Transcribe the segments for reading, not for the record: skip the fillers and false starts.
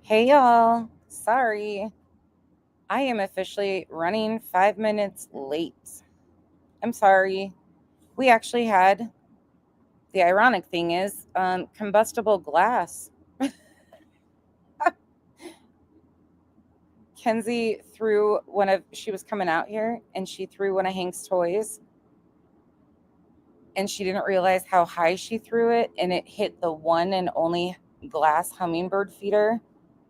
Hey y'all, sorry. I am officially running 5 minutes late. I'm sorry. We actually had, the ironic thing is, combustible glass. Kenzie she was coming out here and she threw one of Hank's toys and she didn't realize how high she threw it and it hit the one and only glass hummingbird feeder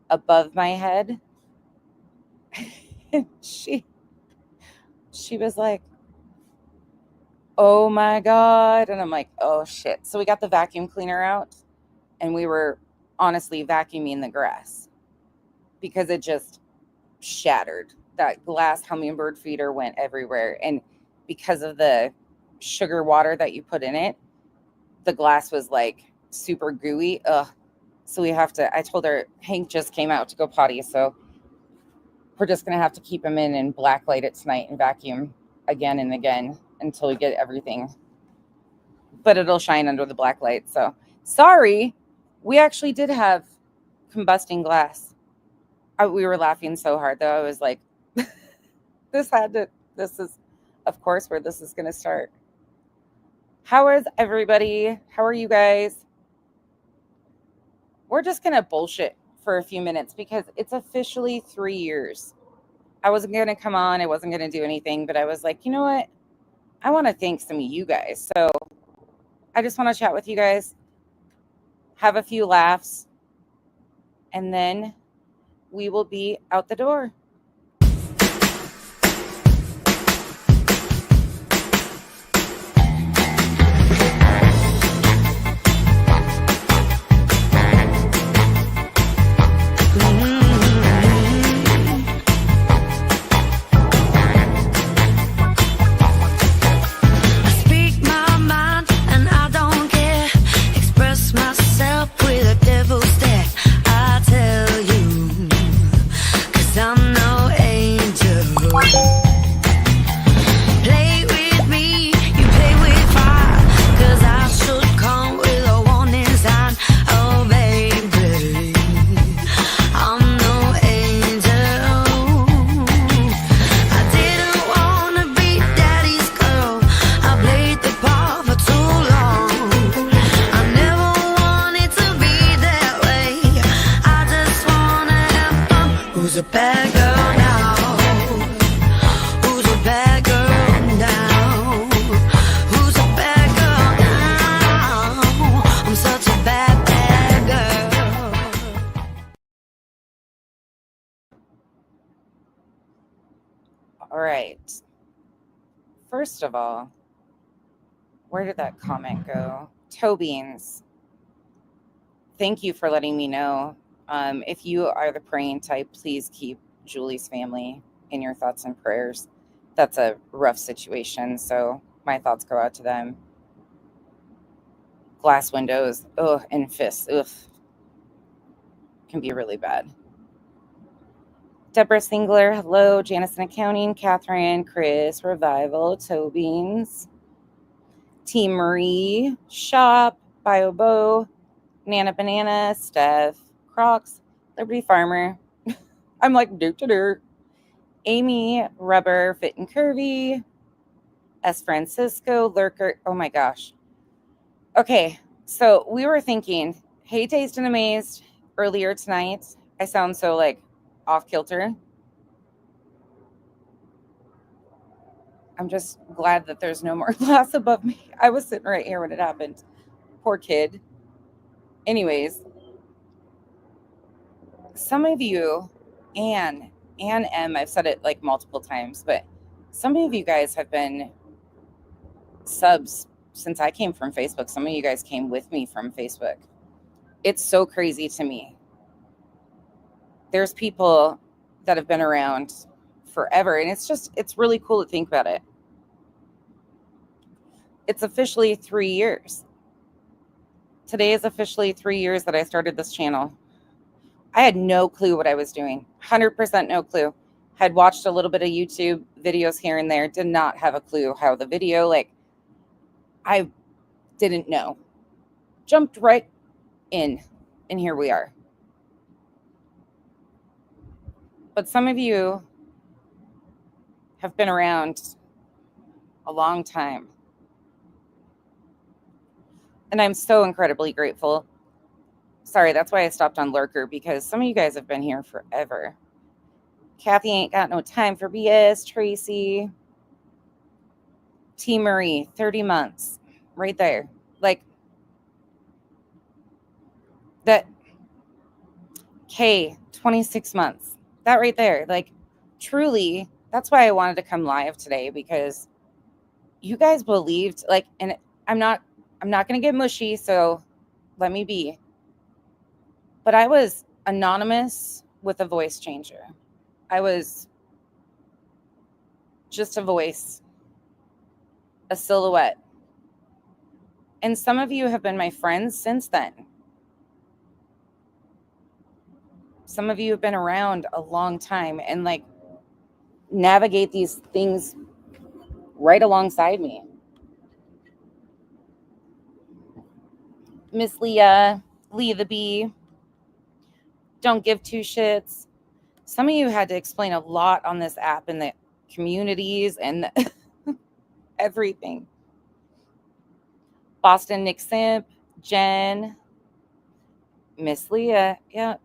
above my head. And she was like, oh my God. And I'm like, oh shit. So we got the vacuum cleaner out and we were honestly vacuuming the grass because it just shattered. That glass hummingbird feeder went everywhere. And because of the sugar water that you put in it, the glass was like super gooey. Ugh. So I told her, Hank just came out to go potty. So we're just going to have to keep him in and blacklight it tonight and vacuum again and again until we get everything. But it'll shine under the black light. So sorry, we actually did have combusting glass. We were laughing so hard though. I was like, this is of course where this is going to start. How is everybody? How are you guys? We're just going to bullshit for a few minutes because it's officially 3 years. I wasn't going to come on. I wasn't going to do anything, but I was like, you know what? I want to thank some of you guys. So I just want to chat with you guys, have a few laughs, and then we will be out the door. All right. First of all, where did that comment go? Toe beans. Thank you for letting me know. If you are the praying type, please keep Julie's family in your thoughts and prayers. That's a rough situation, so my thoughts go out to them. Glass windows, ugh, and fists, ugh, can be really bad. Deborah Singler, hello. Janice in Accounting, Catherine, Chris, Revival, Toe Beans, Team Marie, Shop, BioBo, Nana Banana, Steph, Crocs, Liberty Farmer. I'm like, do. Amy, Rubber, Fit and Curvy, S. Francisco, Lurker. Oh my gosh. Okay, so we were thinking, hey, Dazed and Amazed, earlier tonight. I sound so like off kilter. I'm just glad that there's no more glass above me. I was sitting right here when it happened. Poor kid. Anyways, some of you, Anne M, I've said it like multiple times, but some of you guys have been subs since I came from Facebook. Some of you guys came with me from Facebook. It's so crazy to me. There's people that have been around forever, and it's really cool to think about it. It's officially 3 years. Today is officially 3 years that I started this channel. I had no clue what I was doing. 100% no clue. Had watched a little bit of YouTube videos here and there. Did not have a clue how the video, I didn't know. Jumped right in, and here we are. But some of you have been around a long time. And I'm so incredibly grateful. Sorry, that's why I stopped on Lurker, because some of you guys have been here forever. Kathy ain't got no time for BS. Tracy. T. Marie, 30 months. Right there. Like, that. K, 26 months. That right there. Like, truly, that's why I wanted to come live today, because you guys believed, like, and I'm not going to get mushy, so let me be. But I was anonymous with a voice changer. I was just a voice, a silhouette. And some of you have been my friends since then. Some of you have been around a long time and like navigate these things right alongside me. Miss Leah, Lee the Bee, don't give two shits. Some of you had to explain a lot on this app and the communities and everything. Boston Nick Simp, Jen, Miss Leah, yeah.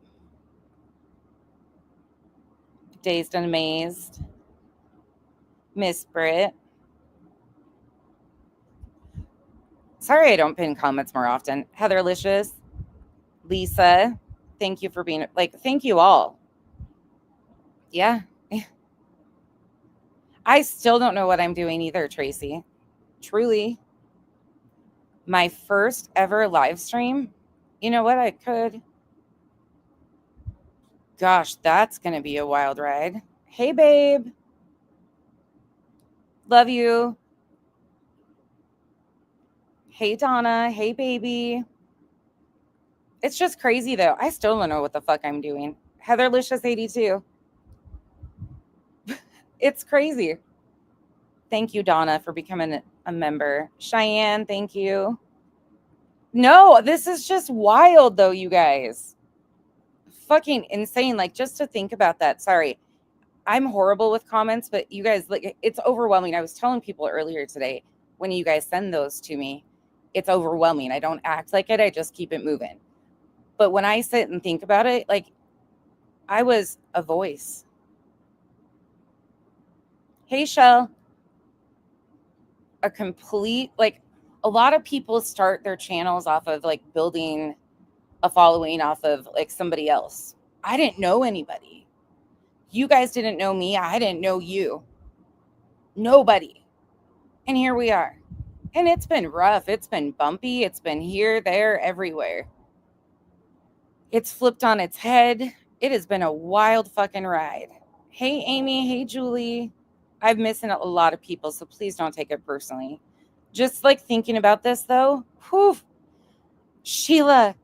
Dazed and Amazed, Miss Britt. Sorry I don't pin comments more often. Heatherlicious, Lisa, thank you for being, like, thank you all. Yeah. I still don't know what I'm doing either, Tracy. Truly. My first ever live stream. You know what? I could. Gosh, that's going to be a wild ride. Hey, babe. Love you. Hey, Donna. Hey, baby. It's just crazy, though. I still don't know what the fuck I'm doing. Heatherlicious82. It's crazy. Thank you, Donna, for becoming a member. Cheyenne, thank you. No, this is just wild, though, you guys. Fucking insane. Like, just to think about that. Sorry. I'm horrible with comments, but you guys, like, it's overwhelming. I was telling people earlier today, when you guys send those to me, it's overwhelming. I don't act like it. I just keep it moving. But when I sit and think about it, like, I was a voice. Hey, Shell. A complete, like, a lot of people start their channels off of like building a following off of like somebody else. I didn't know anybody. You guys didn't know me. I didn't know you. Nobody. And here we are. And it's been rough. It's been bumpy. It's been here, there, everywhere. It's flipped on its head. It has been a wild fucking ride. Hey, Amy. Hey, Julie. I'm missing a lot of people, so please don't take it personally. Just like thinking about this, though. Whew. Sheila.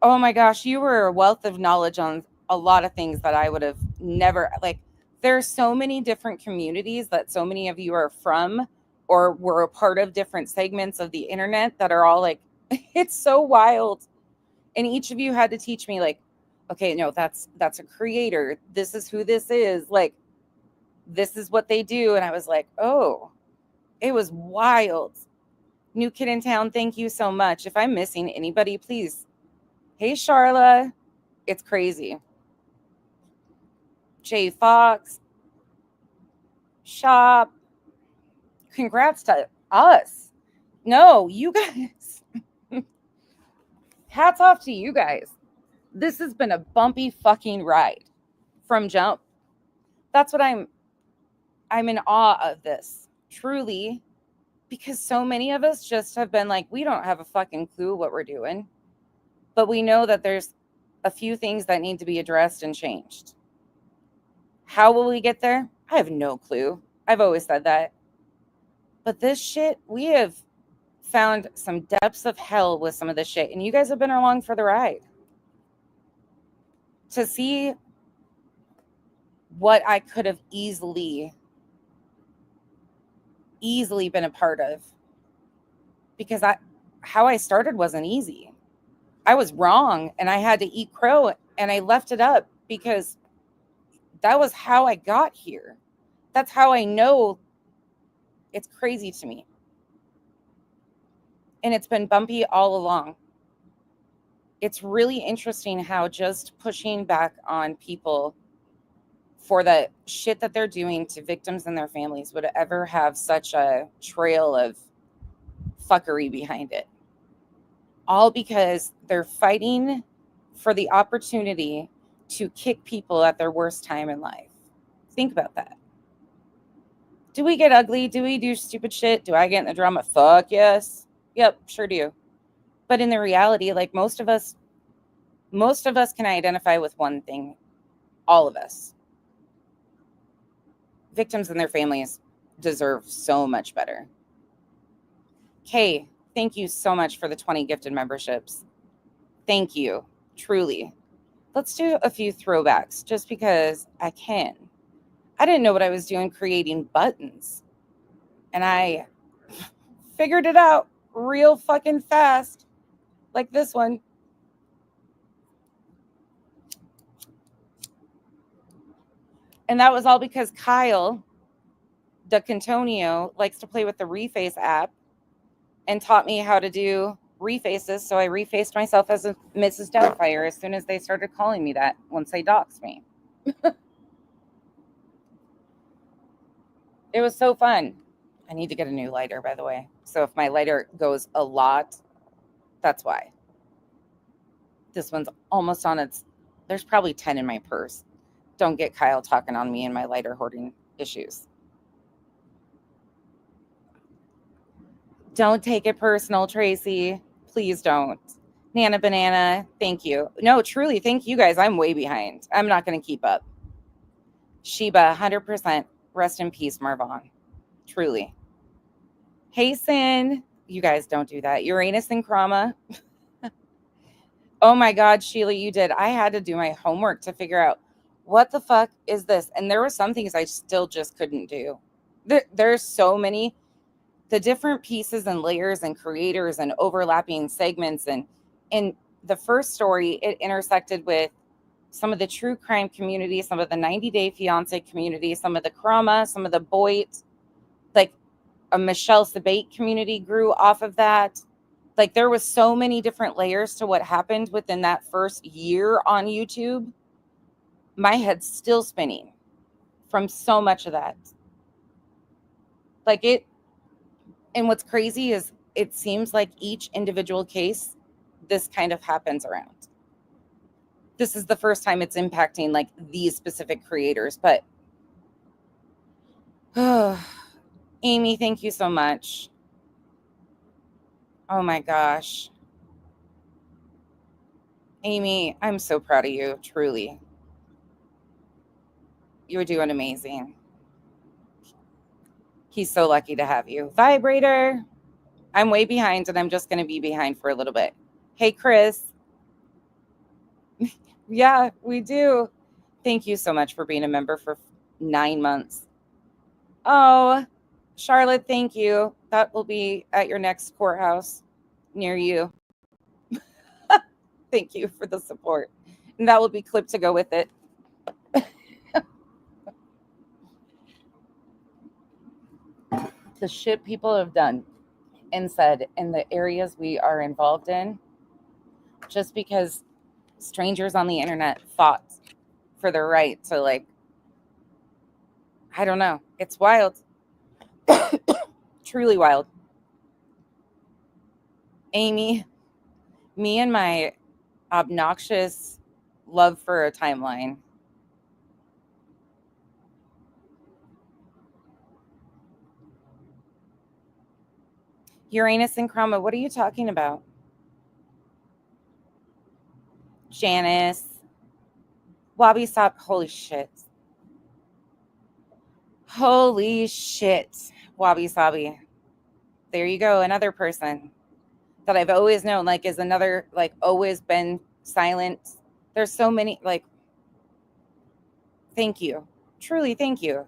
Oh my gosh, you were a wealth of knowledge on a lot of things that I would have never, like, there's so many different communities that so many of you are from or were a part of different segments of the internet that are all like, it's so wild. And each of you had to teach me, like, okay, no, that's a creator. This is who this is. Like, this is what they do. And I was like, oh, it was wild. New kid in town, thank you so much. If I'm missing anybody, please. Hey, Charla. It's crazy. Jay Fox. Shop. Congrats to us. No, you guys. Hats off to you guys. This has been a bumpy fucking ride from jump. That's what I'm in awe of this. Truly. Because so many of us just have been like, we don't have a fucking clue what we're doing. But we know that there's a few things that need to be addressed and changed. How will we get there? I have no clue. I've always said that. But this shit, we have found some depths of hell with some of this shit. And you guys have been along for the ride. To see what I could have easily been a part of. Because how I started wasn't easy. I was wrong and I had to eat crow and I left it up because That was how I got here. That's how I know. It's crazy to me. And it's been bumpy all along. It's really interesting how just pushing back on people for the shit that they're doing to victims and their families would ever have such a trail of fuckery behind it. All because they're fighting for the opportunity to kick people at their worst time in life. Think about that. Do we get ugly? Do we do stupid shit? Do I get in the drama? Fuck yes. Yep, sure do. But in the reality, like most of us can identify with one thing. All of us. Victims and their families deserve so much better. Kay, thank you so much for the 20 gifted memberships. Thank you, truly. Let's do a few throwbacks just because I can. I didn't know what I was doing creating buttons. And I figured it out real fucking fast. Like this one. And that was all because Kyle DeCantonio likes to play with the Reface app and taught me how to do refaces. So I refaced myself as a Mrs. Doubtfire as soon as they started calling me that once they doxed me. It was so fun. I need to get a new lighter, by the way. So if my lighter goes a lot, that's why. This one's almost on its... There's probably 10 in my purse. Don't get Kyle talking on me and my lighter hoarding issues. Don't take it personal, Tracy. Please don't. Nana Banana, thank you. No, truly, thank you guys. I'm way behind. I'm not going to keep up. Sheba, 100%. Rest in peace, Marvon. Truly. Hey, Sin. You guys don't do that. Uranus and Krama. Oh my God, Sheila, you did. I had to do my homework to figure out what the fuck is this? And there were some things I still just couldn't do. There's so many, the different pieces and layers and creators and overlapping segments. And in the first story, it intersected with some of the true crime community, some of the 90 Day Fiance community, some of the Krama, some of the Boyd, like a Michelle Sabate community grew off of that. Like there was so many different layers to what happened within that first year on YouTube. My head's still spinning from so much of that. Like it, and what's crazy is it seems like each individual case, this kind of happens around. This is the first time it's impacting like these specific creators, but Amy, thank you so much. Oh my gosh. Amy, I'm so proud of you, truly. You're doing amazing. He's so lucky to have you. Vibrator. I'm way behind and I'm just going to be behind for a little bit. Hey, Chris. Yeah, we do. Thank you so much for being a member for 9 months. Oh, Charlotte, thank you. That will be at your next courthouse near you. Thank you for the support. And that will be clipped to go with it. The shit people have done and said in the areas we are involved in, just because strangers on the internet fought for their right to, like, I don't know. It's wild. Truly wild. Amy, me and my obnoxious love for a timeline. Uranus and Chroma, what are you talking about? Janice. Wabi Sabi. Holy shit. Holy shit. Wabi Sabi. There you go. Another person that I've always known, like, is another, like, always been silent. There's so many, like, thank you. Truly, thank you.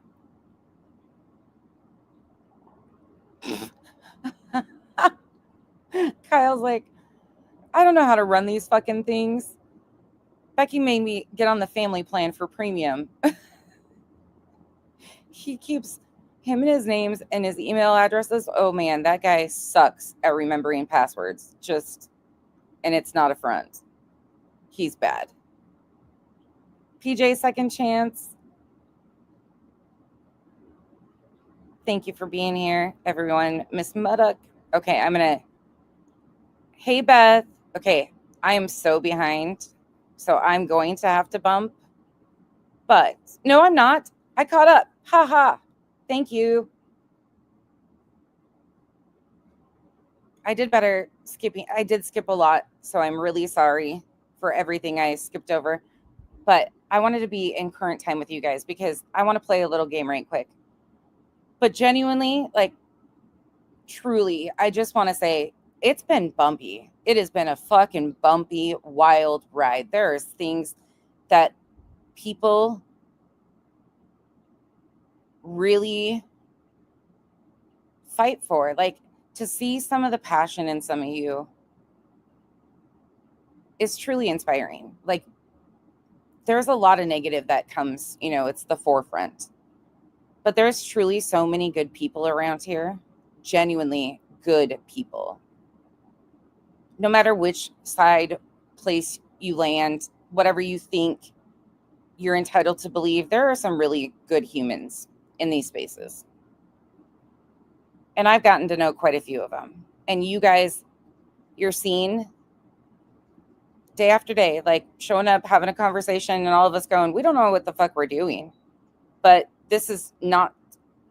Kyle's like, I don't know how to run these fucking things. Becky made me get on the family plan for premium. he keeps him and his names and his email addresses. Oh man, that guy sucks at remembering passwords. And it's not a front. He's bad. PJ Second Chance. Thank you for being here, everyone. Miss Muddock. Okay, hey, Beth. Okay, I am so behind, so I'm going to have to bump. But no, I'm not. I caught up. Ha ha. Thank you. I did better skipping. I did skip a lot, so I'm really sorry for everything I skipped over. But I wanted to be in current time with you guys because I want to play a little game right quick. But genuinely, like, truly, I just want to say it's been bumpy. It has been a fucking bumpy, wild ride. There's things that people really fight for. Like, to see some of the passion in some of you is truly inspiring. Like, there's a lot of negative that comes, it's the forefront. But there's truly so many good people around here, genuinely good people. No matter which side place you land, whatever you think you're entitled to believe, there are some really good humans in these spaces. And I've gotten to know quite a few of them. And you guys, you're seen day after day, like showing up, having a conversation, and all of us going, we don't know what the fuck we're doing. But this is not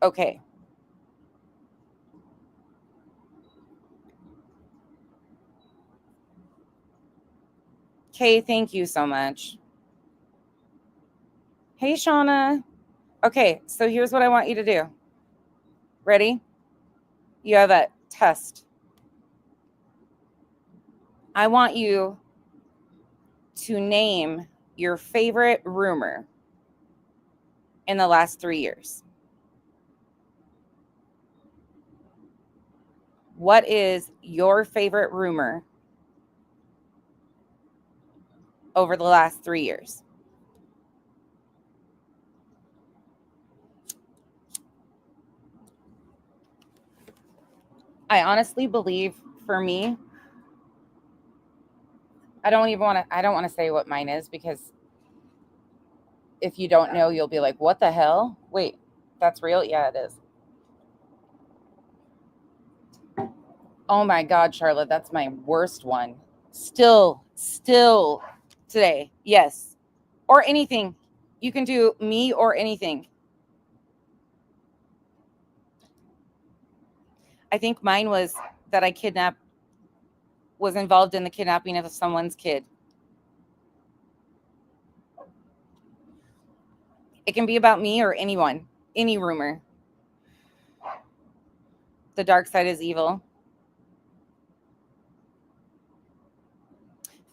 okay. Kay, thank you so much. Hey, Shauna. Okay, so here's what I want you to do. Ready? You have a test. I want you to name your favorite rumor in the last 3 years. What is your favorite rumor over the last 3 years? I honestly believe, for me, I don't want to say what mine is, because if you don't know, you'll be like, what the hell? Wait, that's real? Yeah, it is. Oh my God, Charlotte, that's my worst one. Still today. Yes. Or anything. You can do me or anything. I think mine was that I was involved in the kidnapping of someone's kid. It can be about me or anyone, any rumor. The dark side is evil.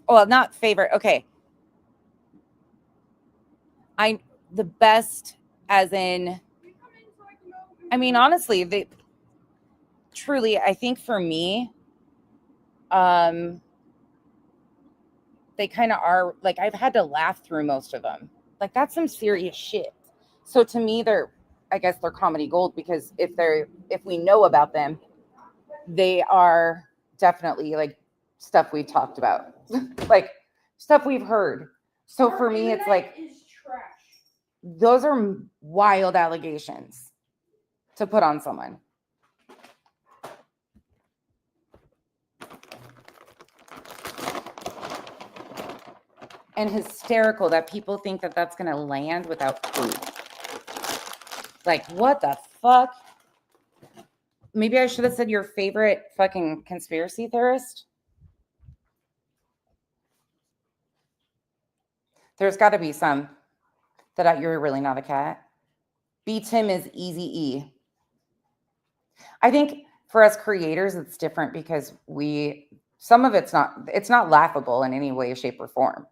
Well, not favorite. Okay. The best, as in, I mean, honestly, truly, I think for me, they kind of are, like, I've had to laugh through most of them. Like, that's some serious shit. So to me, I guess they're comedy gold, because if we know about them, they are definitely like stuff we've talked about, like stuff we've heard. So for me, it's like, those are wild allegations to put on someone. And hysterical that people think that that's going to land without proof. Like, what the fuck? Maybe I should have said your favorite fucking conspiracy theorist. There's got to be some that you're really not a cat. B. Tim is Easy E. I think for us creators, it's different, because some of it's not laughable in any way, shape, or form.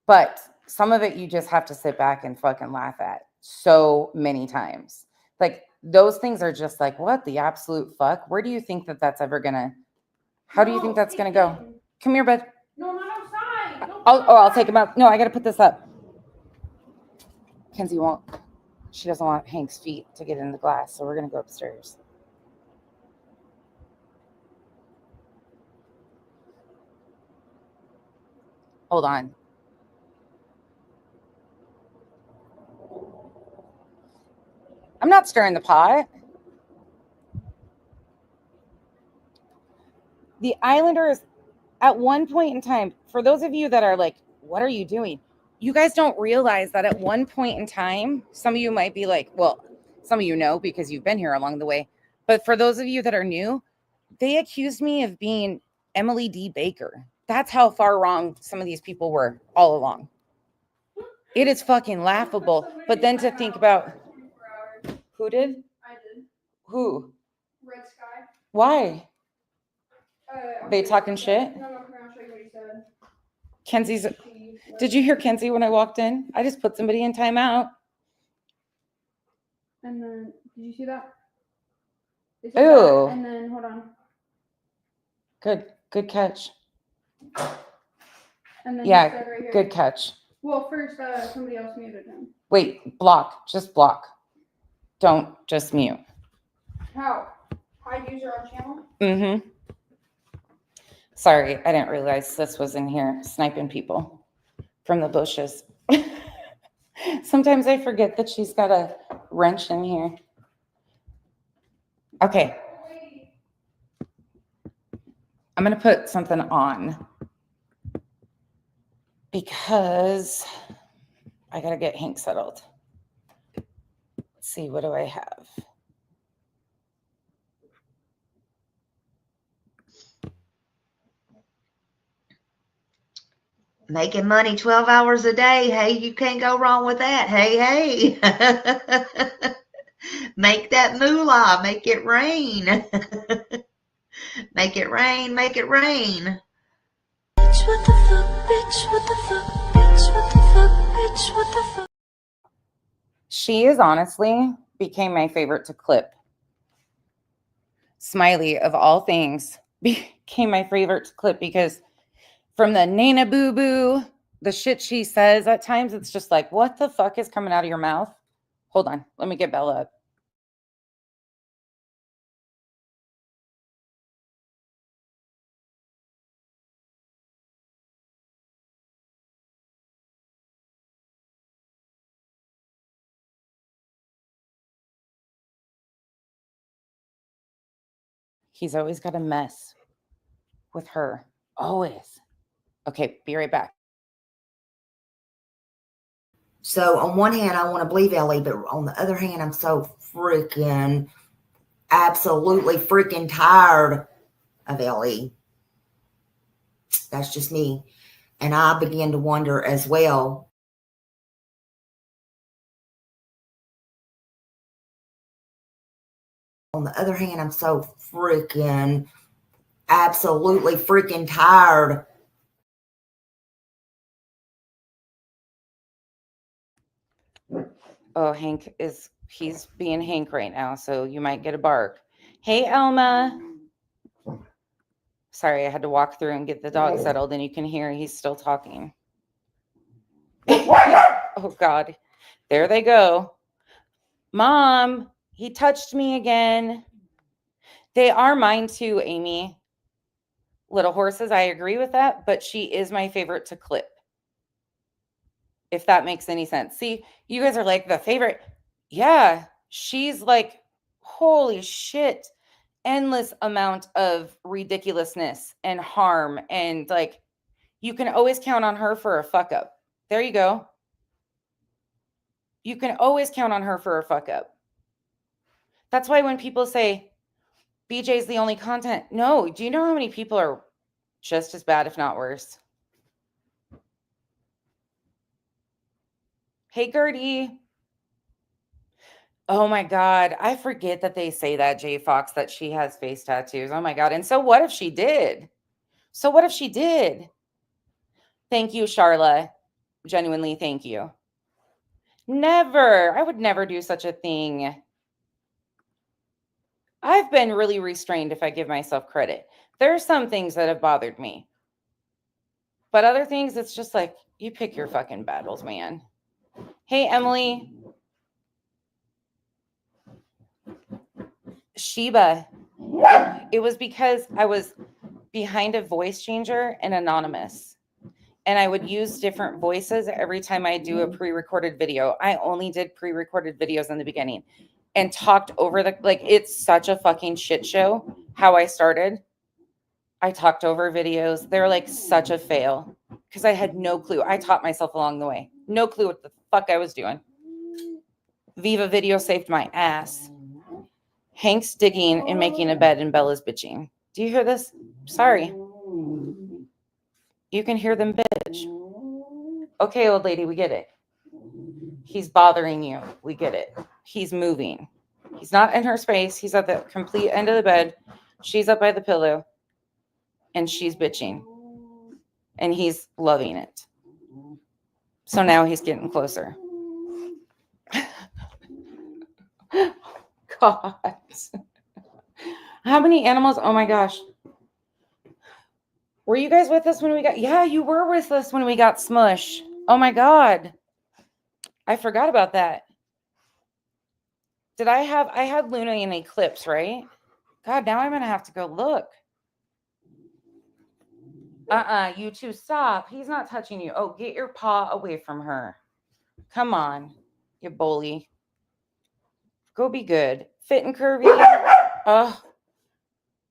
But some of it you just have to sit back and fucking laugh at so many times. Like, those things are just like, what the absolute fuck? Where do you think that that's ever gonna, how do you think that's gonna go? Come here, bud. No, not outside. I'll take him out. No, I gotta put this up. Kenzie won't. She doesn't want Hank's feet to get in the glass, so we're going to go upstairs. Hold on. I'm not stirring the pot. The Islanders, at one point in time, for those of you that are like, what are you doing? You guys don't realize that at one point in time, some of you might be like, well, some of you know because you've been here along the way. But for those of you that are new, they accused me of being Emily D. Baker. That's how far wrong some of these people were all along. It is fucking laughable. But then to think about who did? I did. Who? Red Sky. Why? They talking shit? No, I'll show you what he said. Kenzie's. Did you hear Kenzie when I walked in? I just put somebody in timeout. And then, did you see that? Ew. And then, hold on. Good catch. And then yeah, right here. Good catch. Well, first, somebody else muted him. Wait, block. Just block. Don't just mute. How? Hide user on channel? Mm-hmm. Sorry, I didn't realize this was in here, sniping people from the bushes. Sometimes I forget that she's got a wrench in here. Okay. I'm going to put something on because I got to get Hank settled. Let's see, what do I have? Making money 12 hours a day. Hey, you can't go wrong with that. Hey. Make that moolah. Make it rain. Make it rain. Make it rain. Bitch, what the fuck? Bitch, what the fuck? Bitch, what the fuck? Bitch, what the fuck? She is honestly became my favorite to clip. Smiley, of all things, became my favorite to clip because from the Nana Boo Boo, the shit she says at times, it's just like, what the fuck is coming out of your mouth? Hold on. Let me get Bella up. He's always got a mess with her. Always. Okay, be right back. So on one hand, I want to believe Ellie, but on the other hand, I'm so freaking, absolutely freaking tired of Ellie. That's just me. And I begin to wonder as well. On the other hand, I'm so freaking, absolutely freaking tired. Oh, he's being Hank right now, so you might get a bark. Hey, Elma. Sorry, I had to walk through and get the dog settled, and you can hear he's still talking. Oh, God. There they go. Mom, he touched me again. They are mine too, Amy. Little horses, I agree with that, but she is my favorite to clip. If that makes any sense. See, you guys are like the favorite. Yeah, she's like, holy shit, endless amount of ridiculousness and harm. And like, you can always count on her for a fuck up. There you go. You can always count on her for a fuck up. That's why when people say BJ's the only content, no, do you know how many people are just as bad, if not worse? Hey, Gertie. Oh my God. I forget that they say that, Jay Fox, that she has face tattoos. Oh my God. And so what if she did? Thank you, Charla. Genuinely, thank you. Never. I would never do such a thing. I've been really restrained if I give myself credit. There are some things that have bothered me. But other things, it's just like, you pick your fucking battles, man. Hey, Emily. Sheba. It was because I was behind a voice changer and anonymous. And I would use different voices every time I do a pre-recorded video. I only did pre-recorded videos in the beginning and talked over it's such a fucking shit show how I started. I talked over videos. They're like such a fail because I had no clue. I taught myself along the way. No clue what the fuck I was doing. Viva Video saved my ass. Hank's digging and making a bed and Bella's bitching. Do you hear this? Sorry. You can hear them bitch. Okay, old lady, we get it. He's bothering you. We get it. He's moving. He's not in her space. He's at the complete end of the bed. She's up by the pillow. And she's bitching. And he's loving it. So now he's getting closer. God. How many animals? Oh my gosh. Were you guys with us when we got... Yeah, you were with us when we got Smush. Oh my God. I forgot about that. I had Luna in Eclipse, right? God, now I'm going to have to go look. You two stop. He's not touching you. Oh, get your paw away from her. Come on, you bully. Go be good. Fit and curvy. Oh,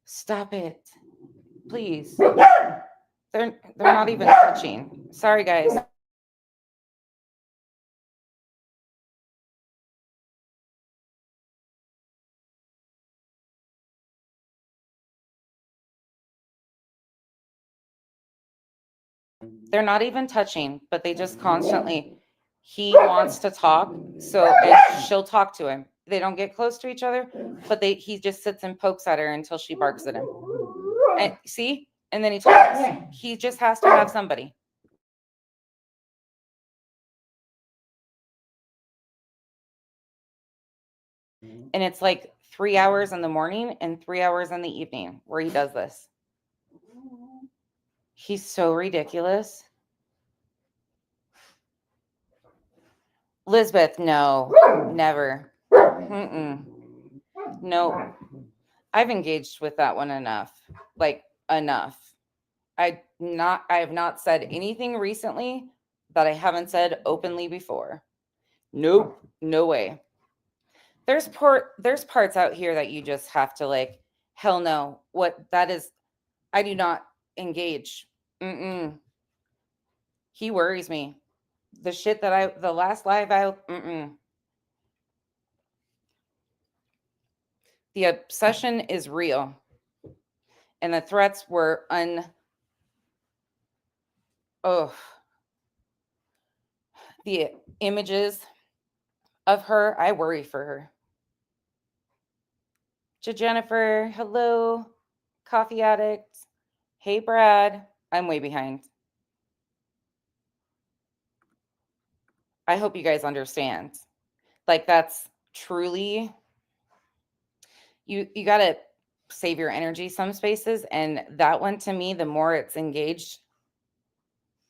stop it. Please. They're not even touching. Sorry, guys. They're not even touching, but they just constantly, he wants to talk, and she'll talk to him. They don't get close to each other, but he just sits and pokes at her until she barks at him. And see? And then he talks. He just has to have somebody. And it's like 3 hours in the morning and 3 hours in the evening where he does this. He's so ridiculous. Lisbeth, no, never. No, I've engaged with that one enough. Like enough. I have not said anything recently that I haven't said openly before. Nope, no way. There's parts out here that you just have to like, hell no. What that is, I do not engage. He worries me. The shit that the last live the obsession is real. And the threats were the images of her, I worry for her. To Jennifer, hello, coffee addict. Hey, Brad, I'm way behind. I hope you guys understand. Like that's truly, you got to save your energy some spaces. And that one to me, the more it's engaged,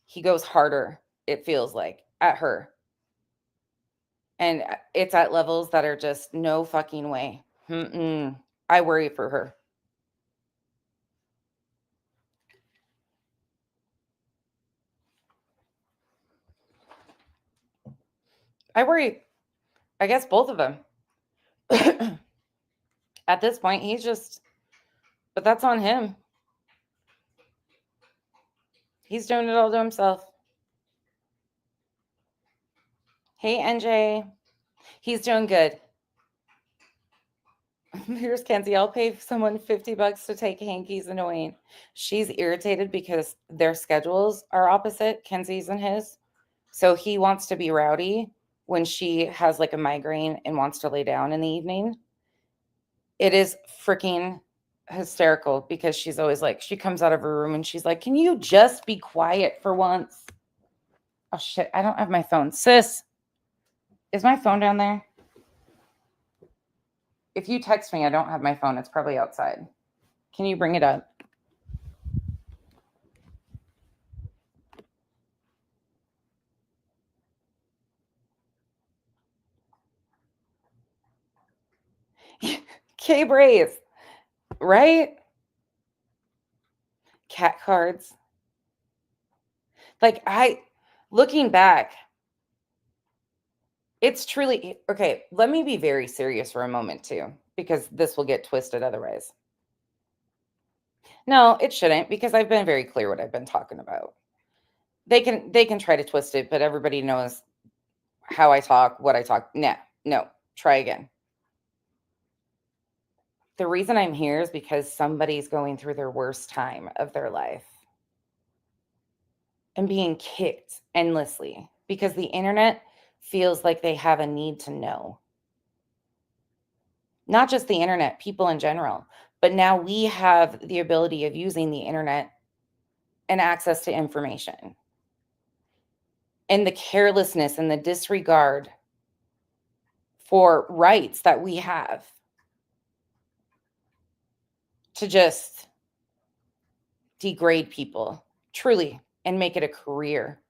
he goes harder, it feels like, at her. And it's at levels that are just no fucking way. I worry for her. I worry, I guess, both of them. At this point, but that's on him. He's doing it all to himself. Hey, NJ. He's doing good. Here's Kenzie. I'll pay someone $50 to take Hanky's annoying. She's irritated because their schedules are opposite, Kenzie's and his. So he wants to be rowdy when she has like a migraine and wants to lay down in the evening. It is freaking hysterical because she's always like, she comes out of her room and she's like, can you just be quiet for once? Oh shit, I don't have my phone. Sis, is my phone down there? If you text me, I don't have my phone. It's probably outside. Can you bring it up? K-Brace, right? Cat cards. Like, looking back, it's truly, okay, let me be very serious for a moment too, because this will get twisted otherwise. No, it shouldn't, because I've been very clear what I've been talking about. They can try to twist it, but everybody knows how I talk, what I talk. No, try again. The reason I'm here is because somebody's going through their worst time of their life and being kicked endlessly because the internet feels like they have a need to know. Not just the internet, people in general, but now we have the ability of using the internet and access to information. And the carelessness and the disregard for rights that we have to just degrade people, truly, and make it a career.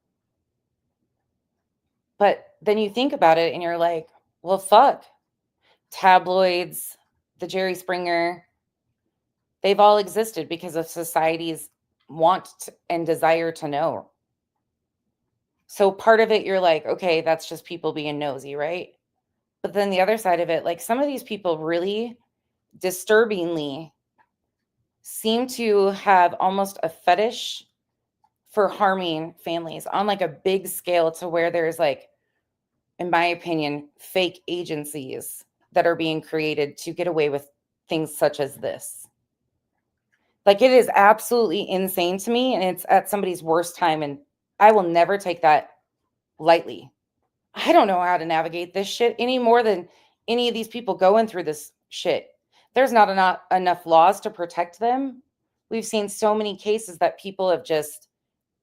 But then you think about it and you're like, well, fuck. Tabloids, the Jerry Springer, they've all existed because of society's want and desire to know. So part of it, you're like, okay, that's just people being nosy, right? But then the other side of it, like some of these people really disturbingly seem to have almost a fetish for harming families on like a big scale to where there's like, in my opinion, fake agencies that are being created to get away with things such as this. Like it is absolutely insane to me, and it's at somebody's worst time, and I will never take that lightly. I don't know how to navigate this shit any more than any of these people going through this shit. There's not enough laws to protect them. We've seen so many cases that people have just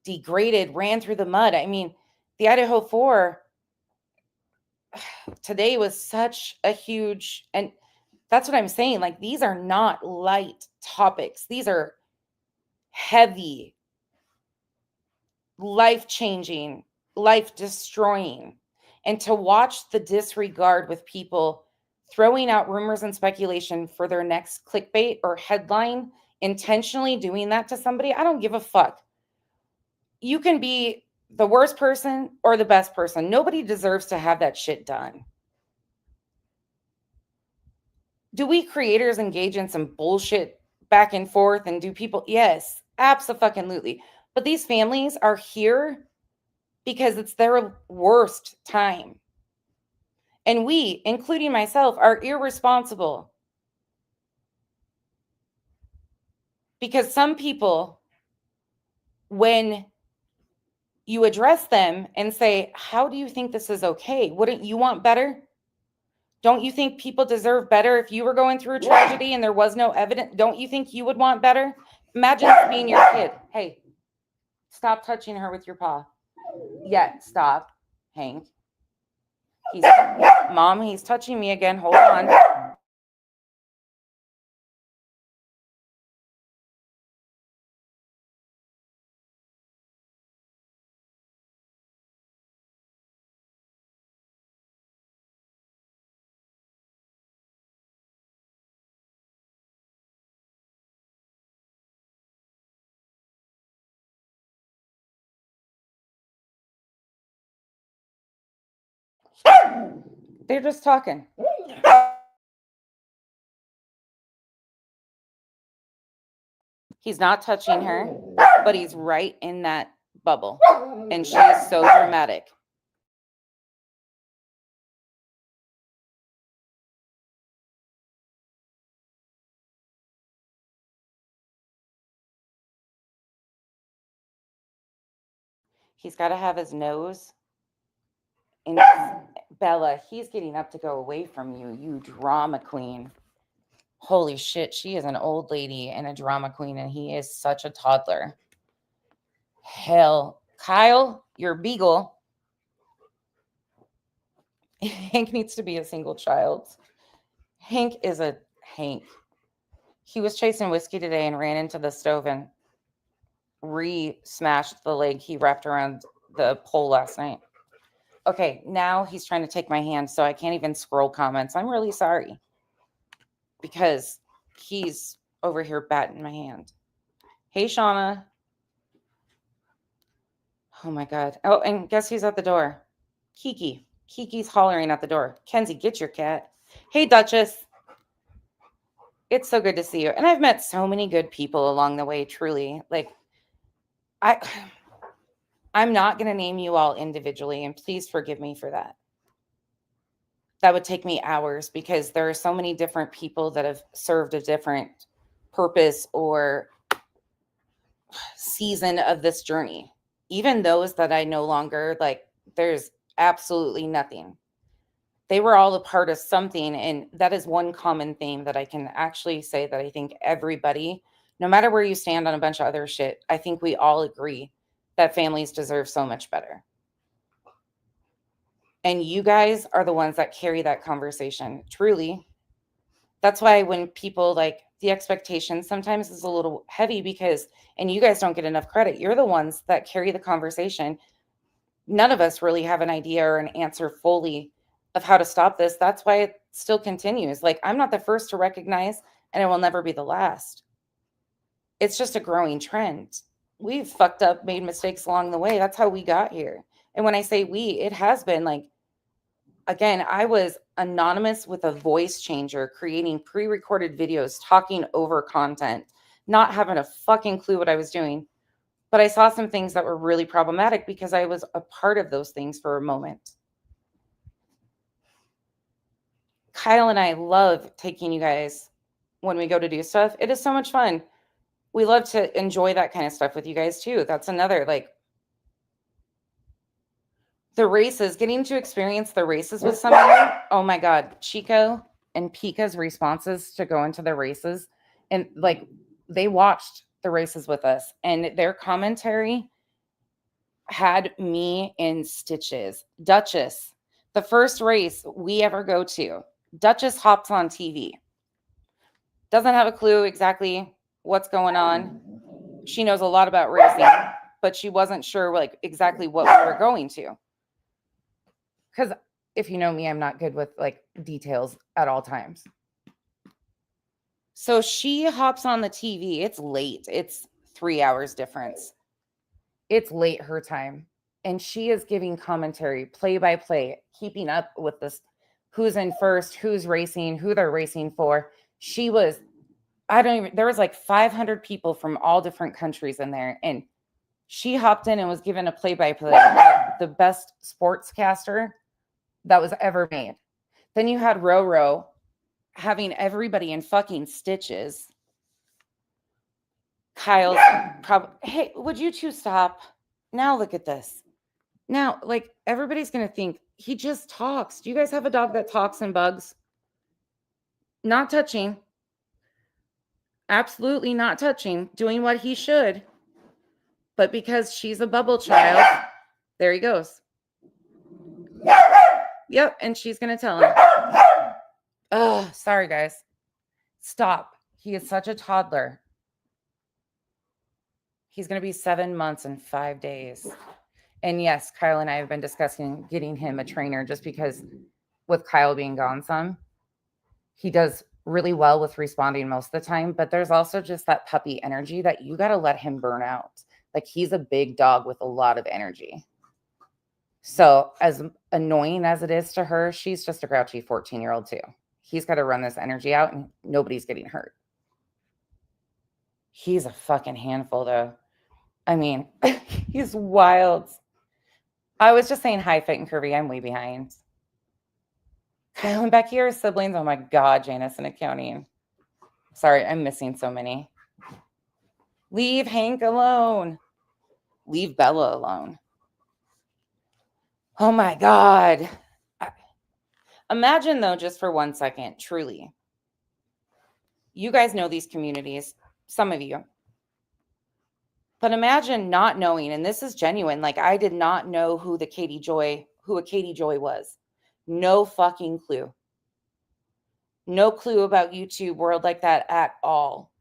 degraded, ran through the mud. I mean, the Idaho 4 today was such a huge, and that's what I'm saying. Like, these are not light topics. These are heavy, life-changing, life-destroying. And to watch the disregard with people throwing out rumors and speculation for their next clickbait or headline, intentionally doing that to somebody, I don't give a fuck. You can be the worst person or the best person. Nobody deserves to have that shit done. Do we creators engage in some bullshit back and forth and do people? Yes, absolutely. But these families are here because it's their worst time. And we, including myself, are irresponsible. Because some people, when you address them and say, how do you think this is okay? Wouldn't you want better? Don't you think people deserve better if you were going through a tragedy and there was no evidence? Don't you think you would want better? Imagine being your kid. Hey, stop touching her with your paw. Yeah, stop, Hank. Mom, he's touching me again. Hold on. They're just talking. He's not touching her, but he's right in that bubble. And she is so dramatic. He's got to have his nose in Bella. He's getting up to go away from you, you drama queen. Holy shit, she is an old lady and a drama queen, and he is such a toddler. Hell, Kyle, your beagle. Hank needs to be a single child. Hank is a Hank. He was chasing whiskey today and ran into the stove and smashed the leg he wrapped around the pole last night. Okay, now he's trying to take my hand, so I can't even scroll comments. I'm really sorry. because he's over here batting my hand. Hey, Shauna. Oh my God. Oh, and guess who's at the door? Kiki. Kiki's hollering at the door. Kenzie, get your cat. Hey, Duchess. It's so good to see you. And I've met so many good people along the way, truly. Like, I'm not going to name you all individually, and please forgive me for that. That would take me hours because there are so many different people that have served a different purpose or season of this journey. Even those that I no longer like, there's absolutely nothing. They were all a part of something. And that is one common theme that I can actually say that I think everybody, no matter where you stand on a bunch of other shit, I think we all agree that families deserve so much better. And you guys are the ones that carry that conversation, truly. That's why when people like the expectation sometimes is a little heavy because, and you guys don't get enough credit. You're the ones that carry the conversation. None of us really have an idea or an answer fully of how to stop this. That's why it still continues. Like, I'm not the first to recognize, and I will never be the last. It's just a growing trend. We've fucked up, made mistakes along the way. That's how we got here. And when I say we, it has been like, again, I was anonymous with a voice changer, creating pre-recorded videos, talking over content, not having a fucking clue what I was doing. But I saw some things that were really problematic because I was a part of those things for a moment. Kyle and I love taking you guys when we go to do stuff. It is so much fun. We love to enjoy that kind of stuff with you guys too. That's another, like, the races, getting to experience the races with somebody. Oh my God, Chico and Pika's responses to go into the races, and like, they watched the races with us, and their commentary had me in stitches. Duchess, the first race we ever go to, Duchess hops on TV. Doesn't have a clue exactly what's going on. She knows a lot about racing, but she wasn't sure like exactly what we were going to. Because if you know me, I'm not good with like details at all times. So she hops on the TV. It's late. It's 3 hours difference. It's late her time. And she is giving commentary, play by play, keeping up with this, who's in first, who's racing, who they're racing for. She was, there was like 500 people from all different countries in there. And she hopped in and was given a play by play, the best sportscaster that was ever made. Then you had Roro having everybody in fucking stitches. Kyle's probably, hey, would you two stop? Now look at this. Now, like, everybody's going to think he just talks. Do you guys have a dog that talks and bugs? Not touching. Absolutely not touching. Doing what he should. But because she's a bubble child, there he goes. Yep, and she's going to tell him. Oh, sorry, guys. Stop. He is such a toddler. He's going to be 7 months and 5 days. And yes, Kyle and I have been discussing getting him a trainer just because with Kyle being gone some, he does really well with responding most of the time. But there's also just that puppy energy that you got to let him burn out. Like, he's a big dog with a lot of energy. So as annoying as it is to her, she's just a grouchy 14-year-old too. He's got to run this energy out and nobody's getting hurt. He's a fucking handful though. I mean, he's wild. I was just saying hi, Fit and Curvy. I'm way behind. Kyle and Becky are siblings. Oh my God, Janice and accounting. Sorry, I'm missing so many. Leave Hank alone. Leave Bella alone. Oh my God. Imagine though, just for 1 second, truly. You guys know these communities, some of you. But imagine not knowing, and this is genuine, like I did not know who a Katie Joy was. No fucking clue. No clue about YouTube world like that at all.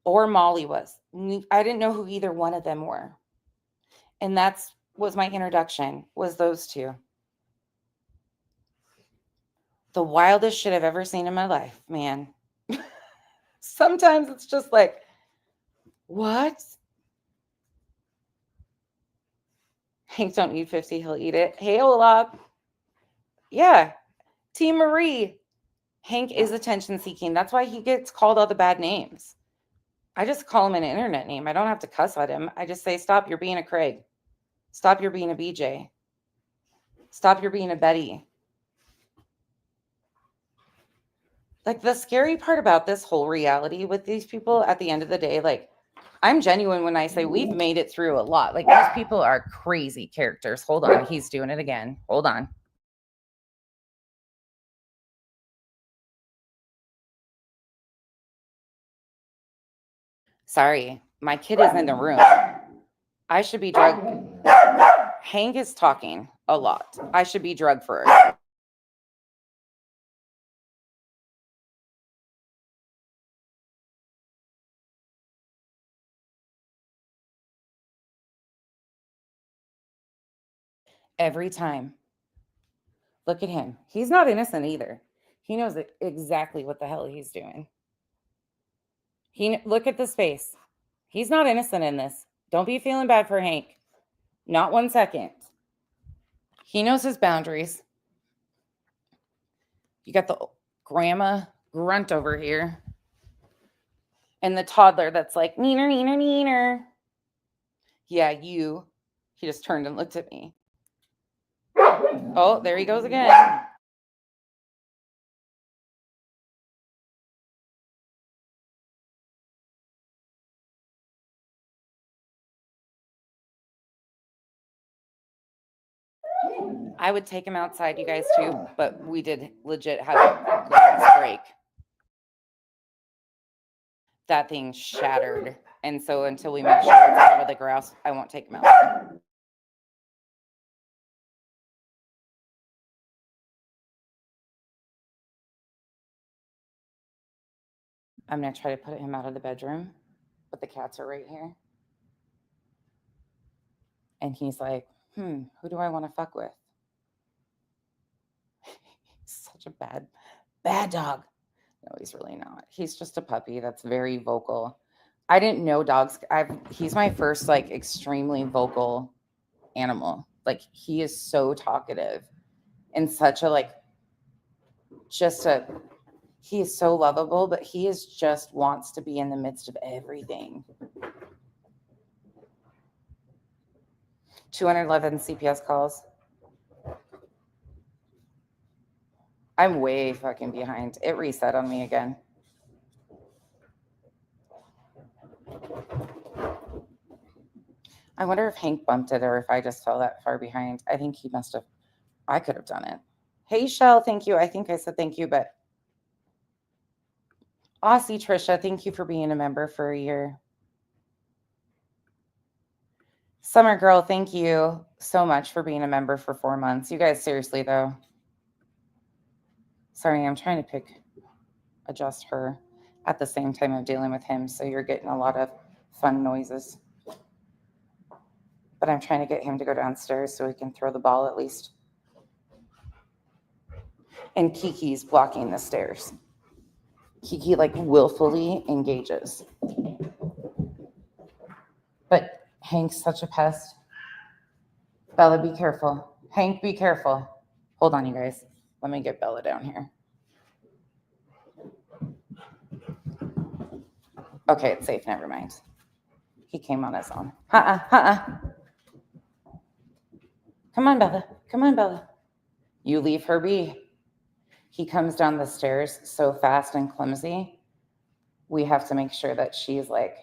Or Molly was. I didn't know who either one of them were. And was my introduction, was those two. The wildest shit I've ever seen in my life, man. Sometimes it's just like, what? Hank don't need 50, he'll eat it. Hey, Olaf. Yeah. Team Marie. Hank is attention seeking. That's why he gets called all the bad names. I just call him an internet name. I don't have to cuss at him. I just say, stop, you're being a Craig. Stop, you're being a BJ. Stop, you're being a Betty. Like, the scary part about this whole reality with these people at the end of the day, like, I'm genuine when I say we've made it through a lot. Like, these people are crazy characters. Hold on. He's doing it again. Hold on. Sorry, my kid is in the room. I should be drugged. Hank is talking a lot. I should be drugged for it. Every time. Look at him. He's not innocent either. He knows exactly what the hell he's doing. Look at this face. He's not innocent in this. Don't be feeling bad for Hank. Not 1 second. He knows his boundaries. You got the grandma grunt over here. And the toddler that's like, neener, neener, neener. Yeah, you. He just turned and looked at me. Oh, there he goes again. I would take him outside, you guys, too, but we did legit have a glass break. That thing shattered. And so until we make sure it's out of the grass, I won't take him outside. I'm going to try to put him out of the bedroom, but the cats are right here. And he's like, who do I want to fuck with? He's such a bad dog. No, he's really not. He's just a puppy that's very vocal. I didn't know dogs. He's my first like extremely vocal animal. Like, he is so talkative and such a like he is so lovable, but he is just wants to be in the midst of everything. 211 CPS calls. I'm way fucking behind. It reset on me again. I wonder if Hank bumped it or if I just fell that far behind. I think he must have. I could have done it. Hey, Shell, thank you. I think I said thank you, but Aussie Trisha, thank you for being a member for a year. Summer Girl, thank you so much for being a member for 4 months. You guys, seriously, though. Sorry, I'm trying to adjust her at the same time of dealing with him, so you're getting a lot of fun noises. But I'm trying to get him to go downstairs so he can throw the ball at least. And Kiki's blocking the stairs. Kiki like willfully engages. But Hank's such a pest. Bella, be careful. Hank, be careful. Hold on, you guys. Let me get Bella down here. Okay, it's safe. Never mind. He came on his own. Come on, Bella. Come on, Bella. You leave her be. He comes down the stairs so fast and clumsy. We have to make sure that she's like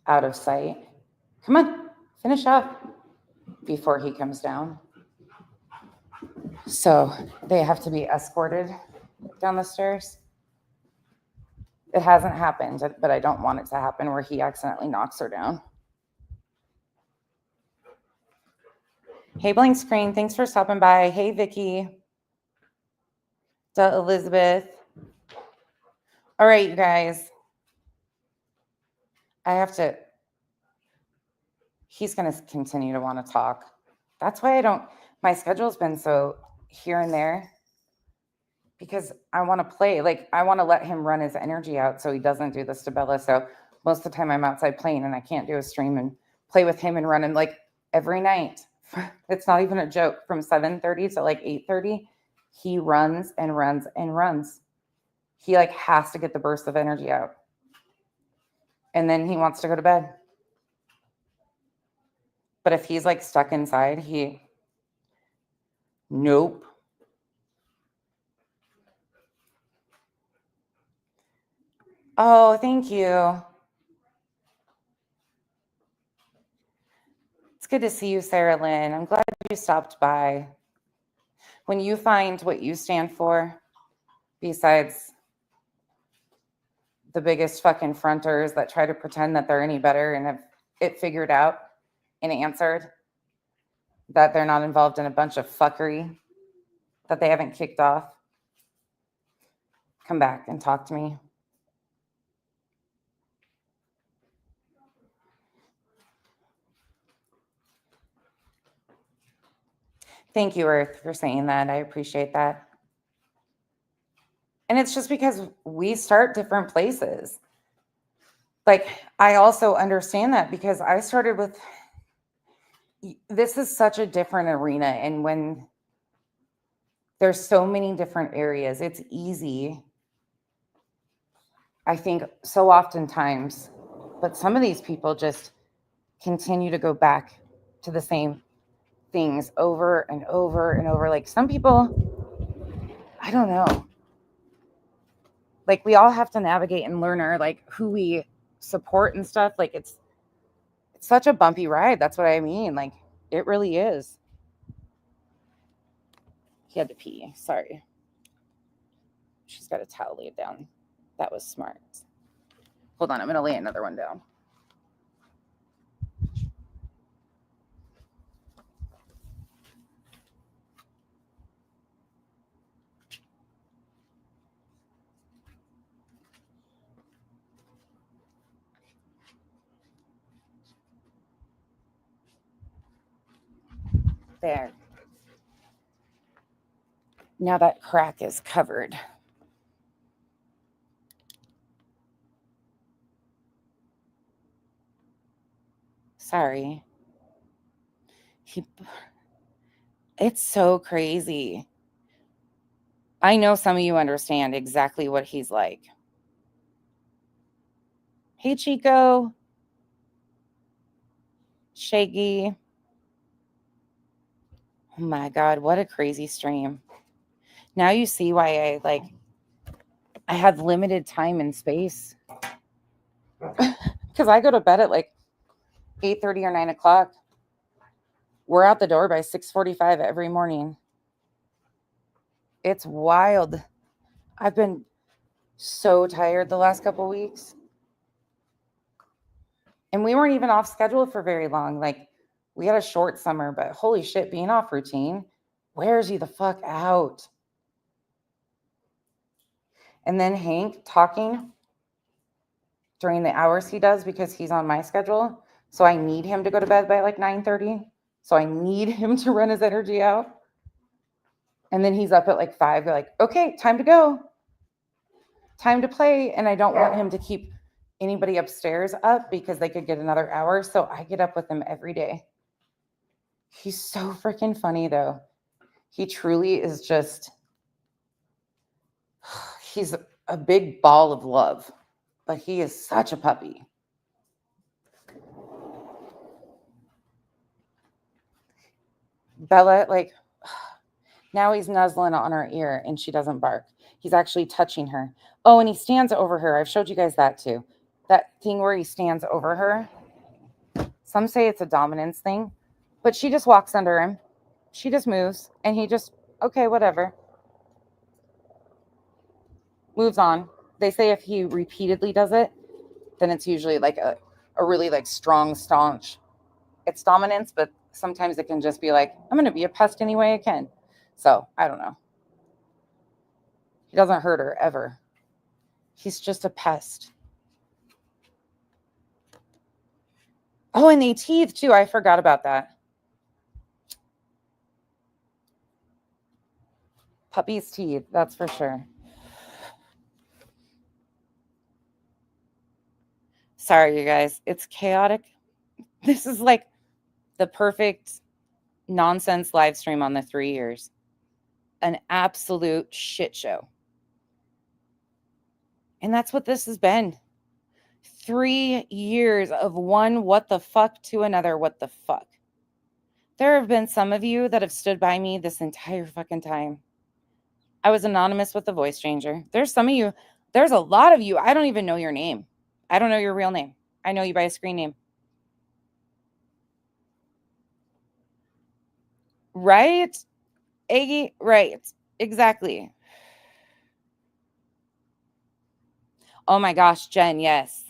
out of sight. Come on, finish up before he comes down. So they have to be escorted down the stairs. It hasn't happened, but I don't want it to happen where he accidentally knocks her down. Hey, Blank Screen, thanks for stopping by. Hey, Vicky. Elizabeth. All right, you guys. He's going to continue to want to talk. That's why my schedule's been so here and there. because I want to play. Like, I want to let him run his energy out so he doesn't do this to Bella. So most of the time I'm outside playing and I can't do a stream and play with him and run him like every night. It's not even a joke. From 7:30 to like 8:30, he runs and runs and runs. He like has to get the burst of energy out. And then he wants to go to bed. But if he's like stuck inside, nope. Oh, thank you. It's good to see you, Sarah Lynn. I'm glad you stopped by. When you find what you stand for, besides the biggest fucking fronters that try to pretend that they're any better and have it figured out and answered, that they're not involved in a bunch of fuckery that they haven't kicked off, come back and talk to me. Thank you, Earth, for saying that. I appreciate that. And it's just because we start different places. Like, I also understand that because I started with, this is such a different arena. And when there's so many different areas, it's easy, I think, so oftentimes. But some of these people just continue to go back to the same things over and over and over. Like, some people, I don't know. Like, we all have to navigate and learn our, like, who we support and stuff. Like, it's such a bumpy ride. That's what I mean. Like, it really is. He had to pee. Sorry. She's got a towel laid down. That was smart. Hold on. I'm going to lay another one down. There. Now that crack is covered. Sorry. It's so crazy. I know some of you understand exactly what he's like. Hey, Chico. Shaggy. Oh my God, what a crazy stream. Now you see why I have limited time and space. Because I go to bed at like 8:30 or 9 o'clock. We're out the door by 6:45 every morning. It's wild. I've been so tired the last couple weeks. And we weren't even off schedule for very long. Like, we had a short summer, but holy shit, being off routine wears you the fuck out. And then Hank talking during the hours he does because he's on my schedule. So I need him to go to bed by like 9:30. So I need him to run his energy out. And then he's up at like 5. They're like, okay, time to go. Time to play. And I don't want him to keep anybody upstairs up because they could get another hour. So I get up with him every day. He's so freaking funny though. He truly is just, he's a big ball of love, but he is such a puppy. Bella, like, now he's nuzzling on her ear and she doesn't bark. He's actually touching her. Oh, and he stands over her. I've showed you guys that too. That thing where he stands over her. Some say it's a dominance thing, but she just walks under him. She just moves and he just, okay, whatever. Moves on. They say if he repeatedly does it, then it's usually like a really like strong, staunch. It's dominance, but sometimes it can just be like, I'm going to be a pest any way I can. So I don't know. He doesn't hurt her ever. He's just a pest. Oh, and they teeth too. I forgot about that. Puppy's teeth, that's for sure. Sorry, you guys. It's chaotic. This is like the perfect nonsense live stream on the 3 years. An absolute shit show. And that's what this has been. 3 years of one what the fuck to another what the fuck. There have been some of you that have stood by me this entire fucking time. I was anonymous with the voice changer. There's some of you, there's a lot of you, I don't even know your name. I don't know your real name. I know you by a screen name. Right? Aggie, right. Exactly. Oh my gosh, Jen, yes.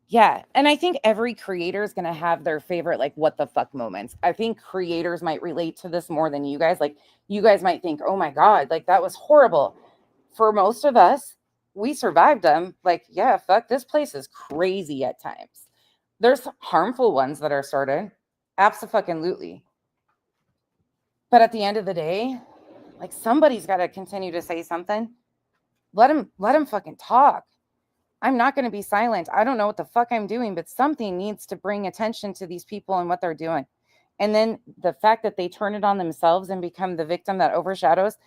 Yeah, and I think every creator is going to have their favorite, like, what the fuck moments. I think creators might relate to this more than you guys. Like, you guys might think, oh my God, like, that was horrible. For most of us, we survived them. Like, yeah, fuck, this place is crazy at times. There's harmful ones that are started. Abso-fucking-lutely. But at the end of the day, like, somebody's got to continue to say something. Let him fucking talk. I'm not going to be silent. I don't know what the fuck I'm doing, but something needs to bring attention to these people and what they're doing. And then the fact that they turn it on themselves and become the victim that overshadows.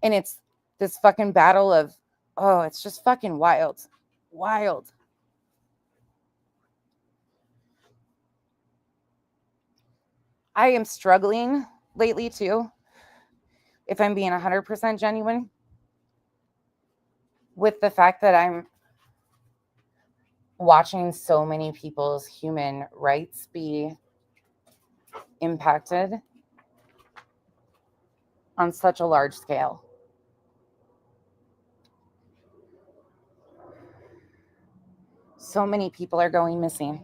And it's this fucking battle of, oh, it's just fucking wild. Wild. I am struggling lately too, if I'm being 100% genuine, with the fact that I'm watching so many people's human rights be impacted on such a large scale. So many people are going missing.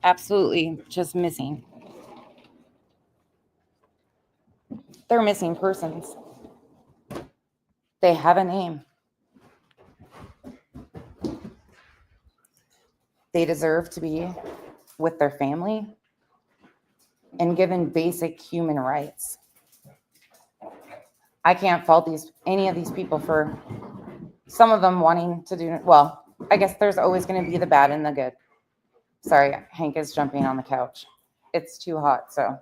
Absolutely just missing. They're missing persons. They have a name. They deserve to be with their family and given basic human rights. I can't fault any of these people for some of them wanting to do, well, I guess there's always going to be the bad and the good. Sorry, Hank is jumping on the couch. It's too hot, so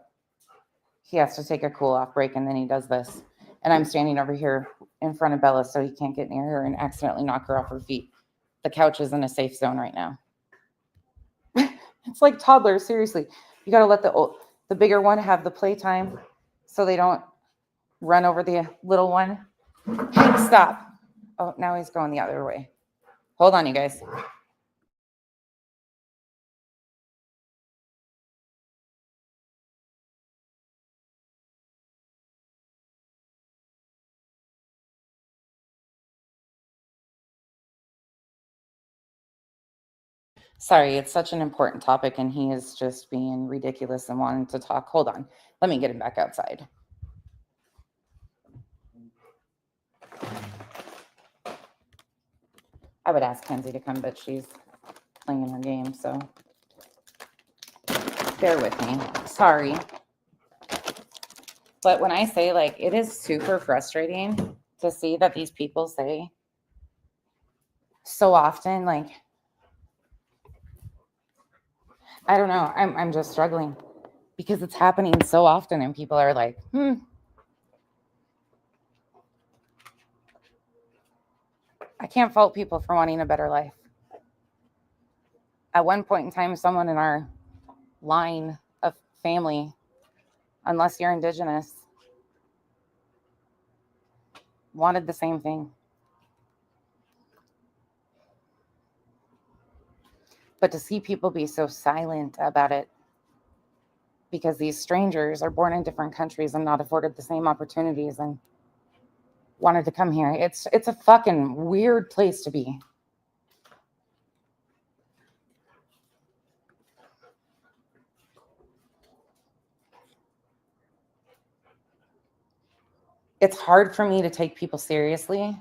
he has to take a cool off break, and then he does this. And I'm standing over here in front of Bella so he can't get near her and accidentally knock her off her feet. The couch is in a safe zone right now. It's like toddlers, seriously. You got to let the bigger one have the playtime so they don't run over the little one. Hank, stop. Oh, now he's going the other way. Hold on, you guys. Sorry, it's such an important topic, and he is just being ridiculous and wanting to talk. Hold on. Let me get him back outside. I would ask Kenzie to come, but she's playing her game, so bear with me. Sorry. But when I say, like, it is super frustrating to see that these people say so often, like, I don't know, I'm just struggling because it's happening so often, and people are like, I can't fault people for wanting a better life. At one point in time, someone in our line of family, unless you're indigenous, wanted the same thing. But to see people be so silent about it because these strangers are born in different countries and not afforded the same opportunities and wanted to come here, it's a fucking weird place to be. It's hard for me to take people seriously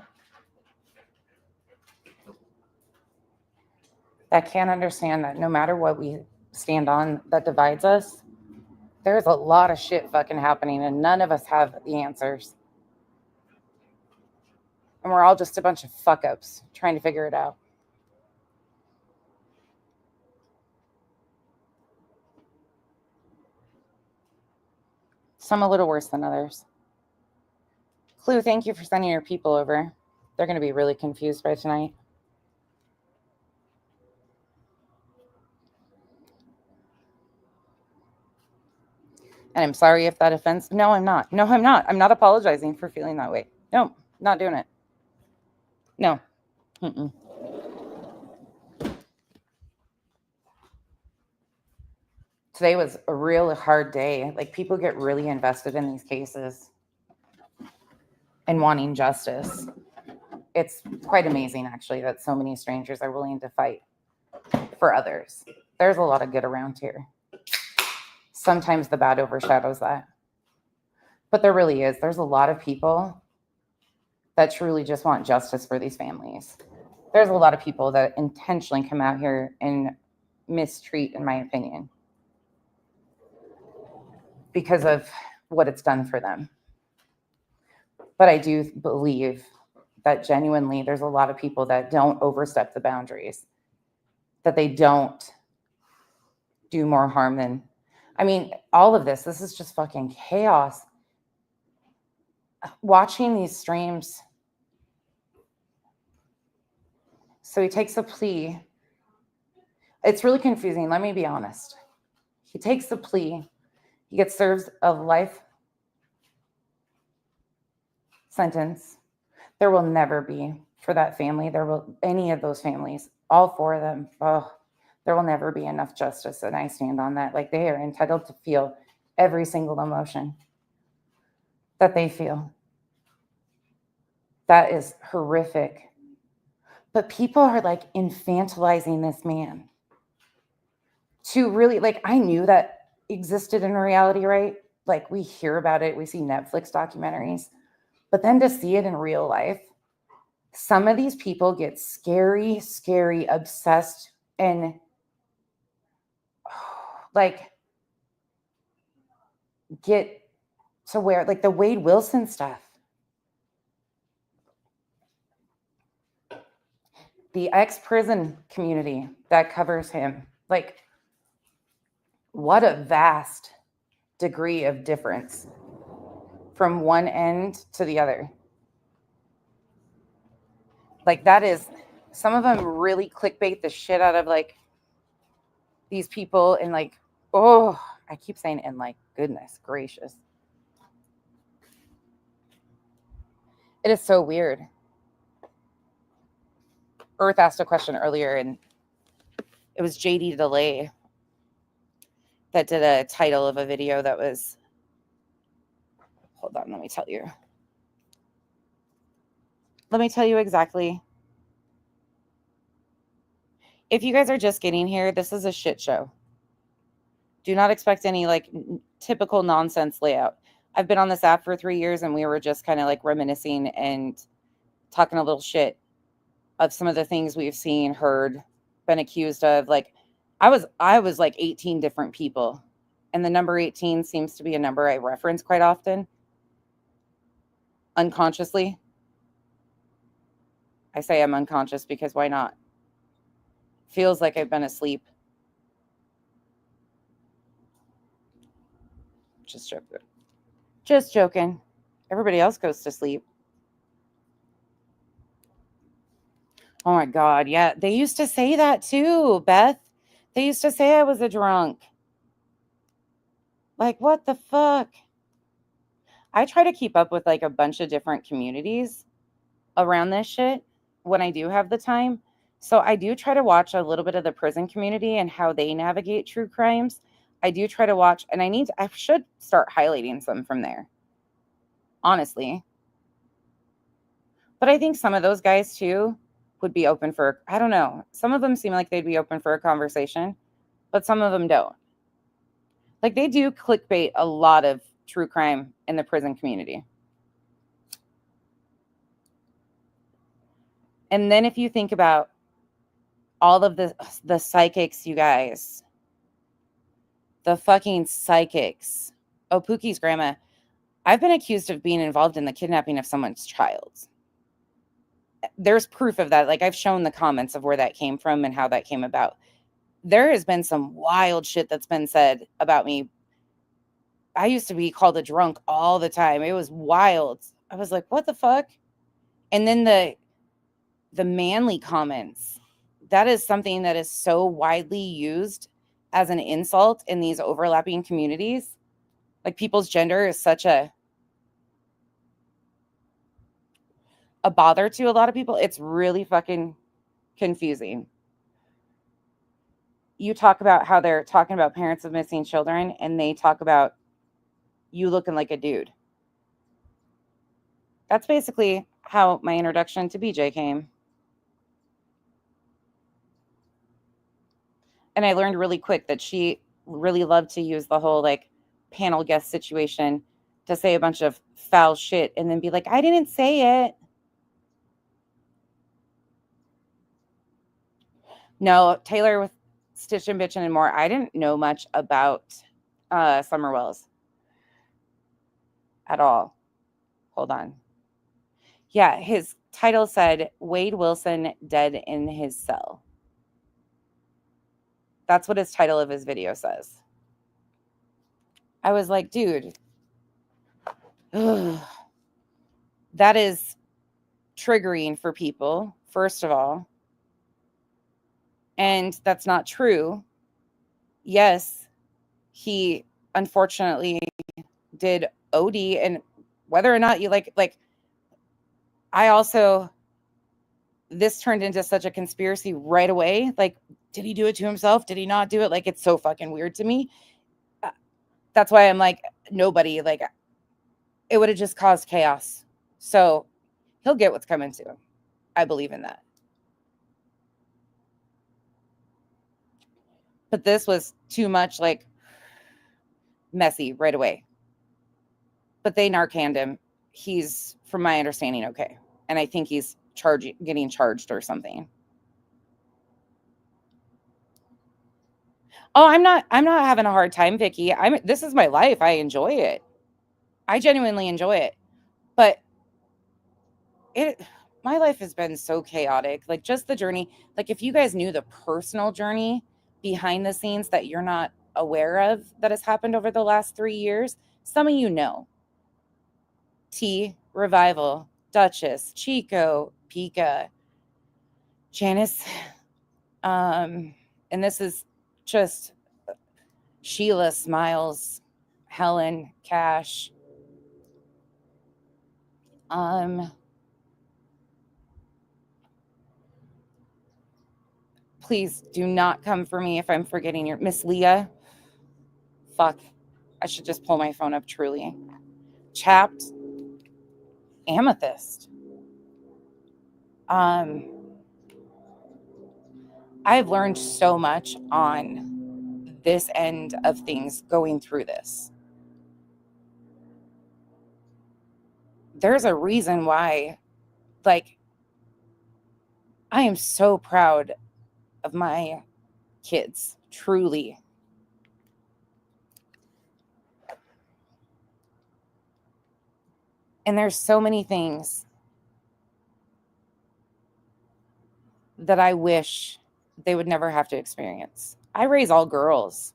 that can't understand that no matter what we stand on that divides us, there's a lot of shit fucking happening and none of us have the answers. And we're all just a bunch of fuck ups trying to figure it out. Some a little worse than others. Clue, thank you for sending your people over. They're going to be really confused by tonight. And I'm sorry if that offends. No, I'm not. No, I'm not. I'm not apologizing for feeling that way. No, not doing it. No. Mm-mm. Today was a real hard day. Like, people get really invested in these cases and wanting justice. It's quite amazing, actually, that so many strangers are willing to fight for others. There's a lot of good around here. Sometimes the bad overshadows that. But there really is. There's a lot of people that truly just want justice for these families. There's a lot of people that intentionally come out here and mistreat, in my opinion, because of what it's done for them. But I do believe that genuinely there's a lot of people that don't overstep the boundaries, that they don't do more harm than, I mean, all of this is just fucking chaos. Watching these streams. So he takes a plea. It's really confusing. Let me be honest. He takes the plea. He gets served a life sentence. There will never be, for that family, any of those families, all four of them, there will never be enough justice. And I stand on that. Like, they are entitled to feel every single emotion that they feel. That is horrific. But people are like infantilizing this man to really, like, I knew that existed in reality, right? Like, we hear about it, we see Netflix documentaries, but then to see it in real life, some of these people get scary, obsessed, and like get to where, like, the Wade Wilson stuff, the ex-prison community that covers him, like, what a vast degree of difference from one end to the other. Like, that is, some of them really clickbait the shit out of, like, these people, and like, oh, I keep saying, and like, goodness gracious. It is so weird. Earth asked a question earlier, and it was JD Delay that did a title of a video that was, hold on, let me tell you. Let me tell you exactly. If you guys are just getting here, this is a shit show. Do not expect any like typical nonsense layout. I've been on this app for 3 years, and we were just kind of like reminiscing and talking a little shit of some of the things we've seen, heard, been accused of. Like, I was like 18 different people, and the number 18 seems to be a number I reference quite often, unconsciously. I say I'm unconscious because why not? Feels like I've been asleep. Just joking. Just joking. Everybody else goes to sleep. Oh my God. Yeah. They used to say that too, Beth. They used to say I was a drunk. Like, what the fuck? I try to keep up with like a bunch of different communities around this shit when I do have the time. So I do try to watch a little bit of the prison community and how they navigate true crimes. I do try to watch, and I should start highlighting some from there, honestly. But I think some of those guys too would be open for, I don't know. Some of them seem like they'd be open for a conversation, but some of them don't. Like, they do clickbait a lot of true crime in the prison community. And then if you think about all of the psychics, you guys, The fucking psychics. Oh, Pookie's grandma. I've been accused of being involved in the kidnapping of someone's child. There's proof of that. Like, I've shown the comments of where that came from and how that came about. There has been some wild shit that's been said about me. I used to be called a drunk all the time. It was wild. I was like, what the fuck? And then the manly comments. That is something that is so widely used as an insult in these overlapping communities. Like, people's gender is such a bother to a lot of people. It's really fucking confusing. You talk about how they're talking about parents of missing children, and they talk about you looking like a dude. That's basically how my introduction to BJ came. And I learned really quick that she really loved to use the whole like panel guest situation to say a bunch of foul shit and then be like, I didn't say it. No, Taylor with Stitch and Bitchin' and more. I didn't know much about Summer Wells at all. Hold on. Yeah, his title said Wade Wilson dead in his cell. That's what his title of his video says. I was like, dude, ugh, that is triggering for people, first of all. And that's not true. Yes, he unfortunately did OD, and whether or not you like I also, this turned into such a conspiracy right away. Like, did he do it to himself? Did he not do it? Like, it's so fucking weird to me. That's why I'm like, nobody, like, it would have just caused chaos. So he'll get what's coming to him. I believe in that. But this was too much, like, messy right away. But they Narcaned him. He's, from my understanding, okay. And I think he's getting charged or something. Oh, I'm not having a hard time, Vicky. This is my life. I enjoy it. I genuinely enjoy it. But my life has been so chaotic. Like, just the journey. Like, if you guys knew the personal journey behind the scenes that you're not aware of that has happened over the last 3 years, some of you know. T, Revival, Duchess, Chico, Pika, Janice, and this is just Sheila, Smiles, Helen, Cash. Please do not come for me if I'm forgetting your Miss Leah. Fuck. I should just pull my phone up, truly. Chapped. Amethyst. I've learned so much on this end of things going through this. There's a reason why, like, I am so proud of my kids, truly. And there's so many things that I wish they would never have to experience. I raise all girls.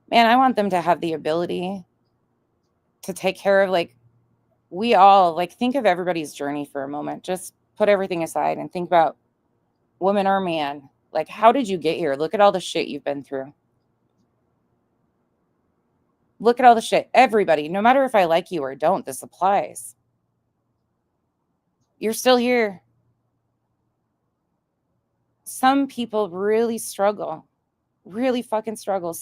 Man, I want them to have the ability to take care of, like, we all, like, think of everybody's journey for a moment. Just put everything aside and think about woman or man. Like, how did you get here? Look at all the shit you've been through. Look at all the shit. Everybody, no matter if I like you or don't, this applies. You're still here. Some people really struggle. Really fucking struggle.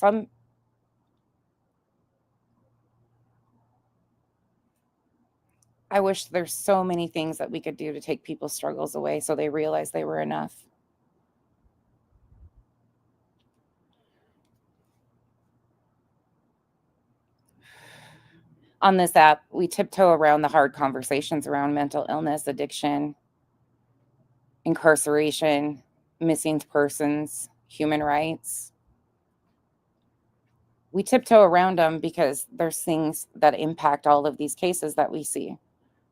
I wish there's so many things that we could do to take people's struggles away so they realize they were enough. On this app, we tiptoe around the hard conversations around mental illness, addiction, incarceration, missing persons, human rights. we tiptoe around them because there's things that impact all of these cases that we see.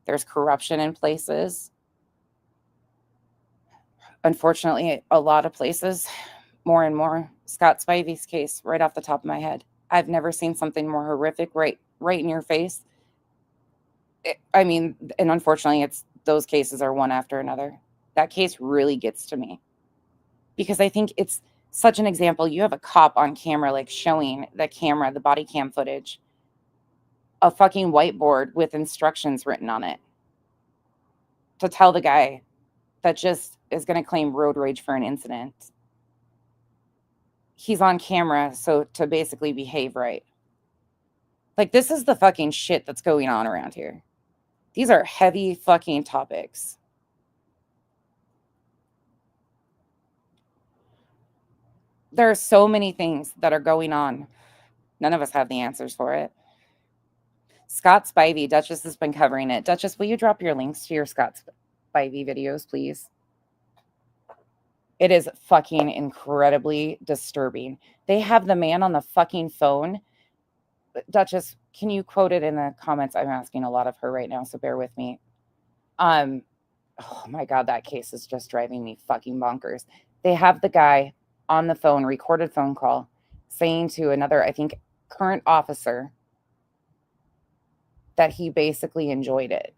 There's corruption in places. Unfortunately, a lot of places, more and more. Scott Spivey's case, right off the top of my head. I've never seen something more horrific right in your face. And unfortunately, it's those cases are one after another. That case really gets to me because I think it's such an example. You have a cop on camera, like showing the body cam footage, a fucking whiteboard with instructions written on it to tell the guy that just is going to claim road rage for an incident. He's on camera, so to basically behave right. Like, this is the fucking shit that's going on around here. These are heavy fucking topics. There are so many things that are going on. None of us have the answers for it. Scott Spivey, Duchess has been covering it. Duchess, will you drop your links to your Scott Spivey videos, please? It is fucking incredibly disturbing. They have the man on the fucking phone. Duchess, can you quote it in the comments? I'm asking a lot of her right now, so bear with me. Oh my God, that case is just driving me fucking bonkers. They have the guy on the phone, recorded phone call, saying to another, I think, current officer that he basically enjoyed it.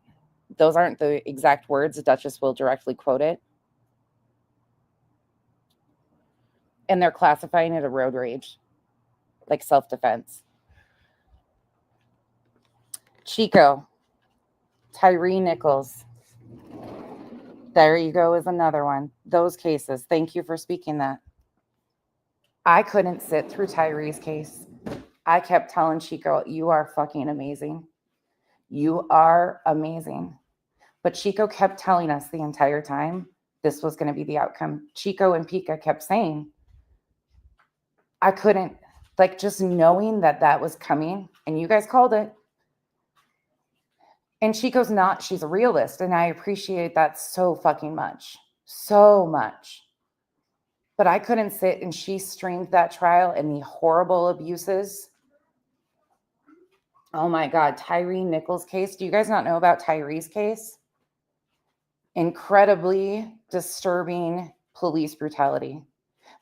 Those aren't the exact words. Duchess will directly quote it. And they're classifying it a road rage, like self-defense. Chico, Tyree Nichols. There you go is another one. Those cases. Thank you for speaking that. I couldn't sit through Tyree's case. I kept telling Chico, you are fucking amazing. You are amazing. But Chico kept telling us the entire time this was going to be the outcome. Chico and Pika kept saying, I couldn't, like, just knowing that was coming, and you guys called it. And Chico's not, she's a realist, and I appreciate that so fucking much. So much. But I couldn't sit, and she streamed that trial and the horrible abuses. Oh my God, Tyree Nichols' case. Do you guys not know about Tyree's case? Incredibly disturbing police brutality.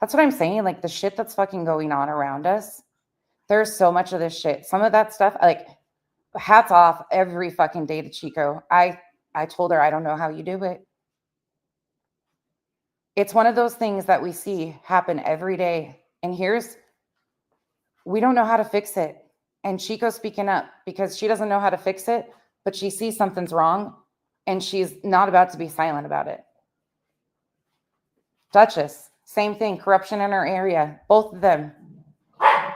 That's what I'm saying. Like, the shit that's fucking going on around us. There's so much of this shit. Some of that stuff, like, hats off every fucking day to Chico. I told her, I don't know how you do it. It's one of those things that we see happen every day. And we don't know how to fix it. And Chico's speaking up because she doesn't know how to fix it, but she sees something's wrong and she's not about to be silent about it. Duchess, same thing, corruption in her area. Both of them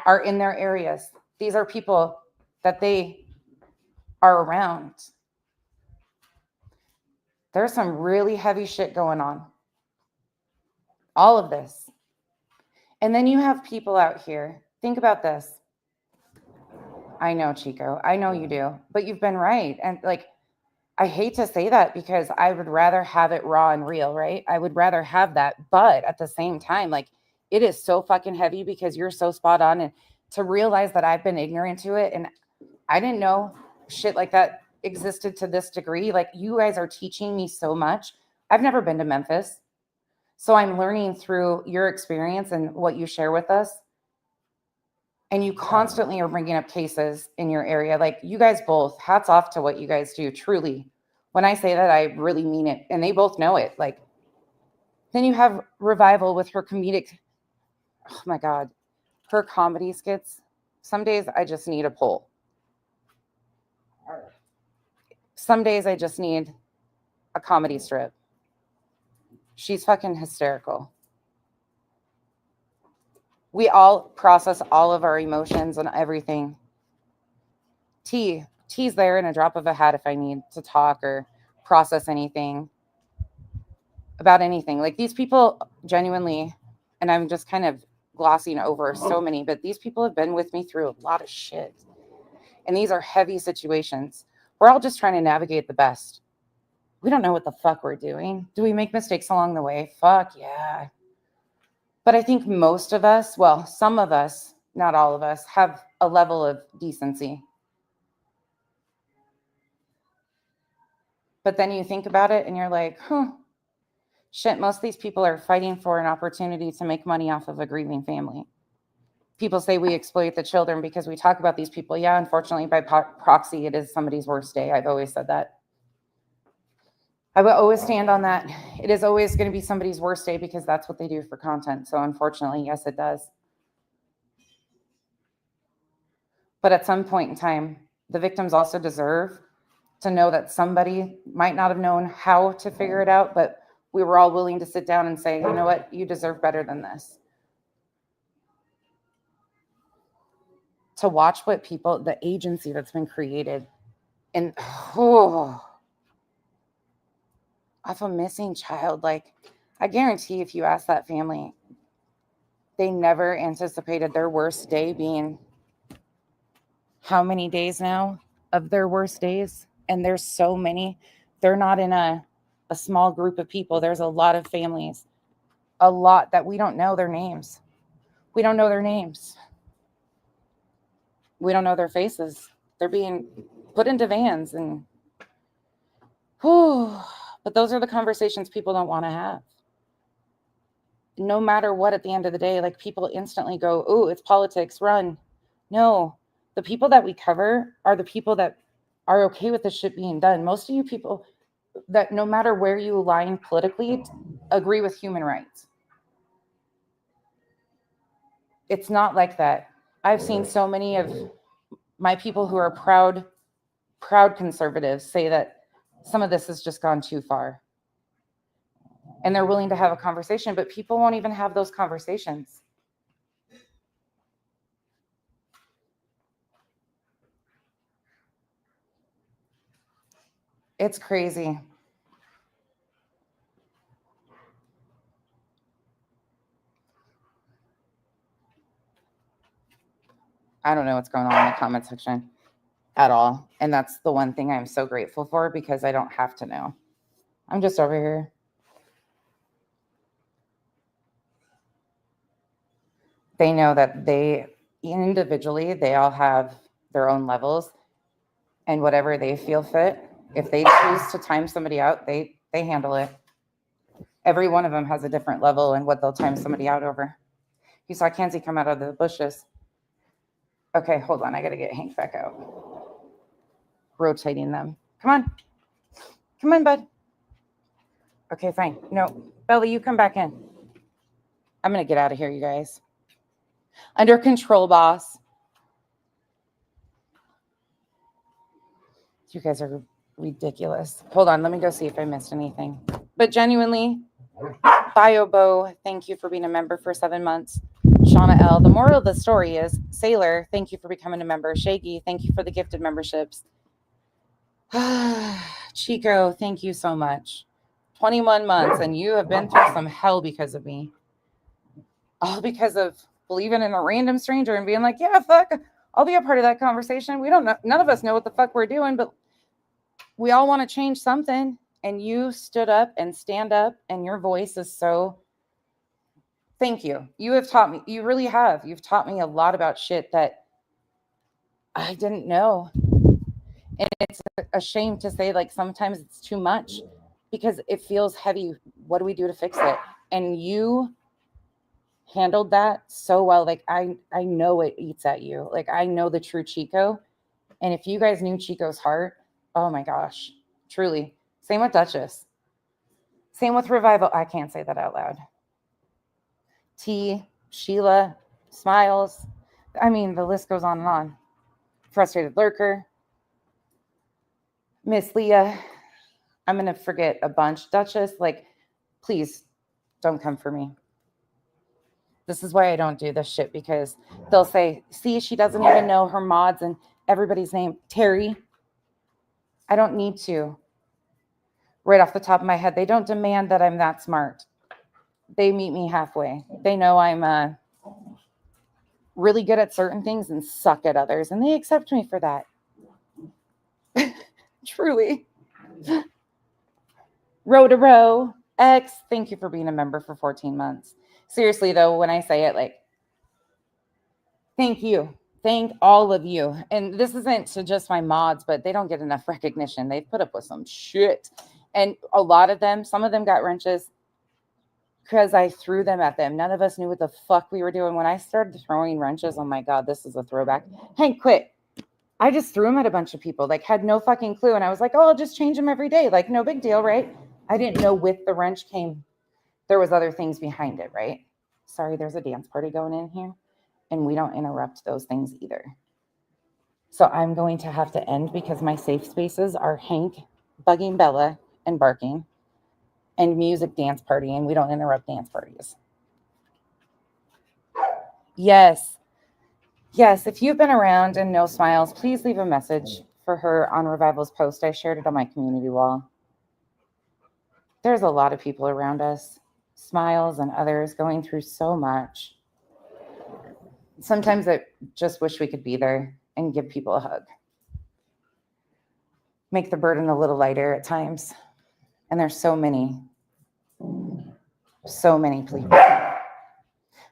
are in their areas. These are people that they are around. There's some really heavy shit going on. All of this. And then you have people out here. Think about this. I know, Chico. I know you do. But you've been right. And like, I hate to say that because I would rather have it raw and real, right? I would rather have that. But at the same time, like, it is so fucking heavy because you're so spot on. And to realize that I've been ignorant to it and I didn't know shit like that existed to this degree. Like, you guys are teaching me so much. I've never been to Memphis. So I'm learning through your experience and what you share with us. And you constantly are bringing up cases in your area. Like, you guys both, hats off to what you guys do, truly. When I say that, I really mean it. And they both know it. Like, then you have Revival with her comedic, oh my God, her comedy skits. Some days I just need a pull. Some days I just need a comedy strip. She's fucking hysterical. We all process all of our emotions and everything. T's there in a drop of a hat if I need to talk or process anything about anything. Like, these people genuinely, and I'm just kind of glossing over so many, but these people have been with me through a lot of shit. And these are heavy situations. We're all just trying to navigate the best. We don't know what the fuck we're doing. Do we make mistakes along the way? Fuck yeah. But I think most of us, well, some of us not all of us, have a level of decency. But then you think about it and you're like, shit, most of these people are fighting for an opportunity to make money off of a grieving family. People say we exploit the children because we talk about these people. Yeah, unfortunately, by proxy, it is somebody's worst day. I've always said that. I will always stand on that. It is always going to be somebody's worst day because that's what they do for content. So unfortunately, yes, it does. But at some point in time, the victims also deserve to know that somebody might not have known how to figure it out, but we were all willing to sit down and say, you know what, you deserve better than this. To watch what people, the agency that's been created, and off a missing child, like, I guarantee if you ask that family, they never anticipated their worst day being how many days now of their worst days? And there's so many. They're not in a small group of people. There's a lot of families, a lot that we don't know their names. We don't know their names. We don't know their faces. They're being put into vans and, but those are the conversations people don't want to have. No matter what, at the end of the day, like, people instantly go, oh, it's politics, run. No, the people that we cover are the people that are okay with this shit being done. Most of you people that, no matter where you align politically, agree with human rights. It's not like that. I've seen so many of my people who are proud conservatives say that some of this has just gone too far. And they're willing to have a conversation, but people won't even have those conversations. It's crazy. I don't know what's going on in the comment section at all. And that's the one thing I'm so grateful for, because I don't have to know. I'm just over here. They know that they individually, they all have their own levels, and whatever they feel fit, if they choose to time somebody out, they handle it. Every one of them has a different level and what they'll time somebody out over. You saw Kenzie come out of the bushes. Okay, hold on. I got to get Hank back out. Rotating them. Come on. Come on, bud. Okay, fine. No, Belly, you come back in. I'm going to get out of here, you guys. Under control, boss. You guys are ridiculous. Hold on. Let me go see if I missed anything. But genuinely, BioBo, thank you for being a member for 7 months. Shauna L. The moral of the story is, Sailor, thank you for becoming a member. Shaggy, thank you for the gifted memberships. Chico, thank you so much. 21 months, and you have been through some hell because of me. All because of believing in a random stranger and being like, yeah, fuck, I'll be a part of that conversation. We don't know. None of us know what the fuck we're doing, but we all want to change something. And you stood up and stand up, and your voice is so... Thank you. You have taught me. You really have. You've taught me a lot about shit that I didn't know. And it's a shame to say, like, sometimes it's too much because it feels heavy. What do we do to fix it? And you handled that so well. Like, I know it eats at you. Like, I know the true Chico. And if you guys knew Chico's heart, oh my gosh, truly. Same with Duchess. Same with Revival. I can't say that out loud. T, Sheila, Smiles. I mean, the list goes on and on. Frustrated Lurker. Miss Leah. I'm going to forget a bunch. Duchess, like, please don't come for me. This is why I don't do this shit, because they'll say, see, she doesn't even know her mods and everybody's name. Terry. I don't need to. Right off the top of my head, they don't demand that I'm that smart. They meet me halfway. They know I'm really good at certain things and suck at others, and they accept me for that. Truly. Row to row. X, thank you for being a member for 14 months. Seriously, though, when I say it, like, Thank you. Thank all of you. And this isn't to just my mods, but they don't get enough recognition. They've put up with some shit. And a lot of them, some of them got wrenches because I threw them at them. None of us knew what the fuck we were doing. When I started throwing wrenches, oh my God, this is a throwback. Hank, quit. I just threw them at a bunch of people, like had no fucking clue. And I was like, oh, I'll just change them every day. Like, no big deal, right? I didn't know with the wrench came, there was other things behind it, right? Sorry, there's a dance party going in here. And we don't interrupt those things either. So I'm going to have to end because my safe spaces are Hank bugging Bella and barking and music dance party, and we don't interrupt dance parties. Yes. Yes, if you've been around and no smiles, please leave a message for her on Revival's post. I shared it on my community wall. There's a lot of people around us, Smiles and others, going through so much. Sometimes I just wish we could be there and give people a hug. Make the burden a little lighter at times. And there's so many people.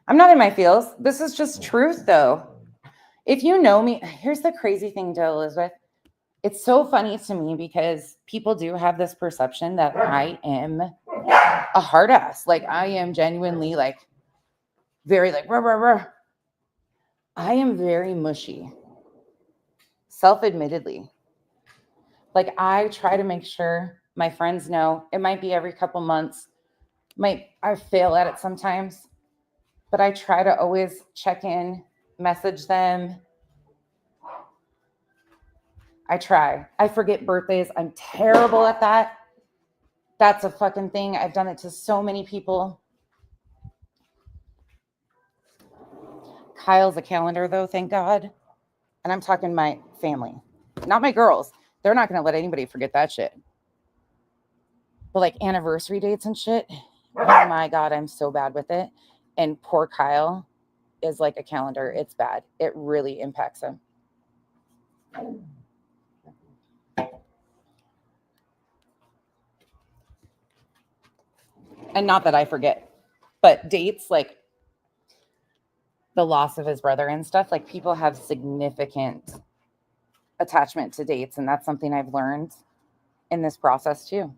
I'm not in my feels. This is just truth, though. If you know me, here's the crazy thing, to Elizabeth. It's so funny to me because people do have this perception that I am a hard ass. Like, I am genuinely, like, very, like, rah, rah, rah. I am very mushy, self-admittedly. Like, I try to make sure my friends know. It might be every couple months. I fail at it sometimes, but I try to always check in, message them. I try. I forget birthdays. I'm terrible at that. That's a fucking thing. I've done it to so many people. Kyle's a calendar, though, thank God. And I'm talking my family, not my girls. They're not going to let anybody forget that shit. But like anniversary dates and shit, oh my God, I'm so bad with it. And poor Kyle is like a calendar. It's bad. It really impacts him. And not that I forget, but dates, like the loss of his brother and stuff, like people have significant attachment to dates. And that's something I've learned in this process too.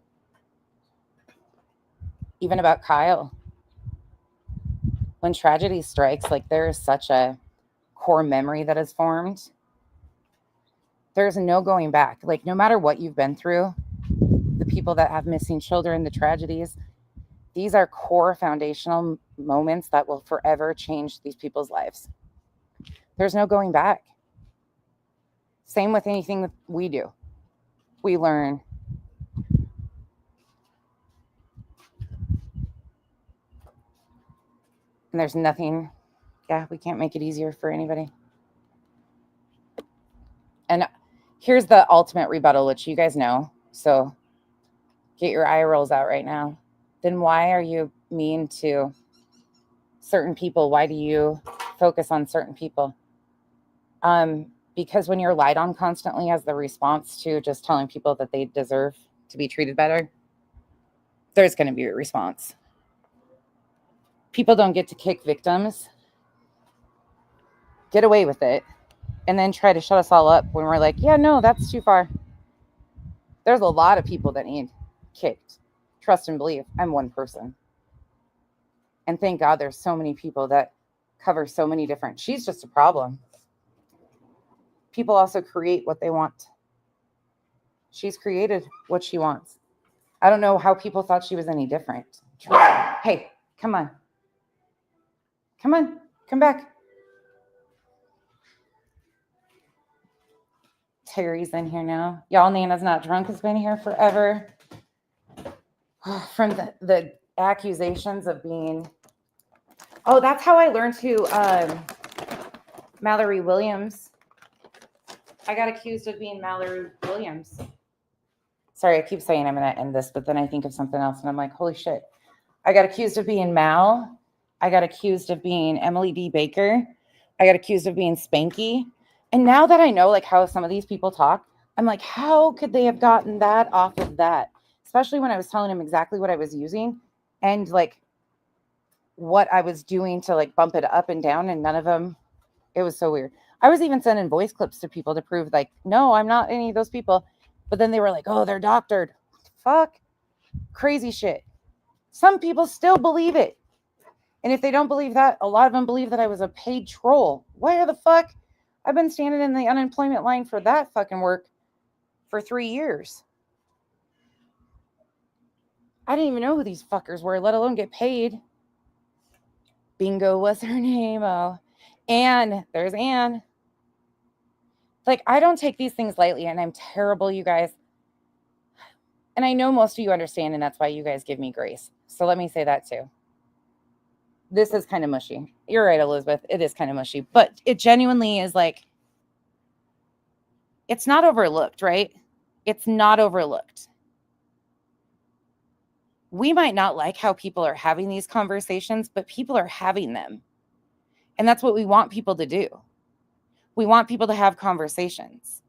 Even about Kyle. When tragedy strikes, like there is such a core memory that is formed. There's no going back. Like no matter what you've been through, the people that have missing children, the tragedies, these are core foundational moments that will forever change these people's lives. There's no going back. Same with anything that we do. We learn. And there's nothing, we can't make it easier for anybody. And here's the ultimate rebuttal, which you guys know. So get your eye rolls out right now. Then why are you mean to certain people? Why do you focus on certain people? Because when you're lied on constantly as the response to just telling people that they deserve to be treated better, there's going to be a response. People don't get to kick victims, get away with it, and then try to shut us all up when we're like, yeah, no, that's too far. There's a lot of people that need kicked. Trust and believe. I'm one person. And thank God there's so many people that cover so many different. She's just a problem. People also create what they want. She's created what she wants. I don't know how people thought she was any different. Hey, come on. Come on. Come back. Terry's in here now. Y'all, Nana's not drunk has been here forever. From the accusations of being... Oh, that's how I learned who Mallory Williams. I got accused of being Mallory Williams. Sorry, I keep saying I'm going to end this, but then I think of something else and I'm like, holy shit. I got accused of being Mal. I got accused of being Emily D. Baker. I got accused of being Spanky. And now that I know like how some of these people talk, I'm like, how could they have gotten that off of that? Especially when I was telling them exactly what I was using and like what I was doing to like bump it up and down, and none of them It was so weird. I was even sending voice clips to people to prove, like, no, I'm not any of those people. But then they were like, oh, they're doctored. Fuck. Crazy shit. Some people still believe it. And if they don't believe that, a lot of them believe that I was a paid troll. Where the fuck? I've been standing in the unemployment line for that fucking work for 3 years. I didn't even know who these fuckers were, let alone get paid. Bingo, what's her name? Oh, Anne. There's Anne. Like, I don't take these things lightly, and I'm terrible, you guys. And I know most of you understand, and that's why you guys give me grace. So let me say that too. This is kind of mushy. You're right, Elizabeth. It is kind of mushy, but it genuinely is like, it's not overlooked, right? It's not overlooked. We might not like how people are having these conversations, but people are having them. And that's what we want people to do. We want people to have conversations.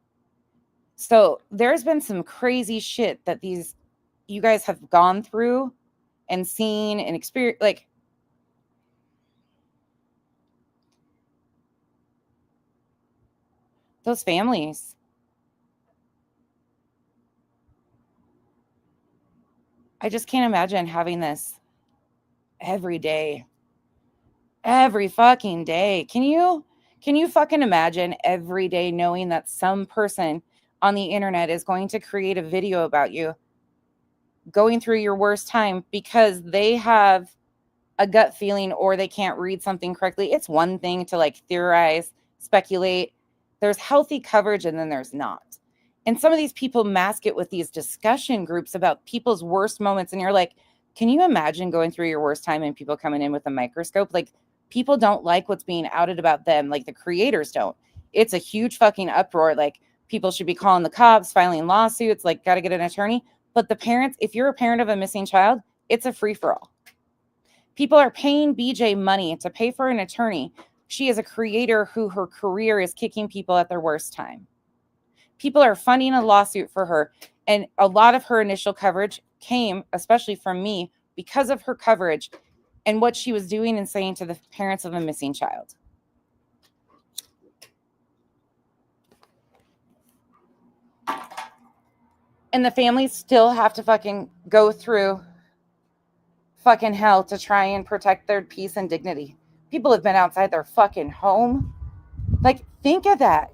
So there's been some crazy shit that you guys have gone through and seen and experienced. Like, those families. I just can't imagine having this every day. Every fucking day. Can you fucking imagine every day knowing that some person on the internet is going to create a video about you going through your worst time because they have a gut feeling or they can't read something correctly? It's one thing to like theorize, speculate. There's healthy coverage and then there's not. And some of these people mask it with these discussion groups about people's worst moments. And you're like, can you imagine going through your worst time and people coming in with a microscope? Like, people don't like what's being outed about them. Like, the creators don't. It's a huge fucking uproar. Like, people should be calling the cops, filing lawsuits, like, got to get an attorney. But the parents, if you're a parent of a missing child, it's a free-for-all. People are paying BJ money to pay for an attorney. She is a creator who her career is kicking people at their worst time. People are funding a lawsuit for her. And a lot of her initial coverage came, especially from me, because of her coverage and what she was doing and saying to the parents of a missing child. And the families still have to fucking go through fucking hell to try and protect their peace and dignity. People have been outside their fucking home. Like, think of that.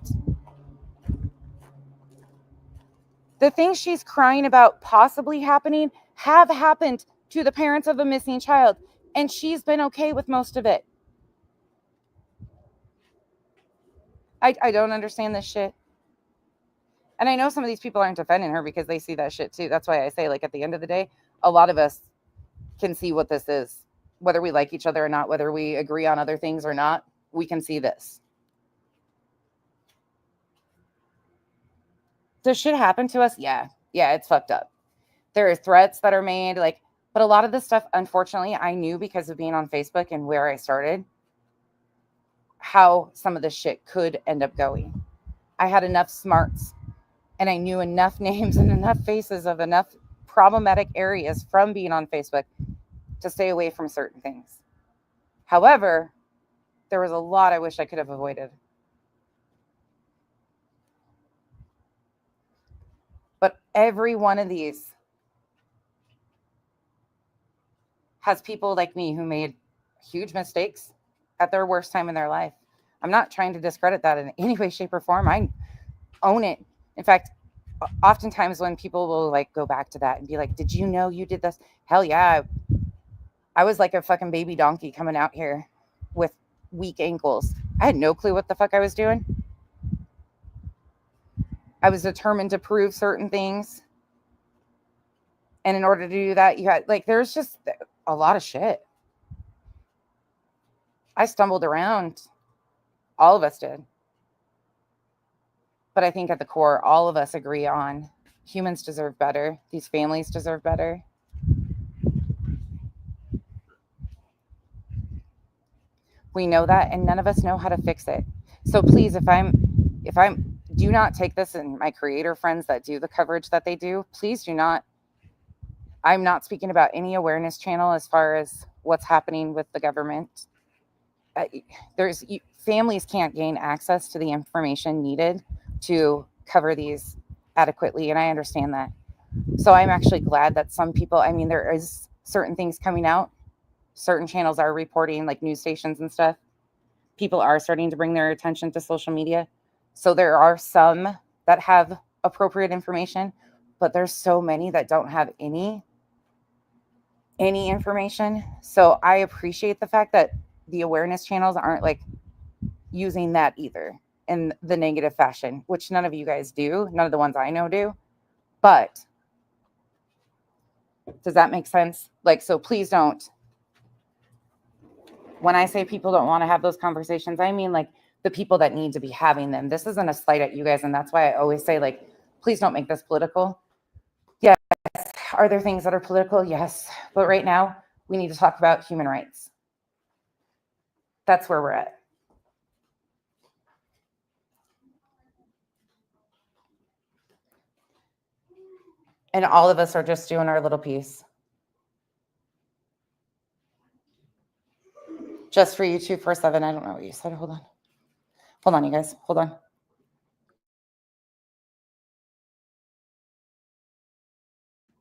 The things she's crying about possibly happening have happened to the parents of a missing child, and she's been okay with most of it. I don't understand this shit. And I know some of these people aren't defending her because they see that shit too. That's why I say, like, at the end of the day, a lot of us can see what this is. Whether we like each other or not, whether we agree on other things or not, we can see this. Does shit happen to us? Yeah, it's fucked up. There are threats that are made, like, but a lot of this stuff, unfortunately, I knew because of being on Facebook and where I started, how some of this shit could end up going. I had enough smarts and I knew enough names and enough faces of enough problematic areas from being on Facebook to stay away from certain things. However, there was a lot I wish I could have avoided. But every one of these has people like me who made huge mistakes at their worst time in their life. I'm not trying to discredit that in any way, shape, or form. I own it. In fact, oftentimes when people will like go back to that and be like, did you know you did this? Hell yeah. I was like a fucking baby donkey coming out here with weak ankles. I had no clue what the fuck I was doing. I was determined to prove certain things. And in order to do that, you had, like, there's just a lot of shit. I stumbled around. All of us did. But I think at the core, all of us agree on humans deserve better. These families deserve better. We know that, and none of us know how to fix it. So please, if I'm, do not take this, and my creator friends that do the coverage that they do, please do not. I'm not speaking about any awareness channel as far as what's happening with the government. families can't gain access to the information needed to cover these adequately, and I understand that. So I'm actually glad that some people, I mean, there is certain things coming out. Certain channels are reporting, like news stations and stuff. People are starting to bring their attention to social media. So there are some that have appropriate information, but there's so many that don't have any information. So I appreciate the fact that the awareness channels aren't like using that either in the negative fashion, which none of you guys do. None of the ones I know do. But does that make sense? Like, so please don't. When I say people don't want to have those conversations, I mean like the people that need to be having them. This isn't a slight at you guys. And that's why I always say, like, please don't make this political. Yes. Are there things that are political? Yes. But right now, we need to talk about human rights. That's where we're at. And all of us are just doing our little piece. Just for you, 247. I don't know what you said. Hold on. Hold on, you guys. Hold on.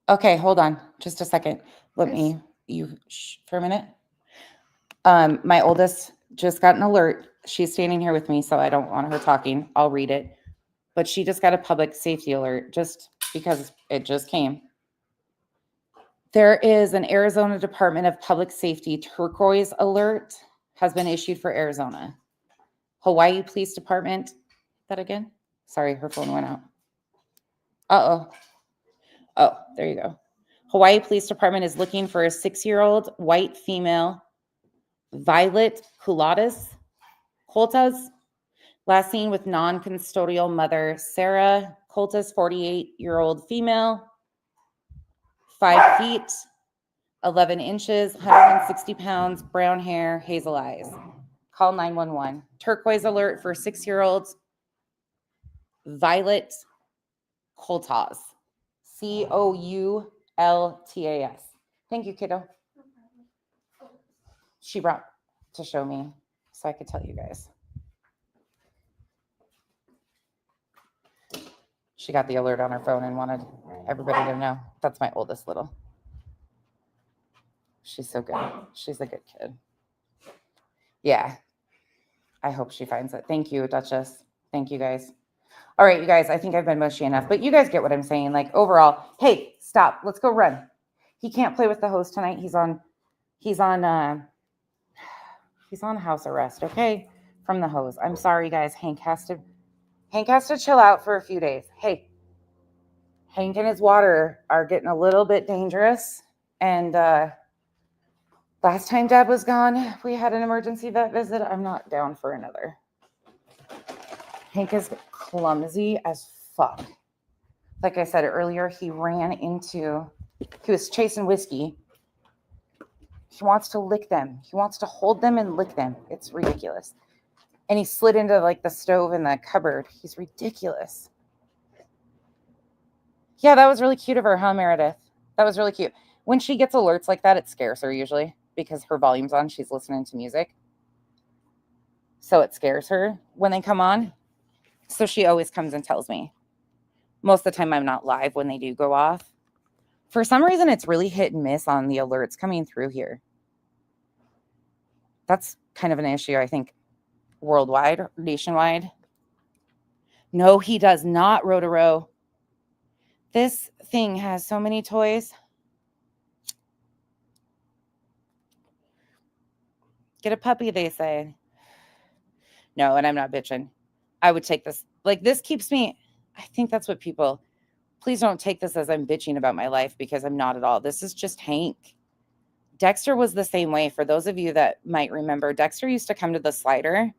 Okay, hold on. Just a second. Let me, for a minute. My oldest just got an alert. She's standing here with me, so I don't want her talking. I'll read it. But she just got a public safety alert just because it just came. There is an Arizona Department of Public Safety turquoise alert has been issued for Arizona. Hawaii Police Department. That again? Sorry, her phone went out. Uh-oh. Oh, there you go. Hawaii Police Department is looking for a 6-year-old white female, Violet Coltas, last seen with non-custodial mother Sarah Coltas, 48-year-old female, 5 feet, 11 inches, 160 pounds, brown hair, hazel eyes. Call 911. Turquoise alert for 6-year-old Violet Coltas. Coultas. Thank you, kiddo. She brought to show me so I could tell you guys. She got the alert on her phone and wanted everybody to know. That's my oldest little. She's so good. She's a good kid. Yeah. I hope she finds it. Thank you, Duchess. Thank you, guys. All right, you guys, I think I've been mushy enough, but you guys get what I'm saying. Like, overall, hey, stop. Let's go run. He can't play with the hose tonight. He's on house arrest, okay? From the hose. I'm sorry, guys. Hank has to chill out for a few days. Hey, Hank and his water are getting a little bit dangerous. And last time Dad was gone, we had an emergency vet visit. I'm not down for another. Hank is clumsy as fuck. Like I said earlier, he was chasing whiskey. He wants to lick them. He wants to hold them and lick them. It's ridiculous. And he slid into like the stove in the cupboard. He's ridiculous. Yeah, that was really cute of her, huh, Meredith? That was really cute. When she gets alerts like that, it scares her usually because her volume's on. She's listening to music. So it scares her when they come on. So she always comes and tells me. Most of the time I'm not live when they do go off. For some reason, it's really hit and miss on the alerts coming through here. That's kind of an issue, I think, worldwide, nationwide. No, he does not, Rotaro. This thing has so many toys. Get a puppy, they say. No, and I'm not bitching. I would take this. Like, this keeps me, I think that's what people, please don't take this as I'm bitching about my life because I'm not at all. This is just Hank. Dexter was the same way. For those of you that might remember, Dexter used to come to the slider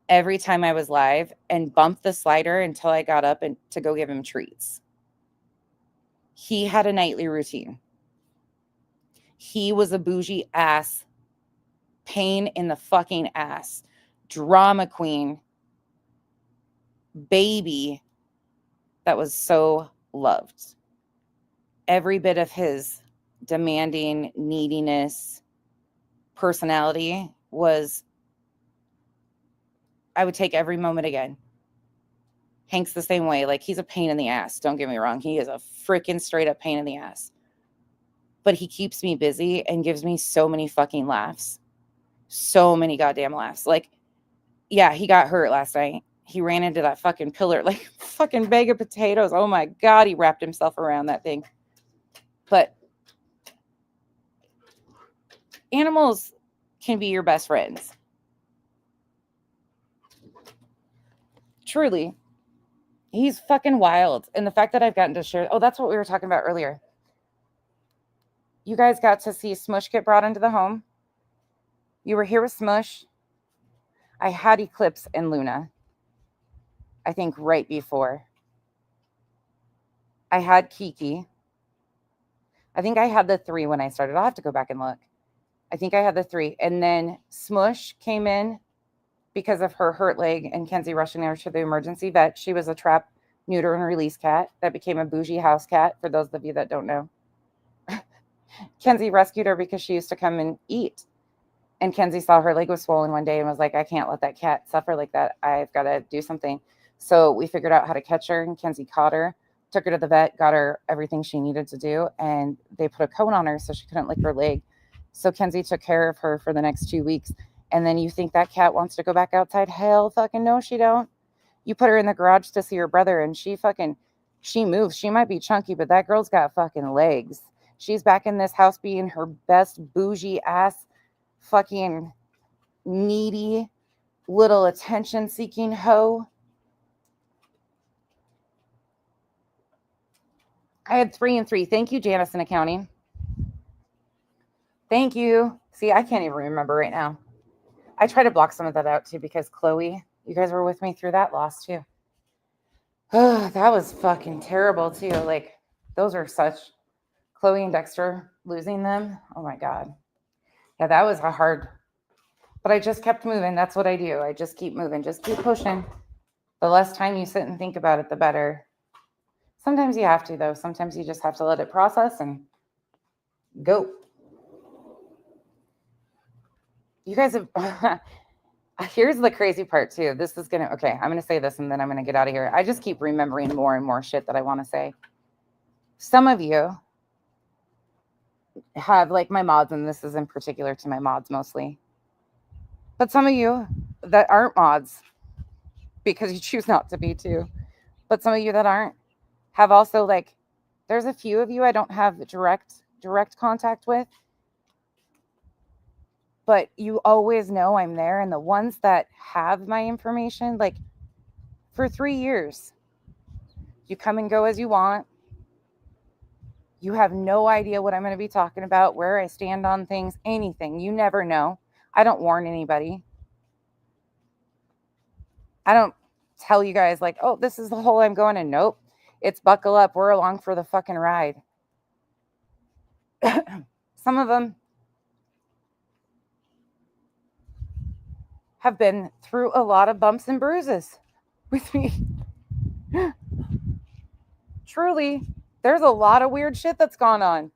every time I was live and bump the slider until I got up and to go give him treats. He had a nightly routine. He was a bougie ass, pain in the fucking ass, drama queen, baby that was so loved. Every bit of his demanding, neediness, personality was I would take every moment again. Hank's the same way. Like, he's a pain in the ass. Don't get me wrong. He is a freaking straight up pain in the ass. But he keeps me busy and gives me so many fucking laughs. So many goddamn laughs. Like, yeah, he got hurt last night. He ran into that fucking pillar like fucking bag of potatoes. Oh my God, he wrapped himself around that thing. But animals can be your best friends. Truly. He's fucking wild. And the fact that I've gotten to share, oh, that's what we were talking about earlier. You guys got to see Smush get brought into the home. You were here with Smush. I had Eclipse and Luna, I think right before. I had Kiki. I think I had the 3 when I started. I'll have to go back and look. I think I had the 3. And then Smush came in because of her hurt leg and Kenzie rushing her to the emergency vet. She was a trap, neuter, and release cat that became a bougie house cat, for those of you that don't know. Kenzie rescued her because she used to come and eat. And Kenzie saw her leg was swollen one day and was like, I can't let that cat suffer like that. I've got to do something. So we figured out how to catch her, and Kenzie caught her, took her to the vet, got her everything she needed to do, and they put a cone on her so she couldn't lick her leg. So Kenzie took care of her for the next 2 weeks. And then you think that cat wants to go back outside? Hell fucking no, she don't. You put her in the garage to see her brother, and she moves. She might be chunky, but that girl's got fucking legs. She's back in this house being her best bougie ass, fucking needy little attention seeking hoe. I had 3 and 3. Thank you, Janice in accounting. Thank you. See, I can't even remember right now. I try to block some of that out too, because Chloe, you guys were with me through that loss too. Oh, that was fucking terrible too. Like, those are such, Chloe and Dexter, losing them. Oh my God. Yeah, that was a hard, but I just kept moving. That's what I do. I just keep moving, just keep pushing. The less time you sit and think about it, the better. Sometimes you have to, though. Sometimes you just have to let it process and go. You guys have, here's the crazy part too. This is going to, okay, I'm going to say this and then I'm going to get out of here. I just keep remembering more and more shit that I want to say. Some of you have, like my mods, and this is in particular to my mods mostly, but some of you that aren't mods, because you choose not to be too, but some of you that aren't, have also, like, there's a few of you I don't have direct contact with, but you always know I'm there. And the ones that have my information, like, for 3 years, you come and go as you want. You have no idea what I'm going to be talking about, where I stand on things, anything. You never know. I don't warn anybody. I don't tell you guys, like, oh, this is the hole I'm going in. Nope. It's buckle up. We're along for the fucking ride. Some of them have been through a lot of bumps and bruises with me. Truly, there's a lot of weird shit that's gone on.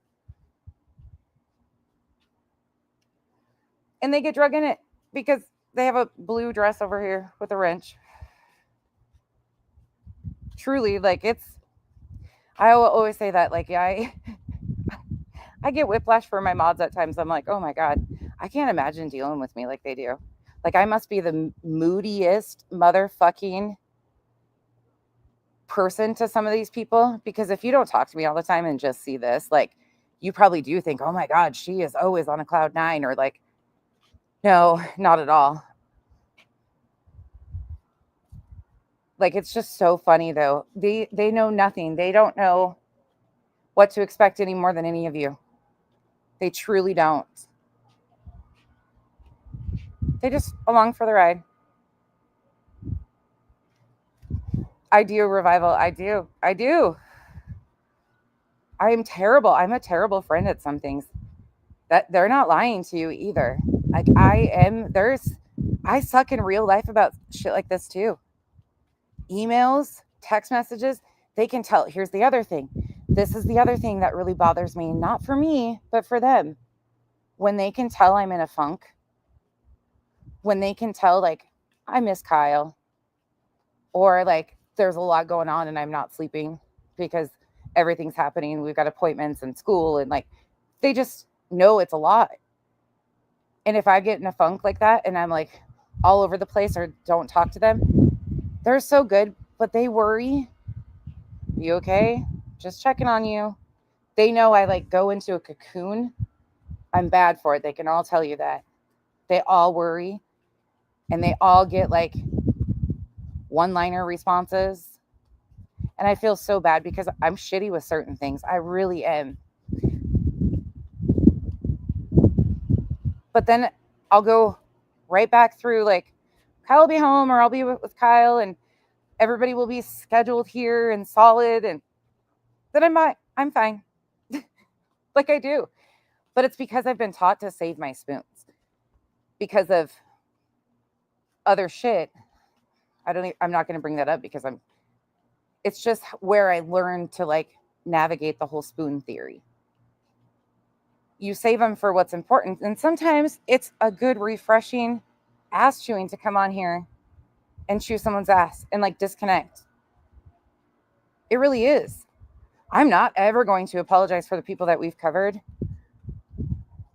And they get drug in it because they have a blue dress over here with a wrench. Truly, like, I always say that, like, yeah, I get whiplash for my mods at times. I'm like, oh my God, I can't imagine dealing with me like they do. Like, I must be the moodiest motherfucking person to some of these people, because if you don't talk to me all the time and just see this, like, you probably do think, oh my God, she is always on a cloud 9, or like, no, not at all. Like, it's just so funny though. They know nothing. They don't know what to expect any more than any of you. They truly don't. They just along for the ride. I do, Revival. I do. I am terrible. I'm a terrible friend at some things. That they're not lying to you either. Like, I suck in real life about shit like this too. Emails, text messages, they can tell. Here's the other thing. This is the other thing that really bothers me. Not for me, but for them. When they can tell I'm in a funk, when they can tell, like, I miss Kyle. Or like there's a lot going on and I'm not sleeping because everything's happening. We've got appointments and school and like they just know it's a lot. And if I get in a funk like that and I'm like all over the place or don't talk to them, they're so good, but they worry. You okay? Just checking on you. They know I like go into a cocoon. I'm bad for it. They can all tell you that. They all worry and they all get like one-liner responses. And I feel so bad because I'm shitty with certain things. I really am. But then I'll go right back through like Kyle will be home or I'll be with Kyle and everybody will be scheduled here and solid and then I'm fine. Like I do. But it's because I've been taught to save my spoons because of other shit. I'm not going to bring that up because it's just where I learned to like navigate the whole spoon theory. You save them for what's important. And sometimes it's a good, refreshing ass chewing to come on here and chew someone's ass and like disconnect. It really is. I'm not ever going to apologize for the people that we've covered.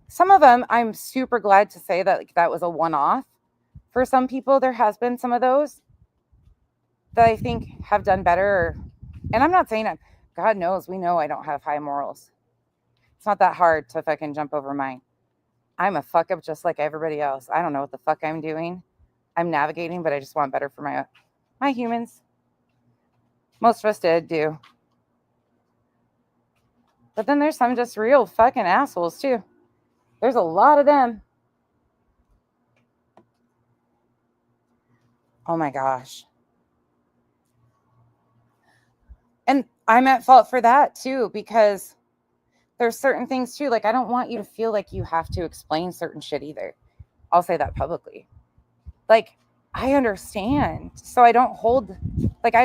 Some of them, I'm super glad to say that like, that was a one-off. For some people, there has been some of those that I think have done better. And I'm not saying God knows, we know I don't have high morals. It's not that hard to fucking jump over mine. I'm a fuck up just like everybody else. I don't know what the fuck I'm doing. I'm navigating, but I just want better for my humans. Most of us do. But then there's some just real fucking assholes too. There's a lot of them. Oh my gosh. And I'm at fault for that too, because there's certain things too. Like, I don't want you to feel like you have to explain certain shit either. I'll say that publicly. Like, I understand. So I don't hold, like,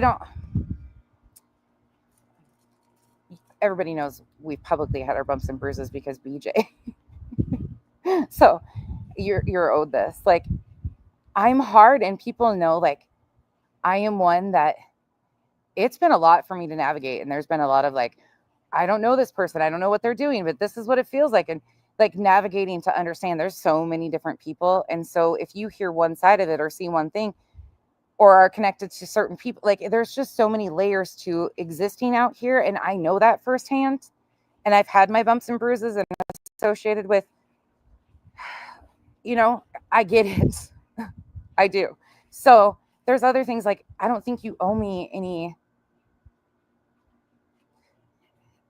everybody knows we publicly had our bumps and bruises because BJ. So you're owed this. Like, I'm hard and people know, like, I am one that it's been a lot for me to navigate. And there's been a lot of like, I don't know this person. I don't know what they're doing, but this is what it feels like. And like navigating to understand there's so many different people. And so if you hear one side of it or see one thing or are connected to certain people, like there's just so many layers to existing out here. And I know that firsthand. And I've had my bumps and bruises and associated with, you know, I get it. I do. So there's other things like, I don't think you owe me any.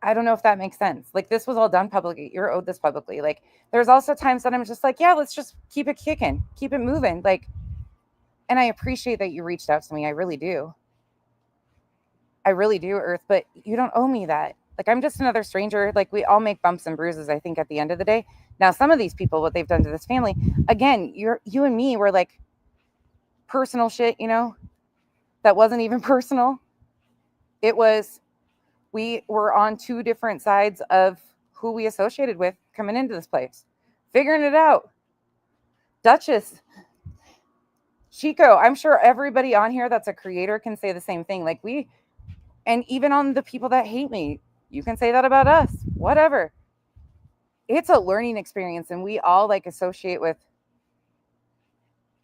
I don't know if that makes sense. Like this was all done publicly. You're owed this publicly. Like there's also times that I'm just like, yeah, let's just keep it kicking, keep it moving. Like, and I appreciate that you reached out to me. I really do. I really do, Earth, but you don't owe me that. Like I'm just another stranger. Like we all make bumps and bruises, I think, at the end of the day. Now, some of these people, what they've done to this family, again, you and me were like personal shit, you know, that wasn't even personal. It was, we were on two different sides of who we associated with coming into this place, figuring it out. Duchess, Chico, I'm sure everybody on here that's a creator can say the same thing. Like and even on the people that hate me, you can say that about us, whatever. It's a learning experience and we all like associate with,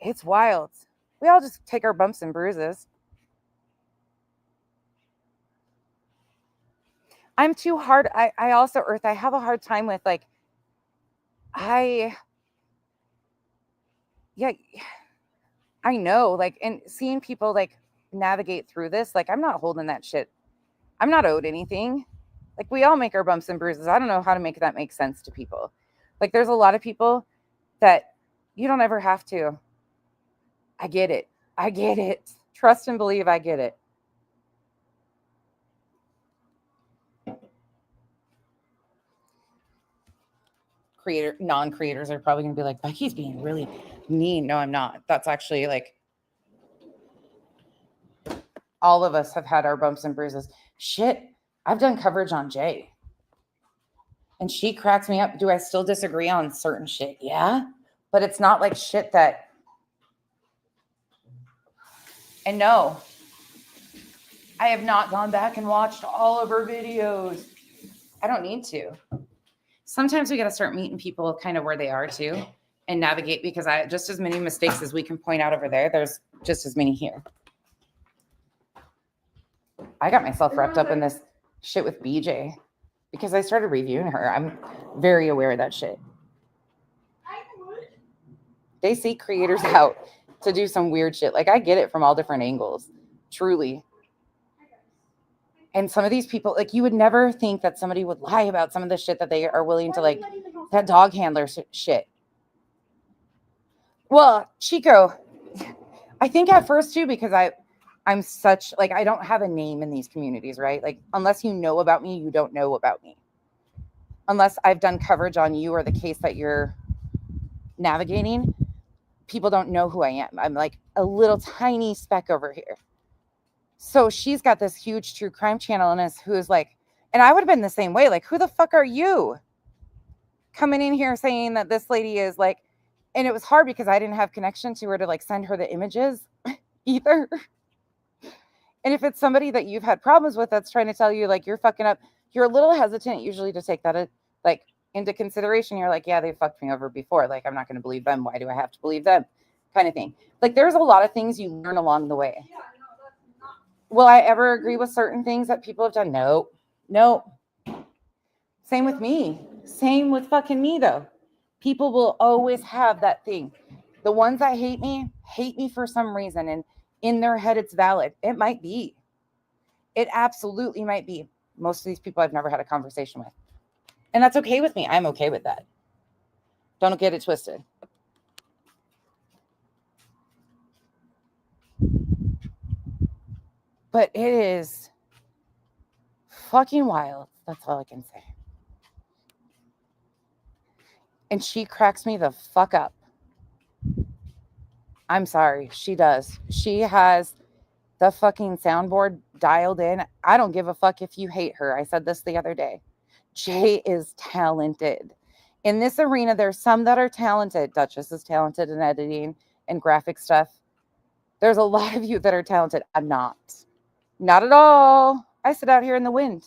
it's wild. We all just take our bumps and bruises. I'm too hard. I also, Earth, I have a hard time with like, I know, like, and seeing people like navigate through this, like, I'm not holding that shit. I'm not owed anything. Like, we all make our bumps and bruises. I don't know how to make that make sense to people. Like, there's a lot of people that you don't ever have to. I get it. I get it. Trust and believe I get it. Non-creators are probably going to be like, Becky's being really mean. No, I'm not. That's actually like, all of us have had our bumps and bruises. Shit, I've done coverage on Jay. And she cracks me up. Do I still disagree on certain shit? Yeah. But it's not like shit that And no, I have not gone back and watched all of her videos. I don't need to. Sometimes we got to start meeting people kind of where they are too and navigate, because I just as many mistakes as we can point out over there, there's just as many here. I got myself wrapped up in this shit with BJ because I started reviewing her. I'm very aware of that shit. They seek creators out to do some weird shit. Like, I get it from all different angles, truly. And some of these people, like, you would never think that somebody would lie about some of the shit that they are willing to, like, that dog handler shit. Well, Chico, I think at first too, because I'm such, like, I don't have a name in these communities, right? Like, unless you know about me, you don't know about me. Unless I've done coverage on you or the case that you're navigating, people don't know who I am. I'm like a little tiny speck over here. So she's got this huge true crime channel and who's like, and I would have been the same way. Like, who the fuck are you coming in here saying that this lady is like, and it was hard because I didn't have connection to her to like send her the images either. And if it's somebody that you've had problems with that's trying to tell you like you're fucking up, you're a little hesitant usually to take that like into consideration. You're like, yeah, they fucked me over before. Like, I'm not going to believe them. Why do I have to believe them? Kind of thing. Like, there's a lot of things you learn along the way. Will I ever agree with certain things that people have done? No. Same with me. Same with fucking me, though. People will always have that thing. The ones that hate me for some reason. And in their head, it's valid. It might be. It absolutely might be. Most of these people I've never had a conversation with. And that's okay with me. I'm okay with that. Don't get it twisted. But it is fucking wild. That's all I can say. And she cracks me the fuck up. I'm sorry. She does. She has the fucking soundboard dialed in. I don't give a fuck if you hate her. I said this the other day. Jay is talented. In this arena, there's some that are talented. Duchess is talented in editing and graphic stuff. There's a lot of you that are talented. I'm not. Not at all. I sit out here in the wind.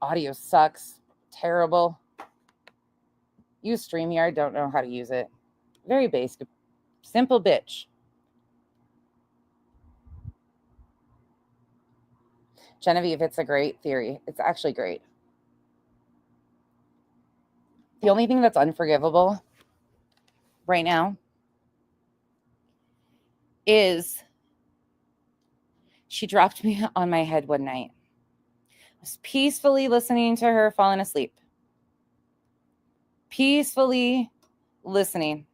Audio sucks. Terrible. Use StreamYard. Don't know how to use it. Very basic. Simple bitch. Genevieve, it's a great theory. It's actually great. The only thing that's unforgivable right now is she dropped me on my head one night. I was peacefully listening to her, falling asleep. Peacefully listening.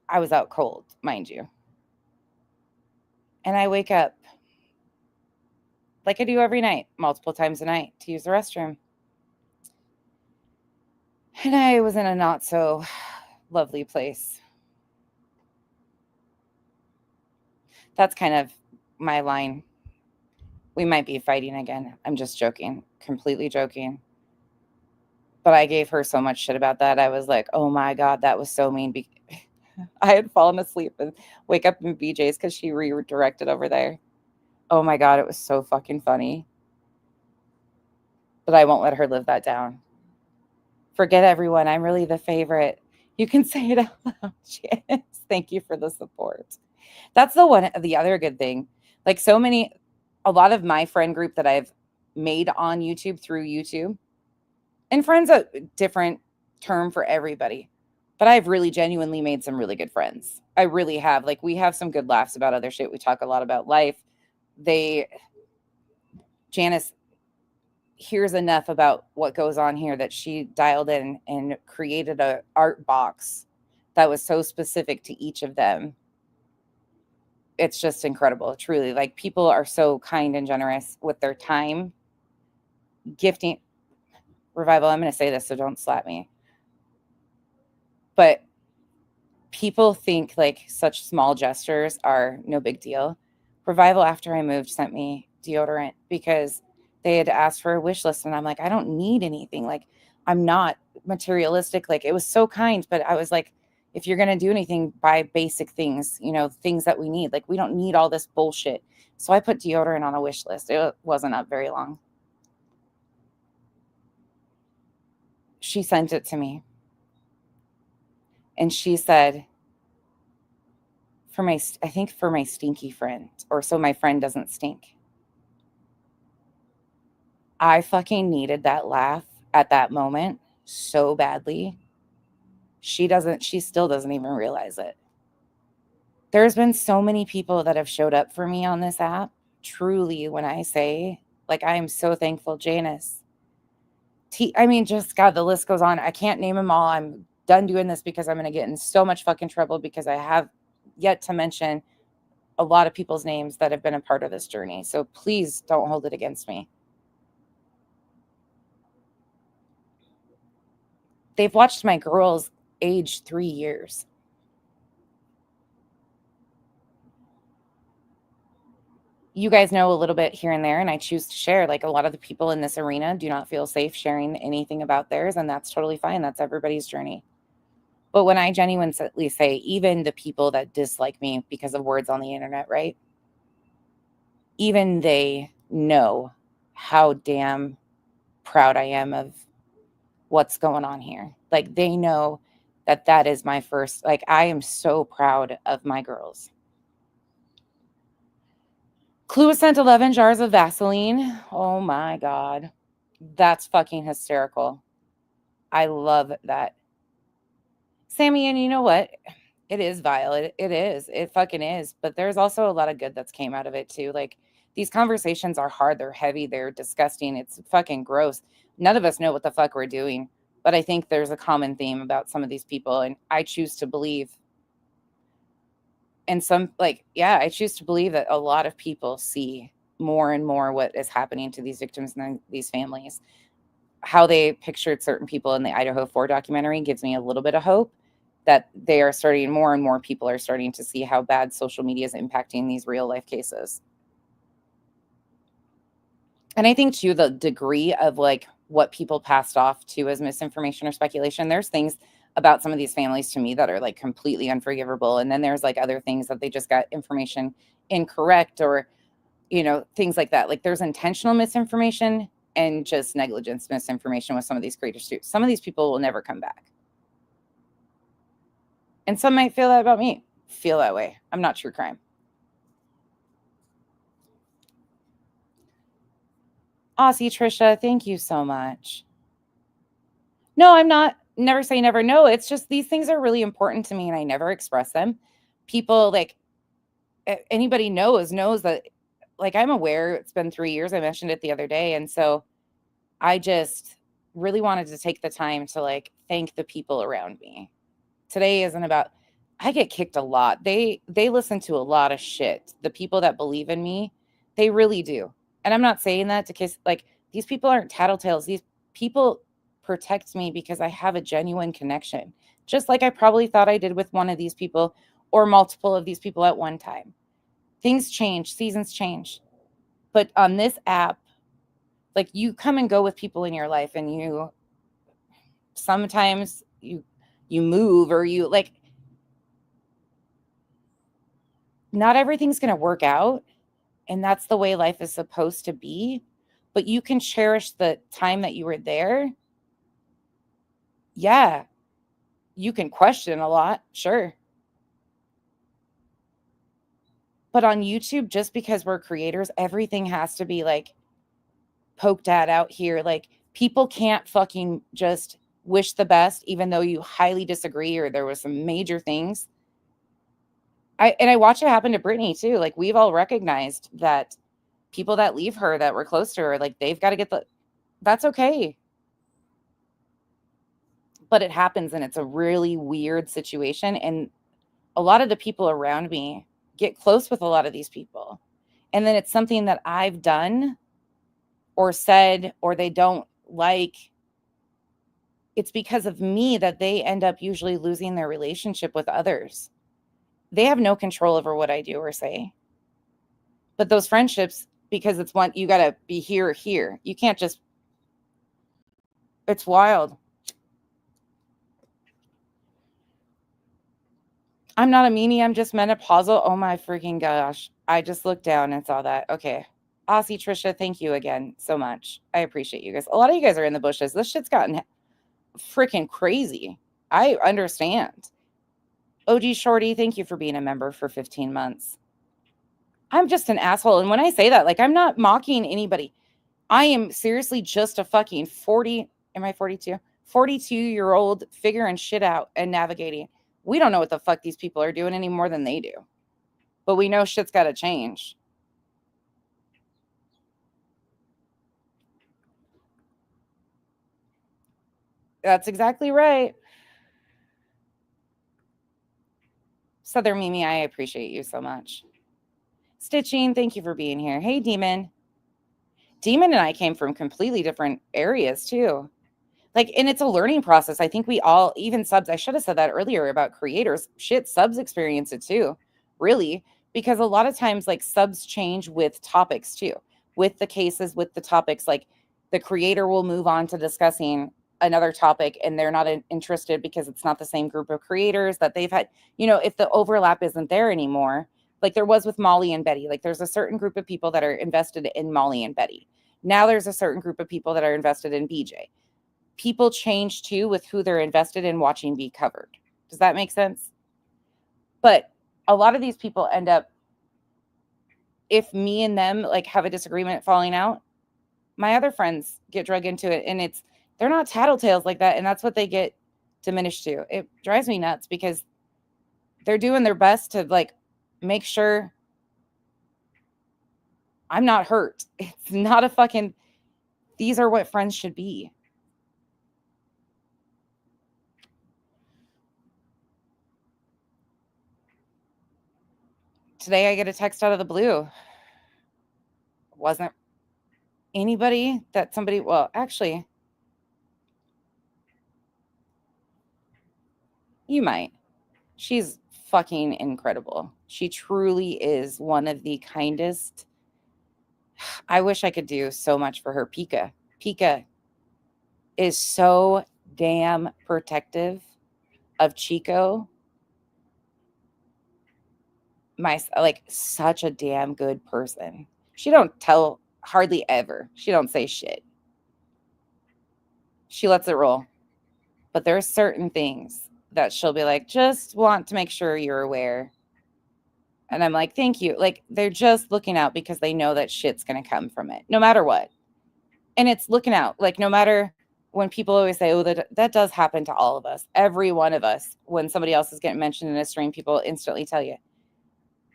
I was out cold, mind you. And I wake up like I do every night, multiple times a night, to use the restroom. And I was in a not so lovely place. That's kind of my line. We might be fighting again. I'm just joking, completely joking. But I gave her so much shit about that. I was like, oh my God, that was so mean. I had fallen asleep and wake up in BJ's because she redirected over there. Oh my God, it was so fucking funny. But I won't let her live that down. Forget everyone. I'm really the favorite. You can say it out loud. Yes. Thank you for the support. That's the other good thing. Like a lot of my friend group that I've made on YouTube through YouTube, and friends a different term for everybody, but I've really genuinely made some really good friends. I really have. Like, we have some good laughs about other shit. We talk a lot about life. Janice hears enough about what goes on here that she dialed in and created an art box that was so specific to each of them. It's just incredible, truly. Like, people are so kind and generous with their time. Gifting. Revival, I'm going to say this, so don't slap me. But people think like such small gestures are no big deal. Revival, after I moved, sent me deodorant because they had asked for a wish list. And I'm like, I don't need anything. Like, I'm not materialistic. Like, it was so kind. But I was like, If you're going to do anything, buy basic things, you know, things that we need. Like, we don't need all this bullshit. So I put deodorant on a wish list. It wasn't up very long. She sent it to me. And she said, I think for my stinky friend, or so my friend doesn't stink. I fucking needed that laugh at that moment so badly. She still doesn't even realize it. There's been so many people that have showed up for me on this app. Truly, when I say, like, I am so thankful. Janice. I mean, just God, the list goes on. I can't name them all. I'm done doing this because I'm going to get in so much fucking trouble because I have yet to mention a lot of people's names that have been a part of this journey. So please don't hold it against me. They've watched my girls age 3 years. You guys know a little bit here and there, and I choose to share. Like, a lot of the people in this arena do not feel safe sharing anything about theirs, and that's totally fine. That's everybody's journey. But when I genuinely say, even the people that dislike me because of words on the internet, right? Even they know how damn proud I am of what's going on here. Like, they know that is my first, like, I am so proud of my girls. Clue sent 11 jars of Vaseline. Oh my God. That's fucking hysterical. I love that. Sammy, and you know what? It is vile. It is. It fucking is. But there's also a lot of good that's came out of it too. Like, these conversations are hard. They're heavy. They're disgusting. It's fucking gross. None of us know what the fuck we're doing. But I think there's a common theme about some of these people. And I choose to believe. And I choose to believe that a lot of people see more and more what is happening to these victims and these families. How they pictured certain people in the Idaho 4 documentary gives me a little bit of hope that more and more people are starting to see how bad social media is impacting these real life cases. And I think too, the degree of like what people passed off to as misinformation or speculation, there's things about some of these families to me that are like completely unforgivable. And then there's like other things that they just got information incorrect or, you know, things like that. Like, there's intentional misinformation and just negligence misinformation with some of these creators too. Some of these people will never come back. And some might feel that about me. Feel that way. I'm not true crime. Aussie Trisha, thank you so much. No, I'm not. Never say never. No, it's just these things are really important to me and I never express them. People, like, anybody knows that, like, I'm aware it's been 3 years. I mentioned it the other day. And so I just really wanted to take the time to like thank the people around me. Today isn't about, I get kicked a lot. They listen to a lot of shit. The people that believe in me, they really do. And I'm not saying that to kiss, like, these people aren't tattletales. These people protect me because I have a genuine connection. Just like I probably thought I did with one of these people or multiple of these people at one time. Things change, seasons change. But on this app, like, you come and go with people in your life and you sometimes you move or you like, not everything's going to work out. And that's the way life is supposed to be. But you can cherish the time that you were there. Yeah. You can question a lot. Sure. But on YouTube, just because we're creators, everything has to be like poked at out here. Like, people can't fucking just wish the best, even though you highly disagree or there was some major things. I watch it happen to Brittany too. Like, we've all recognized that people that leave her that were close to her, like, they've got to get that's okay. But it happens and it's a really weird situation. And a lot of the people around me get close with a lot of these people. And then it's something that I've done or said, or they don't like. It's because of me that they end up usually losing their relationship with others. They have no control over what I do or say. But those friendships, because it's one, you got to be here or here. You can't just, it's wild. I'm not a meanie. I'm just menopausal. Oh my freaking gosh. I just looked down and saw that. Okay. Aussie Trisha, thank you again so much. I appreciate you guys. A lot of you guys are in the bushes. This shit's gotten freaking crazy. I understand. OG Shorty, thank you for being a member for 15 months. I'm just an asshole. And when I say that, like, I'm not mocking anybody. I am seriously just a fucking 40, am I 42? 42-year-old figuring shit out and navigating. We don't know what the fuck these people are doing any more than they do. But we know shit's got to change. That's exactly right. Southern Mimi, I appreciate you so much. Stitching, thank you for being here. Hey, Demon. Demon and I came from completely different areas too. Like, and it's a learning process. I think we all, even subs, I should have said that earlier about creators. Shit, subs experience it too, really, because a lot of times, like, subs change with topics too, with the cases, with the topics. Like, the creator will move on to discussing another topic and they're not interested because it's not the same group of creators that they've had. You know, if the overlap isn't there anymore, like there was with Molly and Betty, like there's a certain group of people that are invested in Molly and Betty. Now there's a certain group of people that are invested in BJ. People change too with who they're invested in watching be covered. Does that make sense? But a lot of these people end up, if me and them like have a disagreement falling out, my other friends get drug into it, and they're not tattletales like that, and that's what they get diminished to. It drives me nuts because they're doing their best to like make sure I'm not hurt. It's not a fucking, these are what friends should be. Today I get a text out of the blue. It wasn't anybody that somebody, well, actually, you might. She's fucking incredible. She truly is one of the kindest. I wish I could do so much for her. Pika. Pika is so damn protective of Chico. Like, such a damn good person. She don't tell hardly ever. She don't say shit. She lets it roll. But there are certain things that she'll be like, just want to make sure you're aware. And I'm like, thank you. Like, they're just looking out because they know that shit's going to come from it, no matter what. And it's looking out, like, no matter, when people always say, oh, that does happen to all of us. Every one of us, when somebody else is getting mentioned in a stream, people instantly tell you.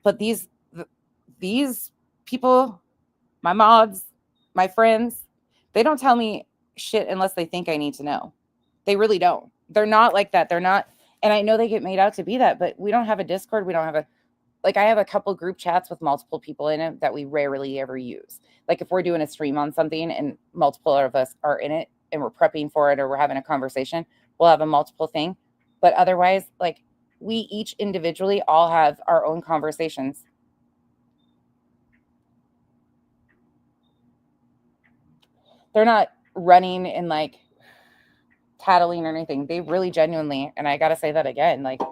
But these people, my mods, my friends, they don't tell me shit unless they think I need to know. They really don't. They're not like that. They're not. And I know they get made out to be that, but we don't have a Discord. We don't have I have a couple group chats with multiple people in it that we rarely ever use. Like if we're doing a stream on something and multiple of us are in it and we're prepping for it or we're having a conversation, we'll have a multiple thing. But otherwise, like, we each individually all have our own conversations. They're not running and like tattling or anything. They really genuinely, and I got to say that again, like,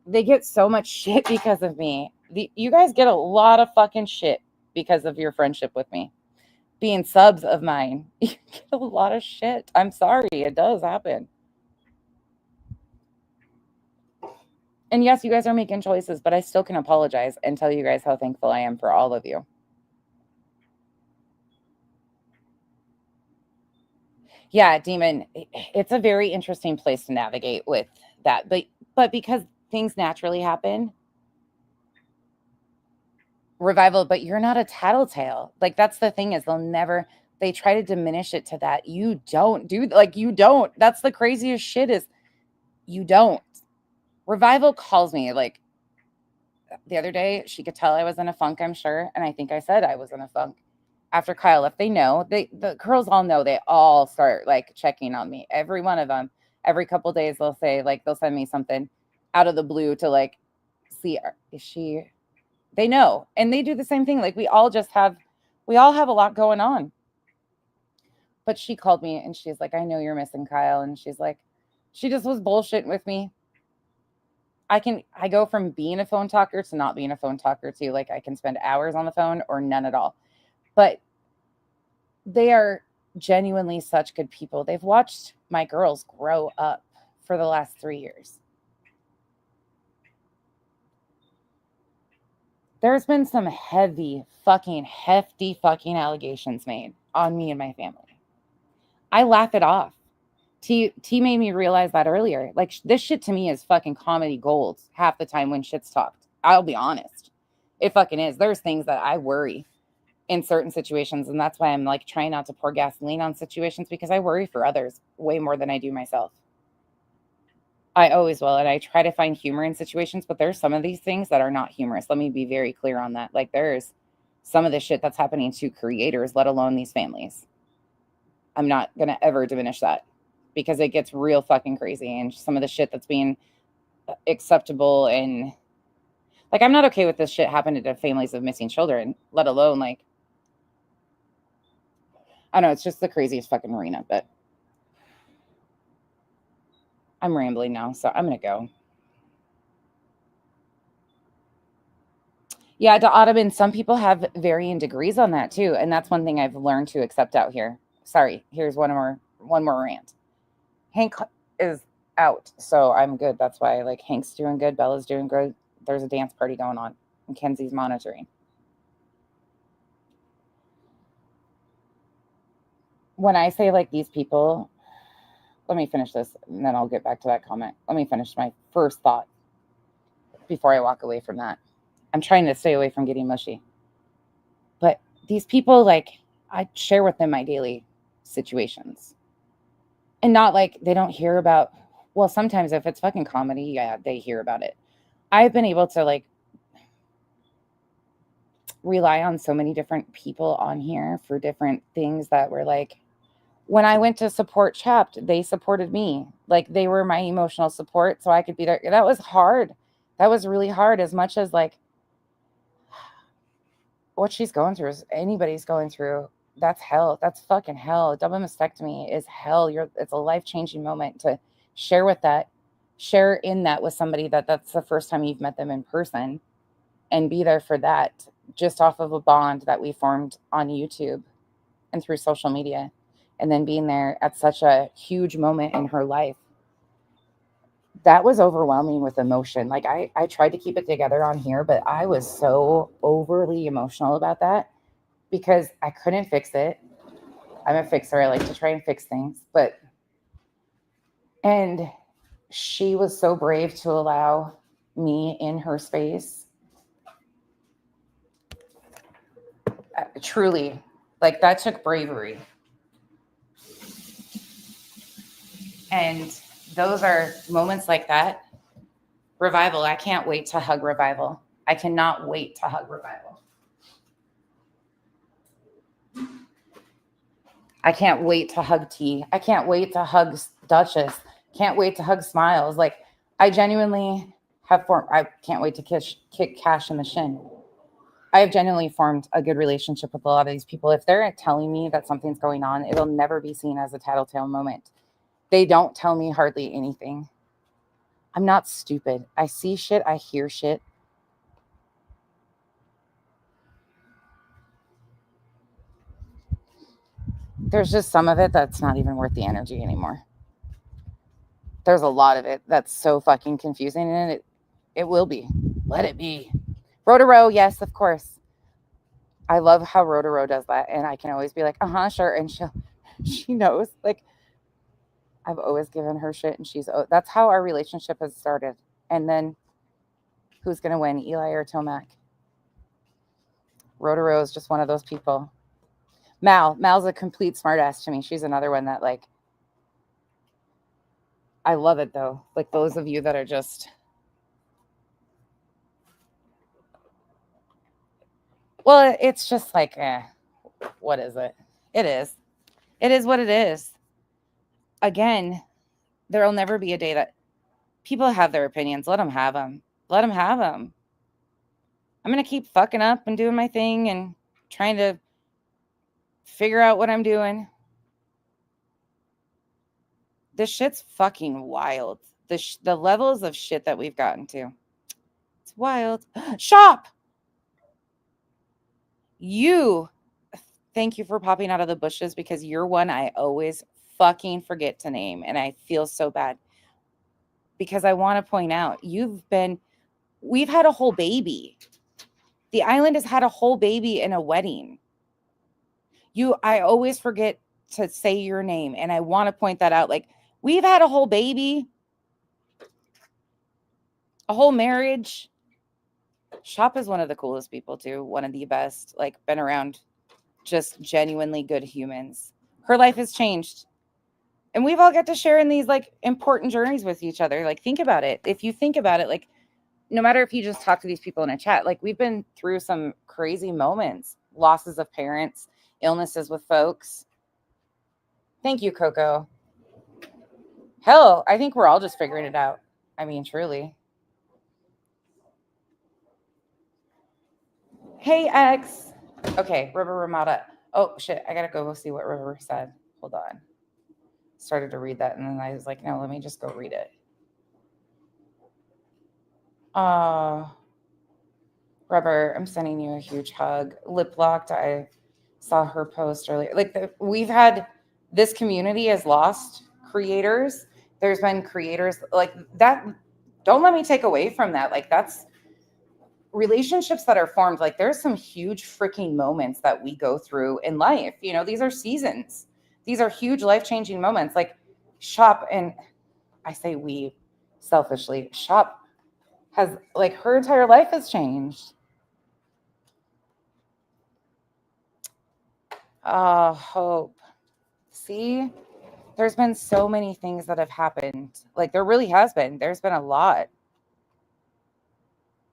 they get so much shit because of me. You guys get a lot of fucking shit because of your friendship with me. Being subs of mine, you get a lot of shit. I'm sorry. It does happen. And yes, you guys are making choices, but I still can apologize and tell you guys how thankful I am for all of you. Yeah, Demon, it's a very interesting place to navigate with that. But because things naturally happen, Revival, but you're not a tattletale. Like, that's the thing, is they try to diminish it to that. You don't do, like, you don't. That's the craziest shit, is you don't. Revival calls me, like, the other day, she could tell I was in a funk, I'm sure. And I think I said I was in a funk. After Kyle left, they know. The girls all know. They all start, like, checking on me. Every one of them. Every couple days, they'll say, like, they'll send me something out of the blue to, like, see, is she... They know. And they do the same thing. Like, we all have a lot going on. But she called me and she's like, I know you're missing Kyle. And she's like, she just was bullshitting with me. I go from being a phone talker to not being a phone talker too. Like, I can spend hours on the phone or none at all. But they are genuinely such good people. They've watched my girls grow up for the last 3 years. There's been some hefty fucking allegations made on me and my family. I laugh it off. T made me realize that earlier. Like, this shit to me is fucking comedy gold half the time when shit's talked. I'll be honest. It fucking is. There's things that I worry in certain situations, and that's why I'm like trying not to pour gasoline on situations, because I worry for others way more than I do myself. I always will, and I try to find humor in situations, but there's some of these things that are not humorous. Let me be very clear on that. Like, there's some of the shit that's happening to creators, let alone these families. I'm not going to ever diminish that, because it gets real fucking crazy, and some of the shit that's being acceptable, and like, I'm not okay with this shit happening to families of missing children, let alone, like, I don't know, it's just the craziest fucking arena. But I'm rambling now, so I'm gonna go. Yeah, to Ottoman, some people have varying degrees on that too, and that's one thing I've learned to accept out here. Sorry, here's one more rant. Hank is out, so I'm good. That's why, like, Hank's doing good, Bella's doing good. There's a dance party going on, and Kenzie's monitoring. When I say, like, these people, let me finish this, and then I'll get back to that comment. Let me finish my first thought before I walk away from that. I'm trying to stay away from getting mushy. But these people, like, I share with them my daily situations. And not like they don't hear about, well, sometimes if it's fucking comedy, yeah, they hear about it. I've been able to, like, rely on so many different people on here for different things that were like, when I went to support Chapped, they supported me. Like, they were my emotional support, so I could be there. That was hard. That was really hard. As much as, like, what she's going through is anybody's going through. That's hell. That's fucking hell. Double mastectomy is hell. It's a life-changing moment to share in that with somebody that's the first time you've met them in person, and be there for that, just off of a bond that we formed on YouTube and through social media. And then being there at such a huge moment in her life, that was overwhelming with emotion. Like, I tried to keep it together on here, but I was so overly emotional about that because I couldn't fix it. I'm a fixer. I like to try and fix things. And she was so brave to allow me in her space. Truly, like, that took bravery. And those are moments like that. Revival. I can't wait to hug Revival. I cannot wait to hug Revival. I can't wait to hug T. I can't wait to hug Duchess. Can't wait to hug Smiles. Like, I genuinely have formed, I can't wait to kick Cash in the shin. I have genuinely formed a good relationship with a lot of these people. If they're telling me that something's going on, it'll never be seen as a tattletale moment. They don't tell me hardly anything. I'm not stupid. I see shit. I hear shit. There's just some of it that's not even worth the energy anymore. There's a lot of it that's so fucking confusing, and it will be. Let it be. Rotaro, yes, of course. I love how Rotaro does that, and I can always be like, sure, and she knows. Like, I've always given her shit, and that's how our relationship has started. And then, who's gonna win, Eli or Tomac? Rotaro is just one of those people. Mal's a complete smartass to me. She's another one that, like, I love it though. Like, those of you that are just, well, it's just like, what is it? It is what it is. Again, there'll never be a day that people have their opinions. Let them have them. Let them have them. I'm going to keep fucking up and doing my thing and trying to figure out what I'm doing. This shit's fucking wild. the levels of shit that we've gotten to. It's wild. Shop. Thank you for popping out of the bushes, because you're one I always fucking forget to name, and I feel so bad because I want to point out we've had a whole baby. The island has had a whole baby and a wedding. I always forget to say your name, and I want to point that out. Like, we've had a whole baby, a whole marriage. Shop is one of the coolest people too, one of the best, like, been around just genuinely good humans. Her life has changed, and we've all got to share in these like important journeys with each other. Like, think about it. If you think about it, like, no matter if you just talk to these people in a chat, like, we've been through some crazy moments, losses of parents, illnesses with folks. Thank you, Coco. Hell, I think we're all just figuring it out. I mean, truly. Hey, X. Okay, River Ramada. Oh, shit. I got to go see what River said. Hold on. Started to read that, and then I was like, no, let me just go read it. Rubber, I'm sending you a huge hug. Lip locked. I saw her post earlier. Like, we've had, this community has lost creators. There's been creators like that. Don't let me take away from that. Like, that's relationships that are formed. Like, there's some huge freaking moments that we go through in life. You know, these are seasons. These are huge life-changing moments. Like, Shop, and I say we selfishly, Shop has, like, her entire life has changed. Hope. See, there's been so many things that have happened. Like, there really has been. There's been a lot.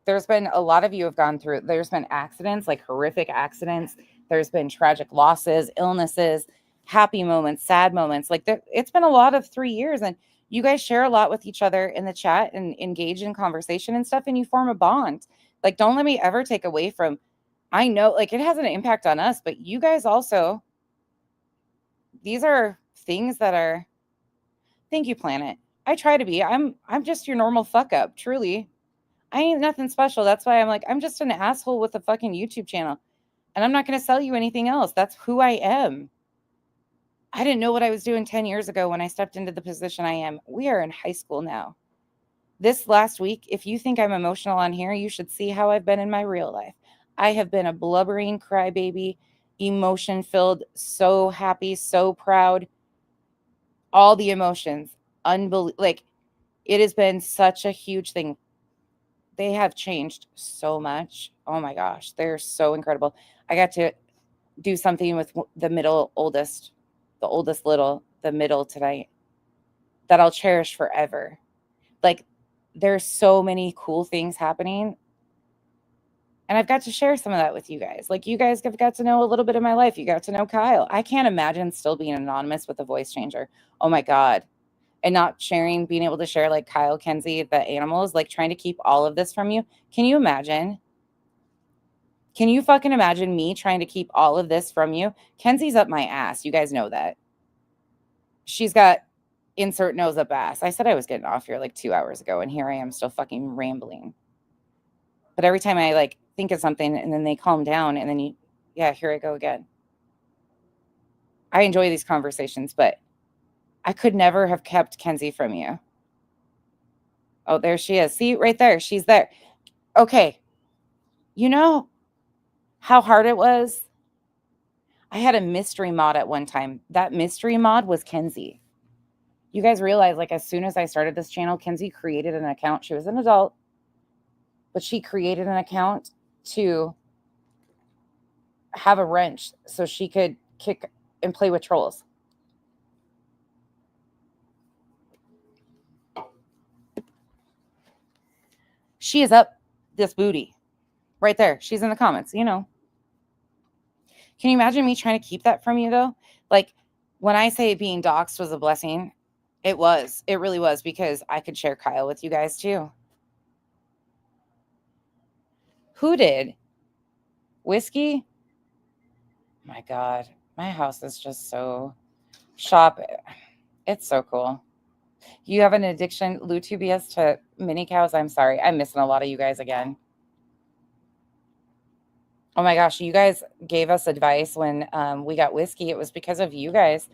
There's been a lot of you have gone through. There's been accidents, like horrific accidents. There's been tragic losses, illnesses, happy moments, sad moments. Like, it's been a lot of 3 years, and you guys share a lot with each other in the chat and engage in conversation and stuff, and you form a bond. Like, don't let me ever take away from, I know, like, it has an impact on us, but you guys also, these are things that are, thank you, Planet. I try to be. I'm just your normal fuck up, truly. I ain't nothing special. That's why I'm like, I'm just an asshole with a fucking YouTube channel. And I'm not going to sell you anything else. That's who I am. I didn't know what I was doing 10 years ago when I stepped into the position I am. We are in high school now. This last week, if you think I'm emotional on here, you should see how I've been in my real life. I have been a blubbering crybaby, emotion-filled, so happy, so proud. All the emotions. Like, it has been such a huge thing. They have changed so much. Oh my gosh, they're so incredible. I got to do something with the oldest little, the middle tonight, that I'll cherish forever. Like, there's so many cool things happening. And I've got to share some of that with you guys. Like, you guys have got to know a little bit of my life. You got to know Kyle. I can't imagine still being anonymous with a voice changer. Oh my God. And not sharing, being able to share, like, Kyle, Kenzie, the animals, like, trying to keep all of this from you. Can you imagine? Can you fucking imagine me trying to keep all of this from you? Kenzie's up my ass. You guys know that. She's got insert nose up ass. I said I was getting off here like 2 hours ago, and here I am still fucking rambling. But every time I, like, think of something and then they calm down, and then here I go again. I enjoy these conversations, but I could never have kept Kenzie from you. Oh, there she is. See, right there. She's there. Okay. You know how hard it was? I had a mystery mod at one time. That mystery mod was Kenzie. You guys realize, like, as soon as I started this channel, Kenzie created an account. She was an adult, but she created an account to have a wrench so she could kick and play with trolls. She is up this booty right there. She's in the comments, you know. Can you imagine me trying to keep that from you, though? Like, when I say being doxxed was a blessing, it was. It really was, because I could share Kyle with you guys, too. Who did? Whiskey? My God. My house is just so... Shop. It's so cool. You have an addiction, Lutubius, to mini cows? I'm sorry. I'm missing a lot of you guys again. Oh my gosh, you guys gave us advice when we got whiskey. It was because of you guys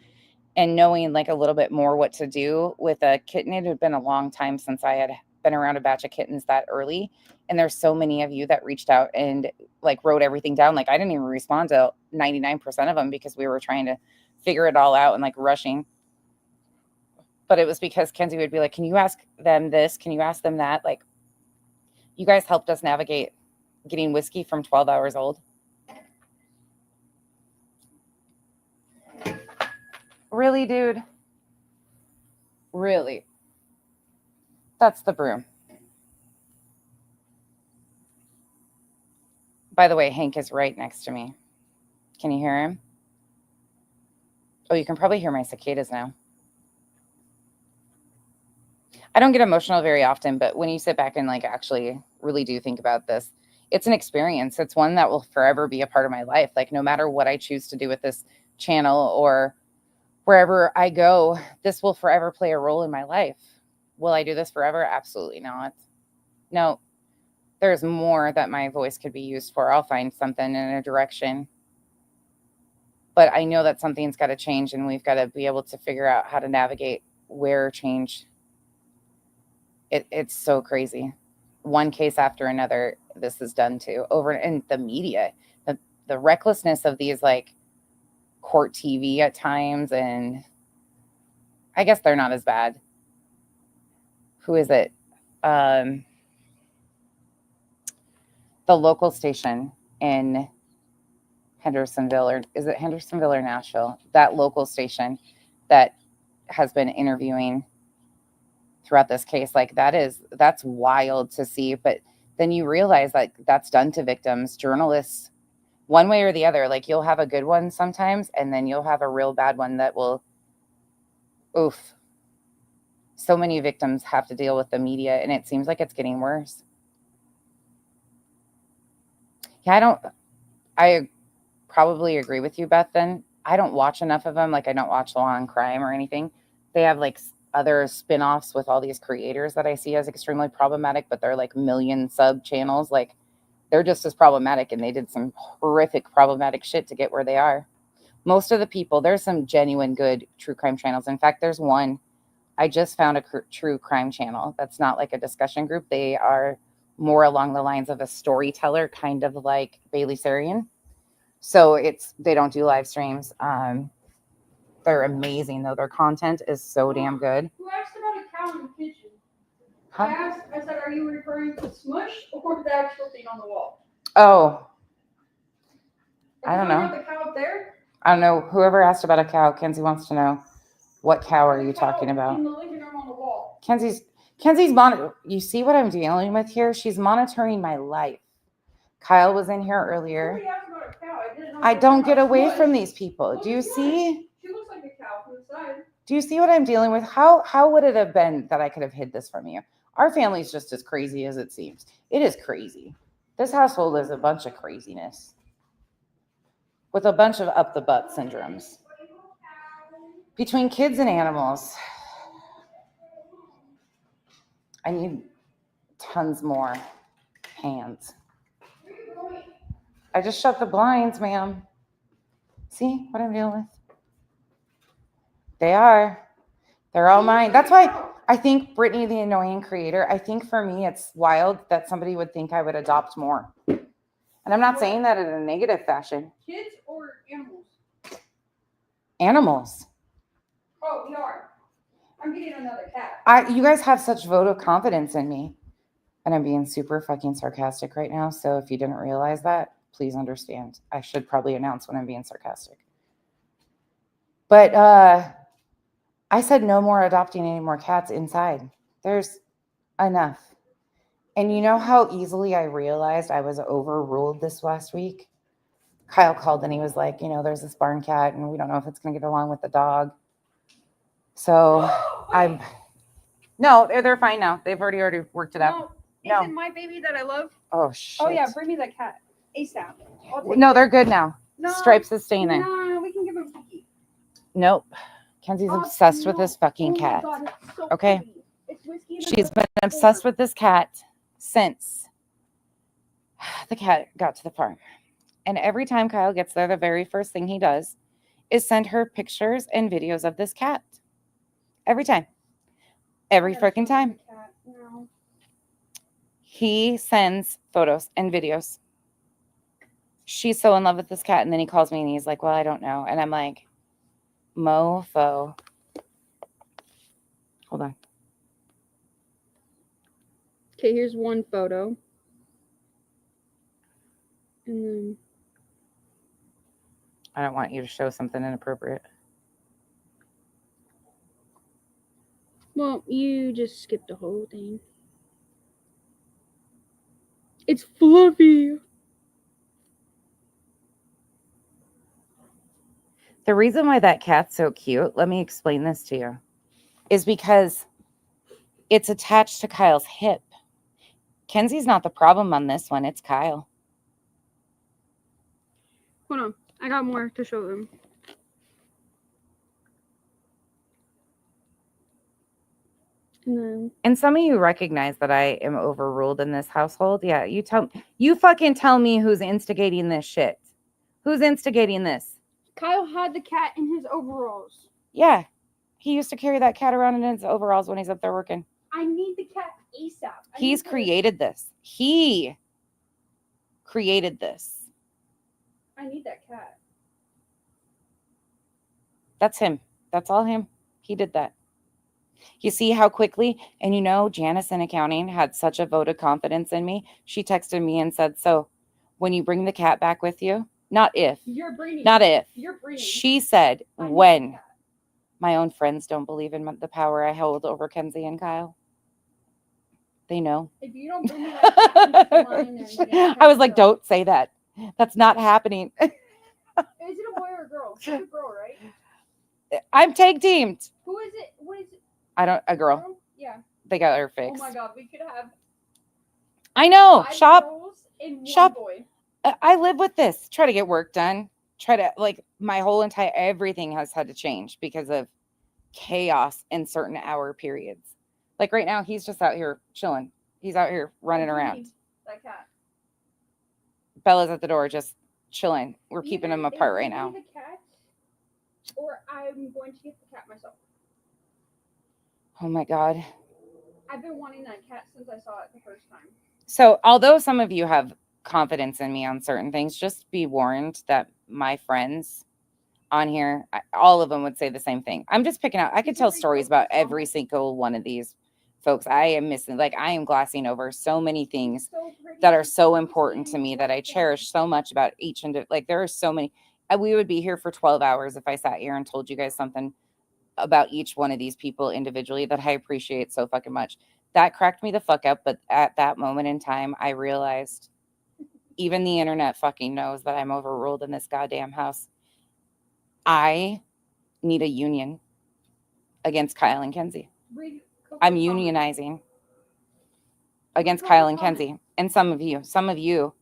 and knowing like a little bit more what to do with a kitten. It had been a long time since I had been around a batch of kittens that early. And there's so many of you that reached out and like wrote everything down. Like I didn't even respond to 99% of them because we were trying to figure it all out and like rushing. But it was because Kenzie would be like, can you ask them this? Can you ask them that? Like, you guys helped us navigate getting whiskey from 12 hours old. Really, dude? Really? That's the broom. By the way, Hank is right next to me. Can you hear him? Oh, you can probably hear my cicadas now. I don't get emotional very often, but when you sit back and like actually really do think about this, it's an experience. It's one that will forever be a part of my life. Like no matter what I choose to do with this channel or wherever I go, this will forever play a role in my life. Will I do this forever? Absolutely not. No, there's more that my voice could be used for. I'll find something in a direction. But I know that something's got to change and we've got to be able to figure out how to navigate where change. It's so crazy. One case after another, this is done to over in the media. The recklessness of these like court TV at times, and I guess they're not as bad. Who is it? The local station in Hendersonville, or is it Hendersonville or Nashville? That local station that has been interviewing throughout this case, like that's wild to see. But then you realize like that's done to victims, journalists, one way or the other. Like you'll have a good one sometimes, and then you'll have a real bad one that will, oof. So many victims have to deal with the media, and it seems like it's getting worse. Yeah, I probably agree with you, Beth. Then I don't watch enough of them. Like I don't watch Law and Crime or anything. They have like other spin-offs with all these creators that I see as extremely problematic, but they're like million sub channels. Like they're just as problematic, and they did some horrific problematic shit to get where they are. Most of the people, there's some genuine good true crime channels. In fact, there's one, I just found a true crime channel that's not like a discussion group. They are more along the lines of a storyteller, kind of like Bailey Sarian. So they don't do live streams. They're amazing though. Their content is so damn good. Who asked about a cow in the kitchen? Huh? I said, are you referring to Smush or the actual thing on the wall? Oh, I don't know. The cow up there? I don't know. Whoever asked about a cow, Kenzie wants to know, what cow are you talking about? In the living room on the wall. Kenzie's you see what I'm dealing with here? She's monitoring my life. Kyle was in here earlier. Somebody asked about a cow. I didn't know. I don't get away from these people. Do you see? She looks like a cow from the side. Do you see what I'm dealing with? How would it have been that I could have hid this from you? Our family's just as crazy as it seems. It is crazy. This household is a bunch of craziness with a bunch of up the butt syndromes between kids and animals. I need tons more hands. I just shut the blinds, ma'am. See what I'm dealing with? They're all mine. That's why I think Brittany, the annoying creator, I think for me, it's wild that somebody would think I would adopt more. And I'm not saying that in a negative fashion. Kids or animals? Animals. Oh, we are. I'm getting another cat. You guys have such vote of confidence in me. And I'm being super fucking sarcastic right now. So if you didn't realize that, please understand. I should probably announce when I'm being sarcastic. But I said no more adopting any more cats inside. There's enough. And you know how easily I realized I was overruled this last week? Kyle called and he was like, there's this barn cat and we don't know if it's going to get along with the dog. So no, they're fine now. They've already worked it out. No. Isn't my baby that I love? Oh, shit. Oh, yeah, bring me that cat. ASAP. No, they're good now. No, Stripes is staying there. No, we can give him a cookie. Nope. Kenzie's obsessed with this fucking cat. Oh my God, it's so Okay? pretty. It's whiskey and She's a been obsessed with this cat since the cat got to the farm. And every time Kyle gets there, the very first thing he does is send her pictures and videos of this cat. Every time. Every freaking time. No. He sends photos and videos. She's so in love with this cat. And then he calls me and he's like, well, I don't know. And I'm like, mofo. Hold on. Okay, here's one photo. And then I don't want you to show something inappropriate. well, you just skipped the whole thing. It's fluffy. The reason why that cat's so cute, let me explain this to you, is because it's attached to Kyle's hip. Kenzie's not the problem on this one. It's Kyle. Hold on. I got more to show them. And some of you recognize that I am overruled in this household. Yeah, you fucking tell me who's instigating this shit. Who's instigating this? Kyle had the cat in his overalls. Yeah. He used to carry that cat around in his overalls when he's up there working. I need the cat ASAP. He's created this. He created this. I need that cat. That's him. That's all him. He did that. You see how quickly, and you know, Janice in accounting had such a vote of confidence in me. She texted me and said, so when you bring the cat back with you, not if, You're breeding. not if, You're breeding. she said, I need when. that cat. My own friends don't believe in the power I hold over Kenzie and Kyle. They know. If you don't bring me that cat into line, then you're gonna I was like, have to go. don't say that. That's not happening. Is it a boy or a girl? It's a girl, right? I'm tag teamed. Who is it? What is it? A girl. Yeah. They got her Oh fixed. my God, we could have I know. 5 Shop. girls and one Shop. boy. I live with this. Try to get work done. Try to, like, my whole entire, everything has had to change because of chaos in certain hour periods. Like right now, he's just out here chilling. He's out here running around. That cat. Bella's at the door just chilling. We're keeping Either them apart it's right gonna now. be the cat, or I'm going to get the cat myself. Oh my God. I've been wanting that cat since I saw it the first time. So although some of you have confidence in me on certain things, just be warned that my friends on here, all of them would say the same thing. I'm just picking out. I could tell stories about every single one of these folks. I am missing, like, I am glossing over so many things that are so important to me that I cherish so much about each and like there are so many. We would be here for 12 hours if I sat here and told you guys something about each one of these people individually that I appreciate so fucking much. That cracked me the fuck up, but at that moment in time, I realized even the internet fucking knows that I'm overruled in this goddamn house. I need a union against Kyle and Kenzie. I'm unionizing against Kyle and Kenzie. And some of you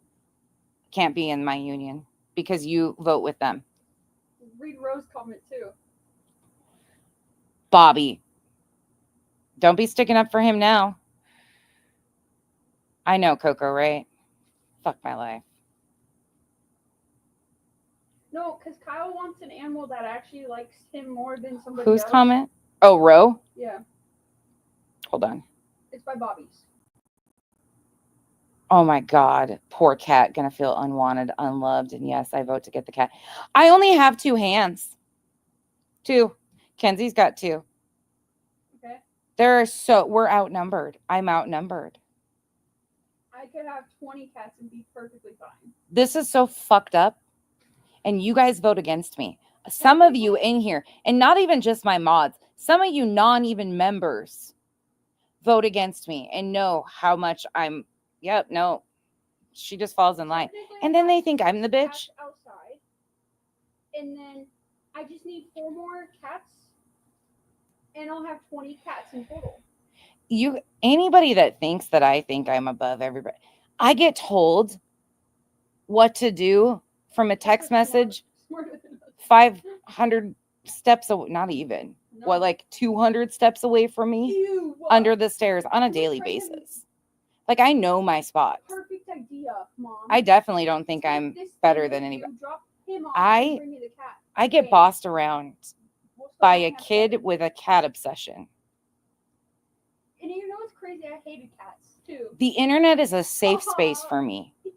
can't be in my union because you vote with them. Read Rose comment too. Bobby, don't be sticking up for him now. I know, Coco, right? Fuck my life. No, because Kyle wants an animal that actually likes him more than somebody Whose else. comment? Oh, Ro? Yeah, Hold on. it's by Bobby's. Oh my God. Poor cat. Gonna feel unwanted, unloved. And yes, I vote to get the cat. I only have 2 hands. 2. Kenzie's got 2. Okay. We're outnumbered. I'm outnumbered. I could have 20 cats and be perfectly fine. This is so fucked up. And you guys vote against me. Some of you in here, and not even just my mods, some of you non-even members vote against me and know how much I'm, yep, no, she just falls in line. And then they think I'm the bitch. Outside. And then I just need 4 more cats and I'll have 20 cats in total. Anybody that thinks that I think I'm above everybody, I get told what to do from a text message Smarter than us. 500 steps away, not even. No. What, like 200 steps away from me? Ew. Under the stairs on a Can we daily train him? basis. Like, I know my spots. Perfect idea, Mom. I definitely don't think Take I'm this thing better with than you, anybody. drop him off, I- and bring me the cat. I get Bam. bossed around We'll start by having a cats kid together. with a cat obsession. And you know what's crazy? I hated cats too. The internet is a safe space for me. Ew.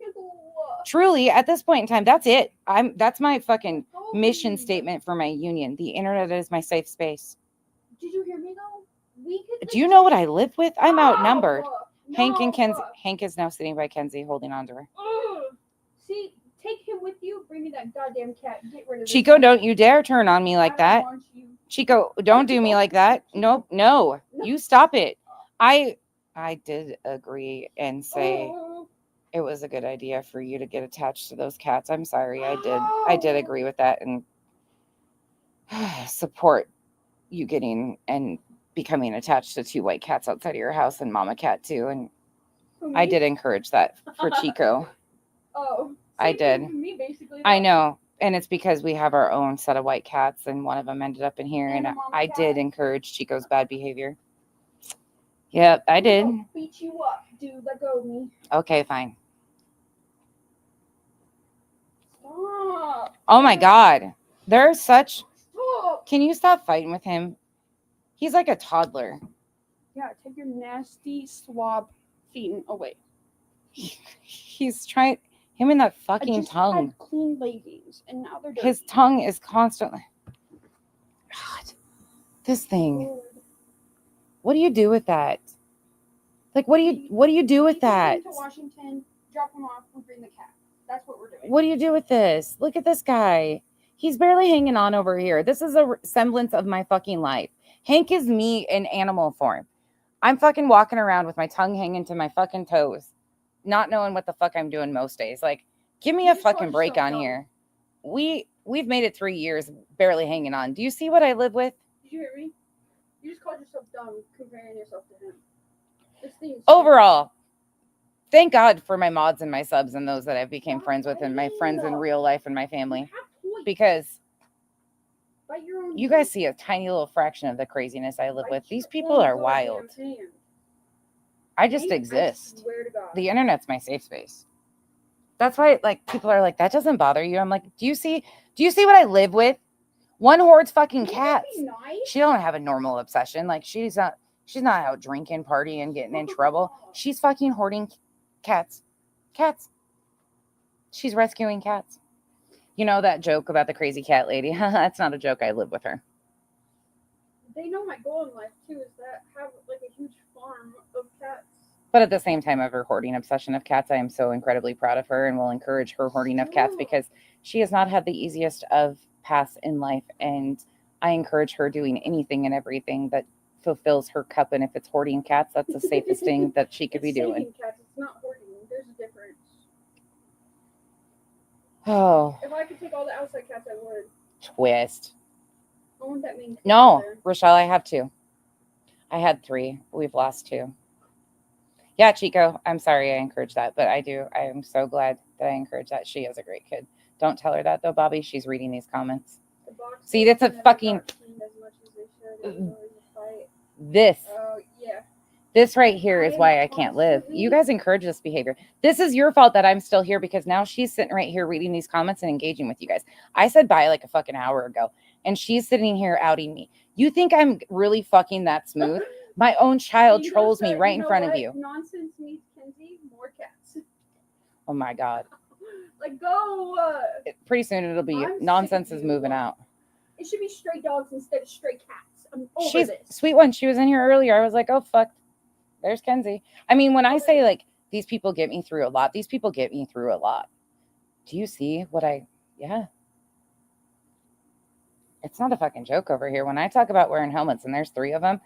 Truly, at this point in time, that's it. That's my fucking Oh, mission please. statement for my union. The internet is my safe space. Did you hear me though? We could. Do you know what I live with? I'm outnumbered. No. Hank and Kenzie. Hank is now sitting by Kenzie, holding on to her. Ugh. See, take him with you. Bring me that goddamn cat. Get rid of this Chico, cat. don't you dare turn on me I like don't that. want you. Chico, don't do me like that. Nope, no. You stop it. I did agree and say Oh. it was a good idea for you to get attached to those cats. I'm sorry. I did agree with that and support you getting and becoming attached to 2 white cats outside of your house and mama cat too. And Who, I me? did encourage that for Chico. Oh. I Same thing did. for me, basically. I though. know. And it's because we have our own set of white cats and one of them ended up in here. And And a mama I cat. did encourage Chico's bad behavior. Yep, I did. I'll beat you up, dude. Let go of me. Okay, fine. Stop. Oh my God. There's such. Stop. Can you stop fighting with him? He's like a toddler. Yeah, take your nasty swab feet away. He's trying. Him and that I fucking just tongue. had clean leggings, and now they're dirty. His tongue is constantly. God. This thing. Lord. What do you do with that? Like, what do you do with We take that? him to Washington, drop him off, and bring the cat. That's what we're doing. What do you do with this? Look at this guy. He's barely hanging on over here. This is a semblance of my fucking life. Hank is me in animal form. I'm fucking walking around with my tongue hanging to my fucking toes, not knowing what the fuck I'm doing most days. Like, give me You a just call fucking break yourself on dumb. here. We've made it 3 years, barely hanging on. Do you see what I live with? Did you hear me? You just called yourself dumb comparing yourself to him. This thing is Overall, thank God for my mods and my subs and those that I became friends with and my friends in real life and my stupid. family. Have toys. Because Bite your own you hand. guys see a tiny little fraction of the craziness I live Bite with. your These people own are goddamn wild. hand. I just Hank, I exist. swear to God. The internet's my safe space. That's why, like, people are like, that doesn't bother you. I'm like, do you see what I live with? One hoards fucking Wouldn't that cats. be nice? She don't have a normal obsession. Like, she's not out drinking, partying, getting in trouble. She's fucking hoarding cats. Cats. She's rescuing cats. You know that joke about the crazy cat lady? That's not a joke. I live with her. They know my goal in life too is that have like a huge farm of cats. But at the same time of her hoarding obsession of cats, I am so incredibly proud of her and will encourage her hoarding of cats because she has not had the easiest of paths in life. And I encourage her doing anything and everything that fulfills her cup. And if it's hoarding cats, that's the safest thing that she could be It's doing. saving cats. It's not hoarding. There's a difference. Oh, If I could take all the outside cats, I would. twist. I want that main. No, there. Rochelle, I have 2. I had 3. We've lost 2. Yeah, Chico, I'm sorry I encouraged that, but I am so glad that I encouraged that. She is a great kid. Don't tell her that though, Bobby. She's reading these comments. The box See, that's a never fucking- got cleaned as much as they should. It was always a fight. This Oh yeah. This right here is I why am I can't live. You constantly- guys encourage this behavior. This is your fault that I'm still here because now she's sitting right here reading these comments and engaging with you guys. I said bye like a fucking hour ago, and she's sitting here outing me. You think I'm really fucking that smooth? My own child You know trolls me what? right You in know front of what? you. Nonsense meets Kenzie. More cats. Oh my God. Like go. Pretty soon it'll be I'm sick nonsense of is you. moving out. It should be stray dogs instead of stray cats. I'm over She's this. sweet one. She was in here earlier. I was like, oh fuck. There's Kenzie. I mean, when I say like these people get me through a lot, these people get me through a lot. Do you see what yeah. It's not a fucking joke over here. When I talk about wearing helmets and there's 3 of them,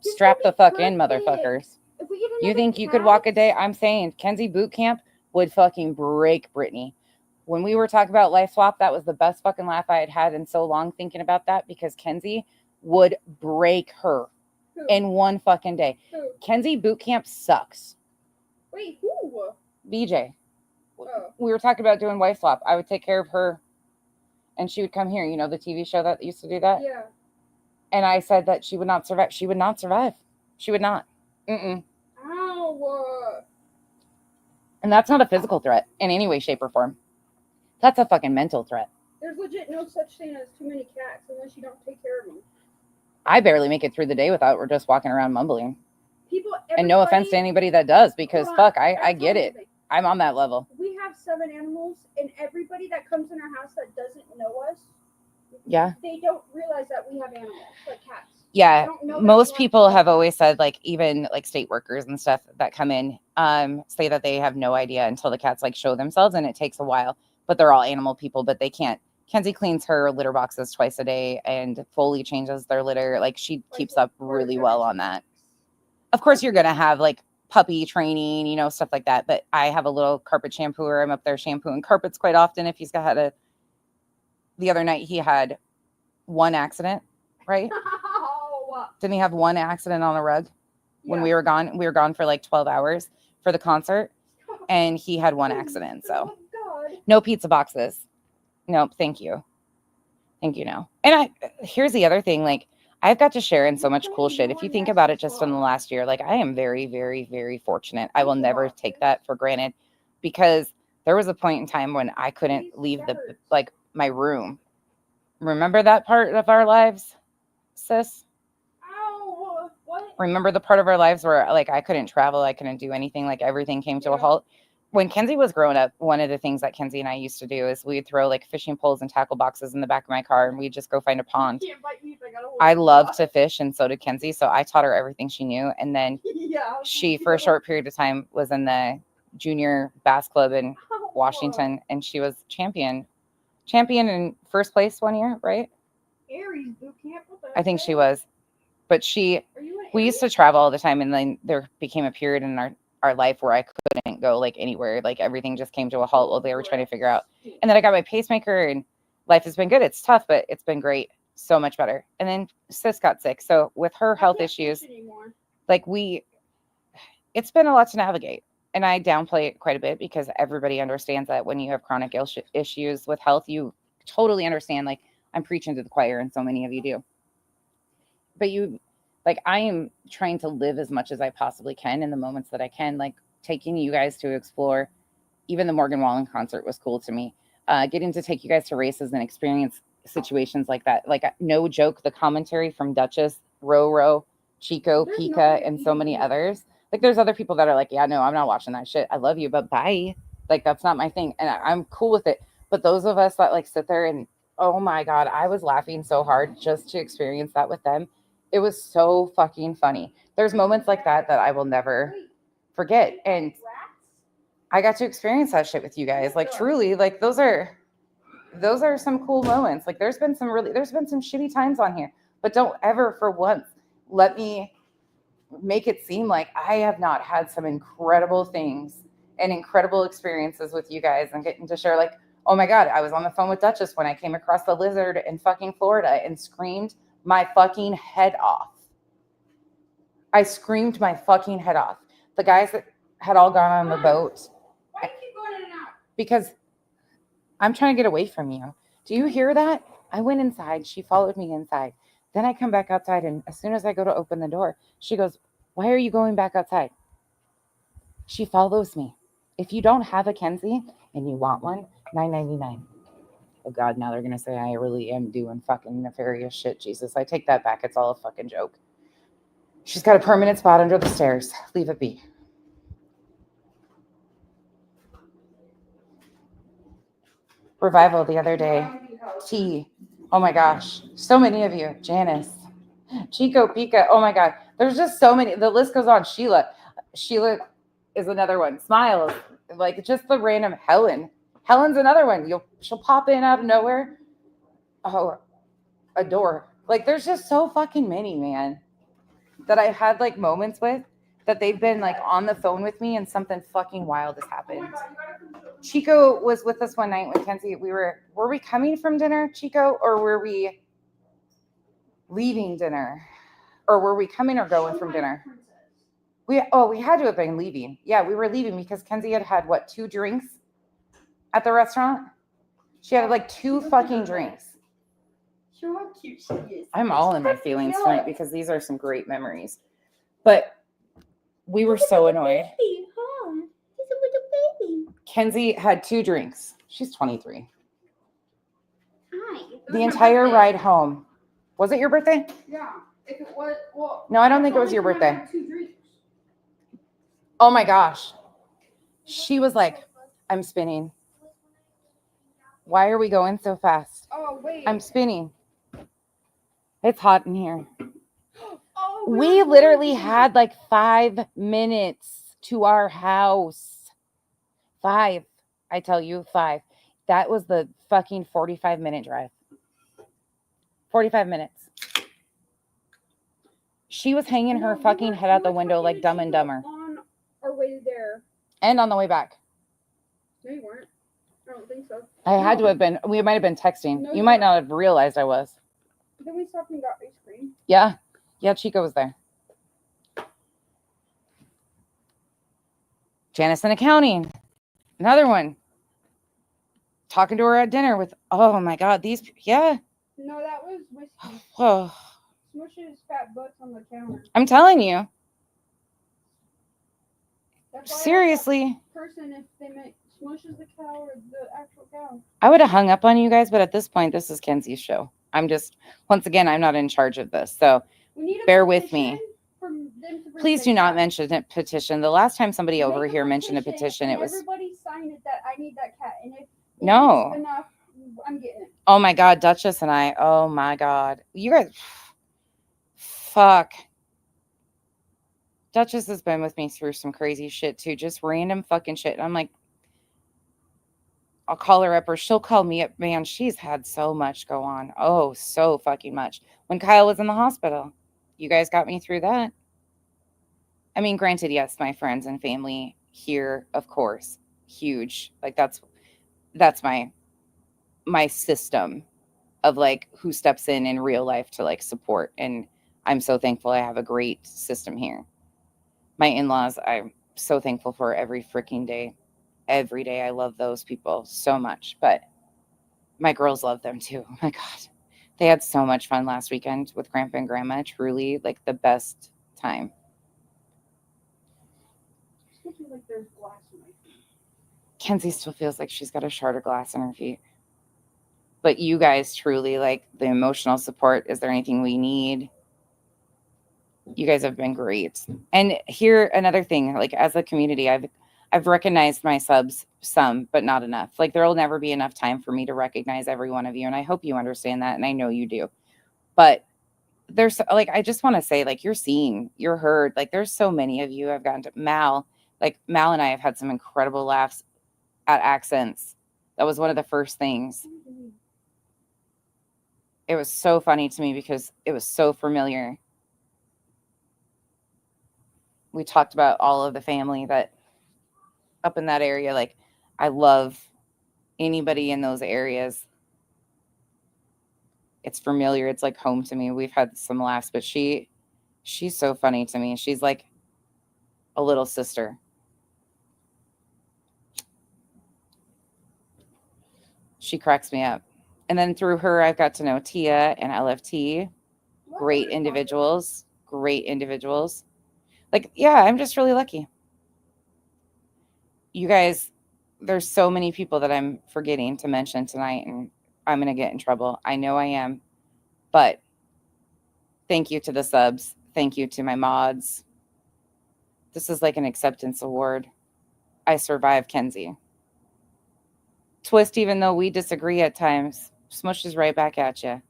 This strap will the be fuck in, perfect. motherfuckers. If we get You another think you could walk a cat- day? I'm saying Kenzie boot camp would fucking break Brittany. When we were talking about life swap, that was the best fucking laugh I had had in so long thinking about that because Kenzie would break her Who? in one fucking day. Who? Kenzie boot camp sucks. Wait, who? BJ. Oh. We were talking about doing wife swap. I would take care of her and she would come here. You know, the TV show that used to do that? Yeah. And I said that she would not survive. She would not survive. She would not. Mm-mm. Ow. And that's not a physical threat in any way, shape, or form. That's a fucking mental threat. There's legit no such thing as too many cats unless you don't take care of them. I barely make it through the day without we're just walking around mumbling. People, And no offense to anybody that does, because Hold on, fuck, I get it. something. I'm on that level. We have 7 animals, and everybody that comes in our house that doesn't know us, Yeah. they don't realize that we have animals, like cats. Yeah. They don't know that Most we have people cats. have always said, like, even like state workers and stuff that come in, say that they have no idea until the cats like show themselves, and it takes a while. But they're all animal people, but they can't. Kenzie cleans her litter boxes twice a day and fully changes their litter. Like, she keeps up really well on that. Of course, you're gonna have like puppy training, you know, stuff like that. But I have a little carpet shampooer. I'm up there shampooing carpets quite often. If he's got the other night he had one accident, right? Oh, Didn't he have one accident on a rug when yeah. we were gone? We were gone for like 12 hours for the concert, and he had one accident. So Oh, God. no pizza boxes. Nope. Thank you. Thank you. No. And here's the other thing. Like, I've got to share in so much cool shit. If you think about it just in the last year, like, I am very, very, very fortunate. I will never take that for granted, because there was a point in time when I couldn't leave my room. Remember that part of our lives, sis? Ow. What? Remember the part of our lives where like I couldn't travel, I couldn't do anything, like everything came to a halt? When Kenzie was growing up, one of the things that Kenzie and I used to do is we'd throw like fishing poles and tackle boxes in the back of my car, and we'd just go find a pond. I loved to fish, and so did Kenzie. So I taught her everything she knew. And then she, for a short period of time, was in the junior bass club in Washington, and she was champion in first place one year, right? Aries boot camp. What the I think heck? she was. But we used to travel all the time, and then there became a period in our life where I couldn't go like anywhere. Like, everything just came to a halt while they were trying to figure out. And then I got my pacemaker, and life has been good. It's tough, but it's been great. So much better. And then sis got sick. So with her health issues, like it's been a lot to navigate. And I downplay it quite a bit, because everybody understands that when you have chronic issues with health, you totally understand. Like, I'm preaching to the choir, and so many of you do. But I am trying to live as much as I possibly can in the moments that I can, like taking you guys to explore. Even the Morgan Wallen concert was cool to me. Getting to take you guys to races and experience situations like that. Like, no joke, the commentary from Duchess, Roro, Chico, Pika, and so many others. Like, there's other people that are like, yeah, no, I'm not watching that shit. I love you, but bye. Like, that's not my thing. And I'm cool with it. But those of us that like sit there and, oh my God, I was laughing so hard just to experience that with them. It was so fucking funny. There's moments like that I will never forget. And I got to experience that shit with you guys. Like, truly, like, those are some cool moments. Like, there's been some shitty times on here, but don't ever for once let me make it seem like I have not had some incredible things and incredible experiences with you guys, and getting to share, like, oh my God, I was on the phone with Duchess when I came across the lizard in fucking Florida and screamed my fucking head off. I screamed my fucking head off. The guys that had all gone on the boat. Why do you keep going in and out? Because I'm trying to get away from you. Do you hear that? I went inside. She followed me inside. Then I come back outside, and as soon as I go to open the door, she goes, why are you going back outside? She follows me. If you don't have a Kenzie and you want one, $9.99. Oh God, now they're going to say I really am doing fucking nefarious shit. Jesus, I take that back. It's all a fucking joke. She's got a permanent spot under the stairs. Leave it be. Revival the other day. T. Oh my gosh. So many of you. Janice. Chico, Pika. Oh my God. There's just so many. The list goes on. Sheila is another one. Smiles. Like, just the random Helen. Helen's another one. She'll pop in out of nowhere. Oh, adore. Like, there's just so fucking many, man, that I've had like moments with, that they've been like on the phone with me and something fucking wild has happened. Chico was with us one night with Kenzie. Were we coming from dinner, Chico, or were we leaving dinner? Or were we coming or going from dinner? We had to have been leaving. Yeah, we were leaving because Kenzie had what, 2 drinks at the restaurant? She had like 2 fucking drinks. Show how cute she is. I'm all in my feelings tonight because these are some great memories. But we were so annoyed. Baby, huh? He's a little baby. Kenzie had 2 drinks. She's 23. Hi. The entire ride home. Was it your birthday? Yeah. If it was, well. No, I don't think it was your only time I birthday. had 2 drinks. Oh my gosh. She was like, I'm spinning. Why are we going so fast? Oh, wait. I'm spinning. It's hot in here. Oh, We literally had like 5 minutes to our house. 5. I tell you, 5. That was the fucking 45-minute drive. 45 minutes. She was hanging her fucking head out the window like Dumb and Dumber. On our way there. And on the way back. No, you weren't. I don't think so. I had to have been. We might have been texting. No, You you might weren't. not have realized I was. Then we stopped and got ice cream. Yeah. Yeah, Chico was there. Janice in accounting. Another one. Talking to her at dinner with, oh my God, these, yeah. No, that was whiskey. Whoa. Smush's fat butts on the counter. I'm telling you. That's why I asked Seriously. that person if they meant Smush is the cow or the actual cow. I would have hung up on you guys, but at this point, this is Kenzie's show. I'm just, once again, I'm not in charge of this. So We need a bear with me. petition for them to bring Please do this not back. mention a petition. The last time somebody Make over here mentioned a petition, and it was, everybody sign it that I need that cat. And if No. it's enough, I'm getting it. oh my God, Duchess and I, oh my God. You guys, fuck. Duchess has been with me through some crazy shit too, just random fucking shit. And I'm like, I'll call her up or she'll call me up. Man, she's had so much go on. Oh, so fucking much. When Kyle was in the hospital, you guys got me through that. I mean, granted, yes, my friends and family here, of course, huge. Like that's my system of like who steps in real life to like support. And I'm so thankful I have a great system here. My in-laws, I'm so thankful for every freaking day. Every day. I love those people so much, but my girls love them too. Oh my God. They had so much fun last weekend with Grandpa and Grandma. Truly like the best time. It feels like there's glass in my feet. Kenzie still feels like she's got a shard of glass in her feet. But you guys truly like the emotional support. Is there anything we need? You guys have been great. And here, another thing, like as a community, I've recognized my subs some, but not enough. Like there will never be enough time for me to recognize every one of you. And I hope you understand that. And I know you do. But there's like, I just want to say, like, you're seen, you're heard. Like there's so many of you. I've gotten to Mal and I have had some incredible laughs at accents. That was one of the first things. It was so funny to me because it was so familiar. We talked about all of the family that up in that area. Like I love anybody in those areas. It's familiar. It's like home to me. We've had some laughs, but she's so funny to me. She's like a little sister. She cracks me up. And then through her, I've got to know Tia and LFT. Great individuals. Great individuals. Like, yeah, I'm just really lucky. You guys, there's so many people that I'm forgetting to mention tonight, and I'm going to get in trouble. I know I am. But thank you to the subs. Thank you to my mods. This is like an acceptance award. I survived, Kenzie. Twist, even though we disagree at times, smushes right back at you.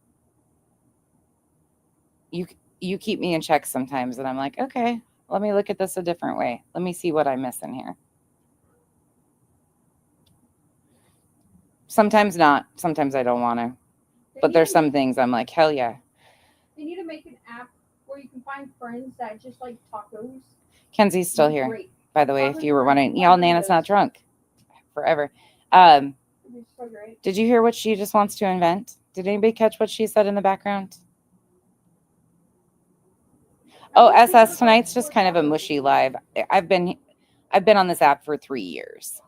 You keep me in check sometimes, and I'm like, okay, let me look at this a different way. Let me see what I'm missing here. Sometimes not. Sometimes I don't want to. But there's some things I'm like, hell yeah. They need to make an app where you can find friends that just like tacos. Kenzie's still here, Great. by the way, if you were wondering. Y'all, Nana's not drunk. Forever. It'd be so great. Did you hear what she just wants to invent? Did anybody catch what she said in the background? Oh, SS, tonight's just kind of a mushy live. I've been on this app for 3 years.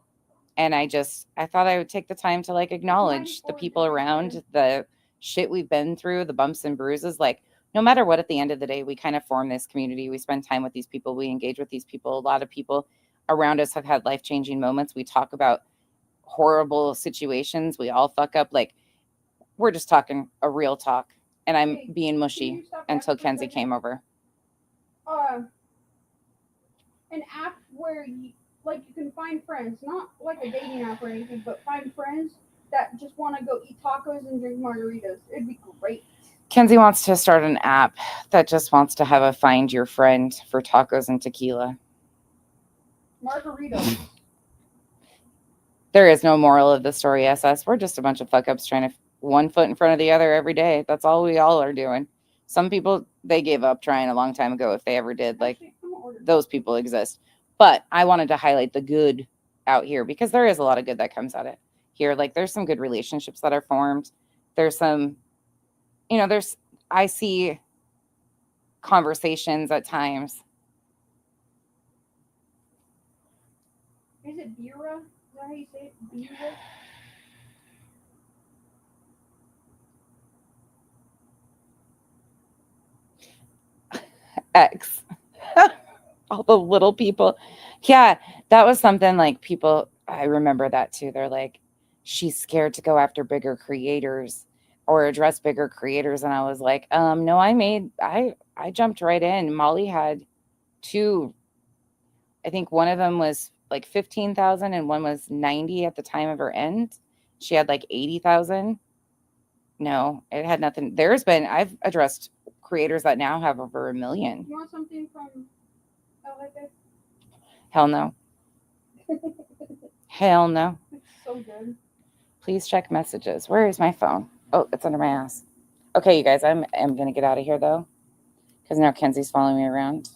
And I thought I would take the time to like acknowledge the people around, the shit we've been through, the bumps and bruises. Like, no matter what, at the end of the day, we kind of form this community. We spend time with these people. We engage with these people. A lot of people around us have had life-changing moments. We talk about horrible situations. We all fuck up. Like, we're just talking a real talk. And I'm being mushy until Kenzie came over. An app where you can find friends, not like a dating app or anything, but find friends that just want to go eat tacos and drink margaritas. It'd be great. Kenzie wants to start an app that just wants to have a find your friend for tacos and tequila. Margaritas. There is no moral of the story, SS. We're just a bunch of fuck ups trying to one foot in front of the other every day. That's all we all are doing. Some people, they gave up trying a long time ago if they ever did. Like, those people exist. But I wanted to highlight the good out here because there is a lot of good that comes out of here. Like, there's some good relationships that are formed. There's some, I see conversations at times. Is it Bura? Is that how you say it? Bura? X. All the little people. Yeah, that was something like people, I remember that too. They're like, she's scared to go after bigger creators or address bigger creators. And I was like, no, I jumped right in. Molly had 2, I think one of them was like 15,000 and one was 90 at the time of her end. She had like 80,000. No, it had nothing. I've addressed creators that now have over 1 million. You want something from LFA? Hell no. Hell no. It's so good. Please check messages. Where is my phone? Oh, it's under my ass. Okay, you guys, I'm going to get out of here, though, because now Kenzie's following me around.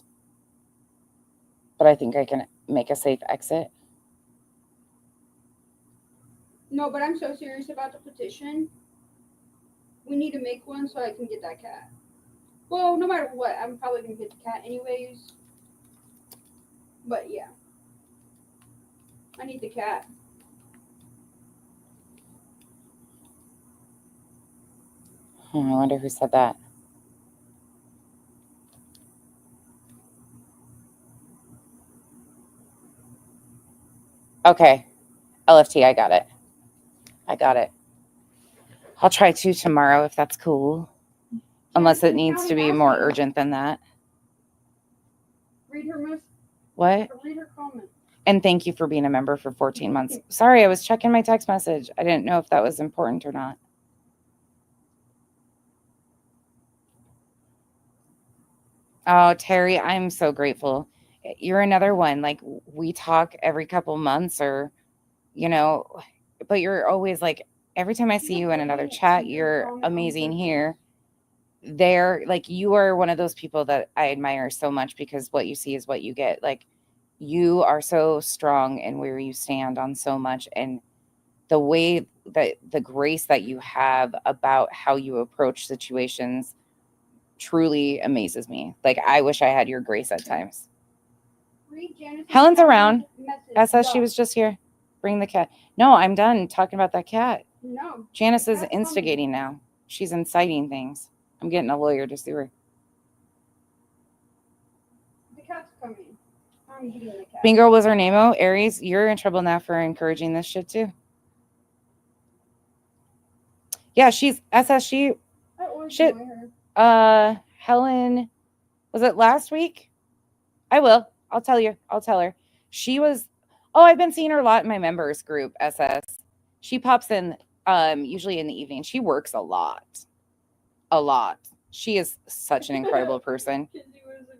But I think I can make a safe exit. No, but I'm so serious about the petition. We need to make one so I can get that cat. Well, no matter what, I'm probably going to get the cat anyways. But, yeah. I need the cat. I wonder who said that. Okay. LFT, I got it. I'll try to tomorrow if that's cool. Unless it needs to be more urgent than that. Read her comment. And thank you for being a member for 14 months. Sorry, I was checking my text message. I didn't know if that was important or not. Oh, Terry, I'm so grateful. You're another one. Like, we talk every couple months or, but you're always like, every time I see you in another chat, you're amazing here. There, like, you are one of those people that I admire so much because what you see is what you get. Like, you are so strong in where you stand on so much, and the way that the grace that you have about how you approach situations truly amazes me. Like, I wish I had your grace at times. Helen's around. SS, she was just here. Bring the cat. No, I'm done talking about that cat. No. Janice is instigating now. She's inciting things. I'm getting a lawyer to sue her. The cat's coming. I'm getting the cat. Bingo was her name-o. Aries, you're in trouble now for encouraging this shit too. Yeah, she's SS. Shit. Helen, was it last week? I will. I'll tell her. She was, I've been seeing her a lot in my members group, SS. She pops in usually in the evening. She works a lot. She is such an incredible person.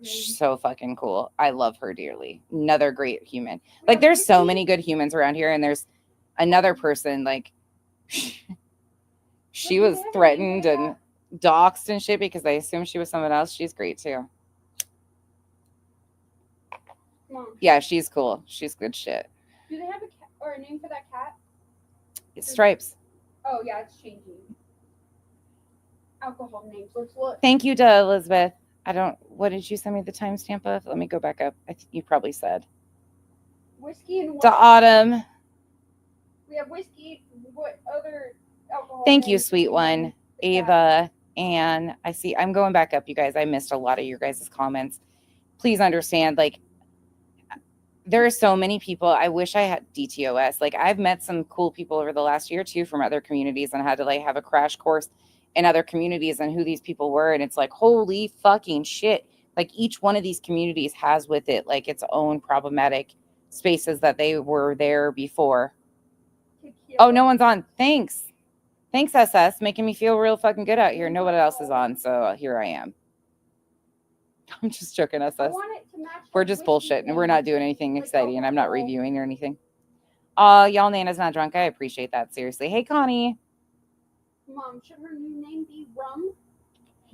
She's so fucking cool. I love her dearly. Another great human. Like, there's so many good humans around here, and there's another person, like, she was threatened and doxxed and shit because they assumed she was someone else. She's great too. Yeah, she's cool. She's good shit. Do they have a cat or a name for that cat? It's Stripes. Oh yeah, it's changing. Alcohol names. Let's look. Thank you to Elizabeth. What did you send me the timestamp of? Let me go back up. I think you probably said. Whiskey and to Autumn. We have whiskey. What other alcohol? Thank you, names do sweet we one, name the cat? Ava. And I see I'm going back up, you guys. I missed a lot of your guys' comments. Please understand, like, there are so many people. I wish I had DTOS. Like, I've met some cool people over the last year too from other communities and had to like have a crash course in other communities and who these people were. And it's like, holy fucking shit. Like, each one of these communities has with it like its own problematic spaces that they were there before. Oh, no one's on. Thanks. Thanks, SS. Making me feel real fucking good out here. Nobody else is on. So here I am. I'm just joking, I SS. want it to match We're the just whiskey bullshitting. We're not doing anything like exciting, and I'm not alcohol. reviewing or anything. Y'all, Nana's not drunk. I appreciate that. Seriously. Hey, Connie. Mom, should her new name be rum,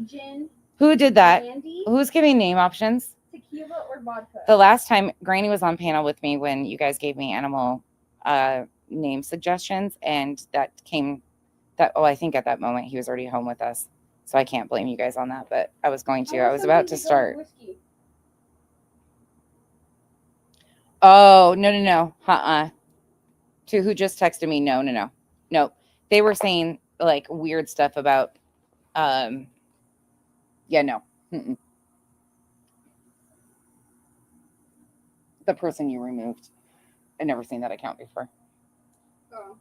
gin, Who did that? brandy, Who's giving name options? tequila, or vodka? The last time Granny was on panel with me when you guys gave me animal name suggestions, and I think at that moment he was already home with us. So I can't blame you guys on that, but I was going to. I was about to start. Oh, no. To who just texted me? No. They were saying like weird stuff about, no. Mm-mm. The person you removed. I've never seen that account before. Oh.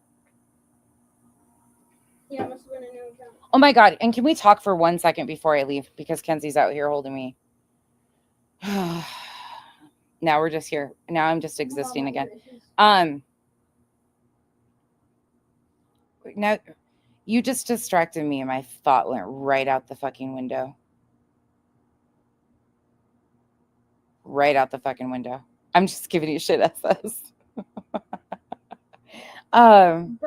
Yeah, must have been a new account. Oh my God. And can we talk for 1 second before I leave? Because Kenzie's out here holding me. Now we're just here. Now I'm just existing again. Now you just distracted me and my thought went right out the fucking window. Right out the fucking window. I'm just giving you shit, SS. Bourbon.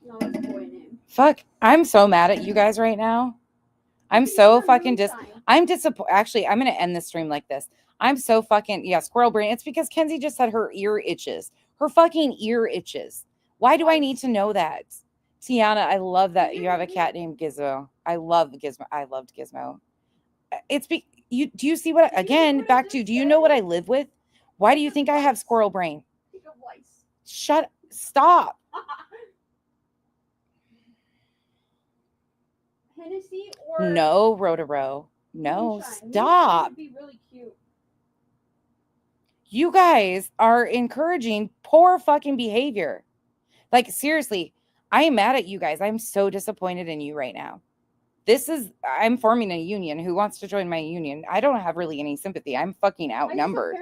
No, it's a boy name. Fuck. I'm so mad at you guys right now. I'm so fucking I'm disappointed. Actually, I'm going to end this stream like this. I'm so fucking, squirrel brain. It's because Kenzie just said her ear itches. Her fucking ear itches. Why do I need to know that? Tiana, I love that you have a cat named Gizmo. I love Gizmo. I loved Gizmo. Do you see what, again, back to, do you know what I live with? Why do you think I have squirrel brain? Stop. Hennessy or No, Rotaro. No, moonshine. stop. Moonshine would be really cute. You guys are encouraging poor fucking behavior. Like, seriously, I am mad at you guys. I'm so disappointed in you right now. I'm forming a union. Who wants to join my union? I don't have really any sympathy. I'm fucking outnumbered.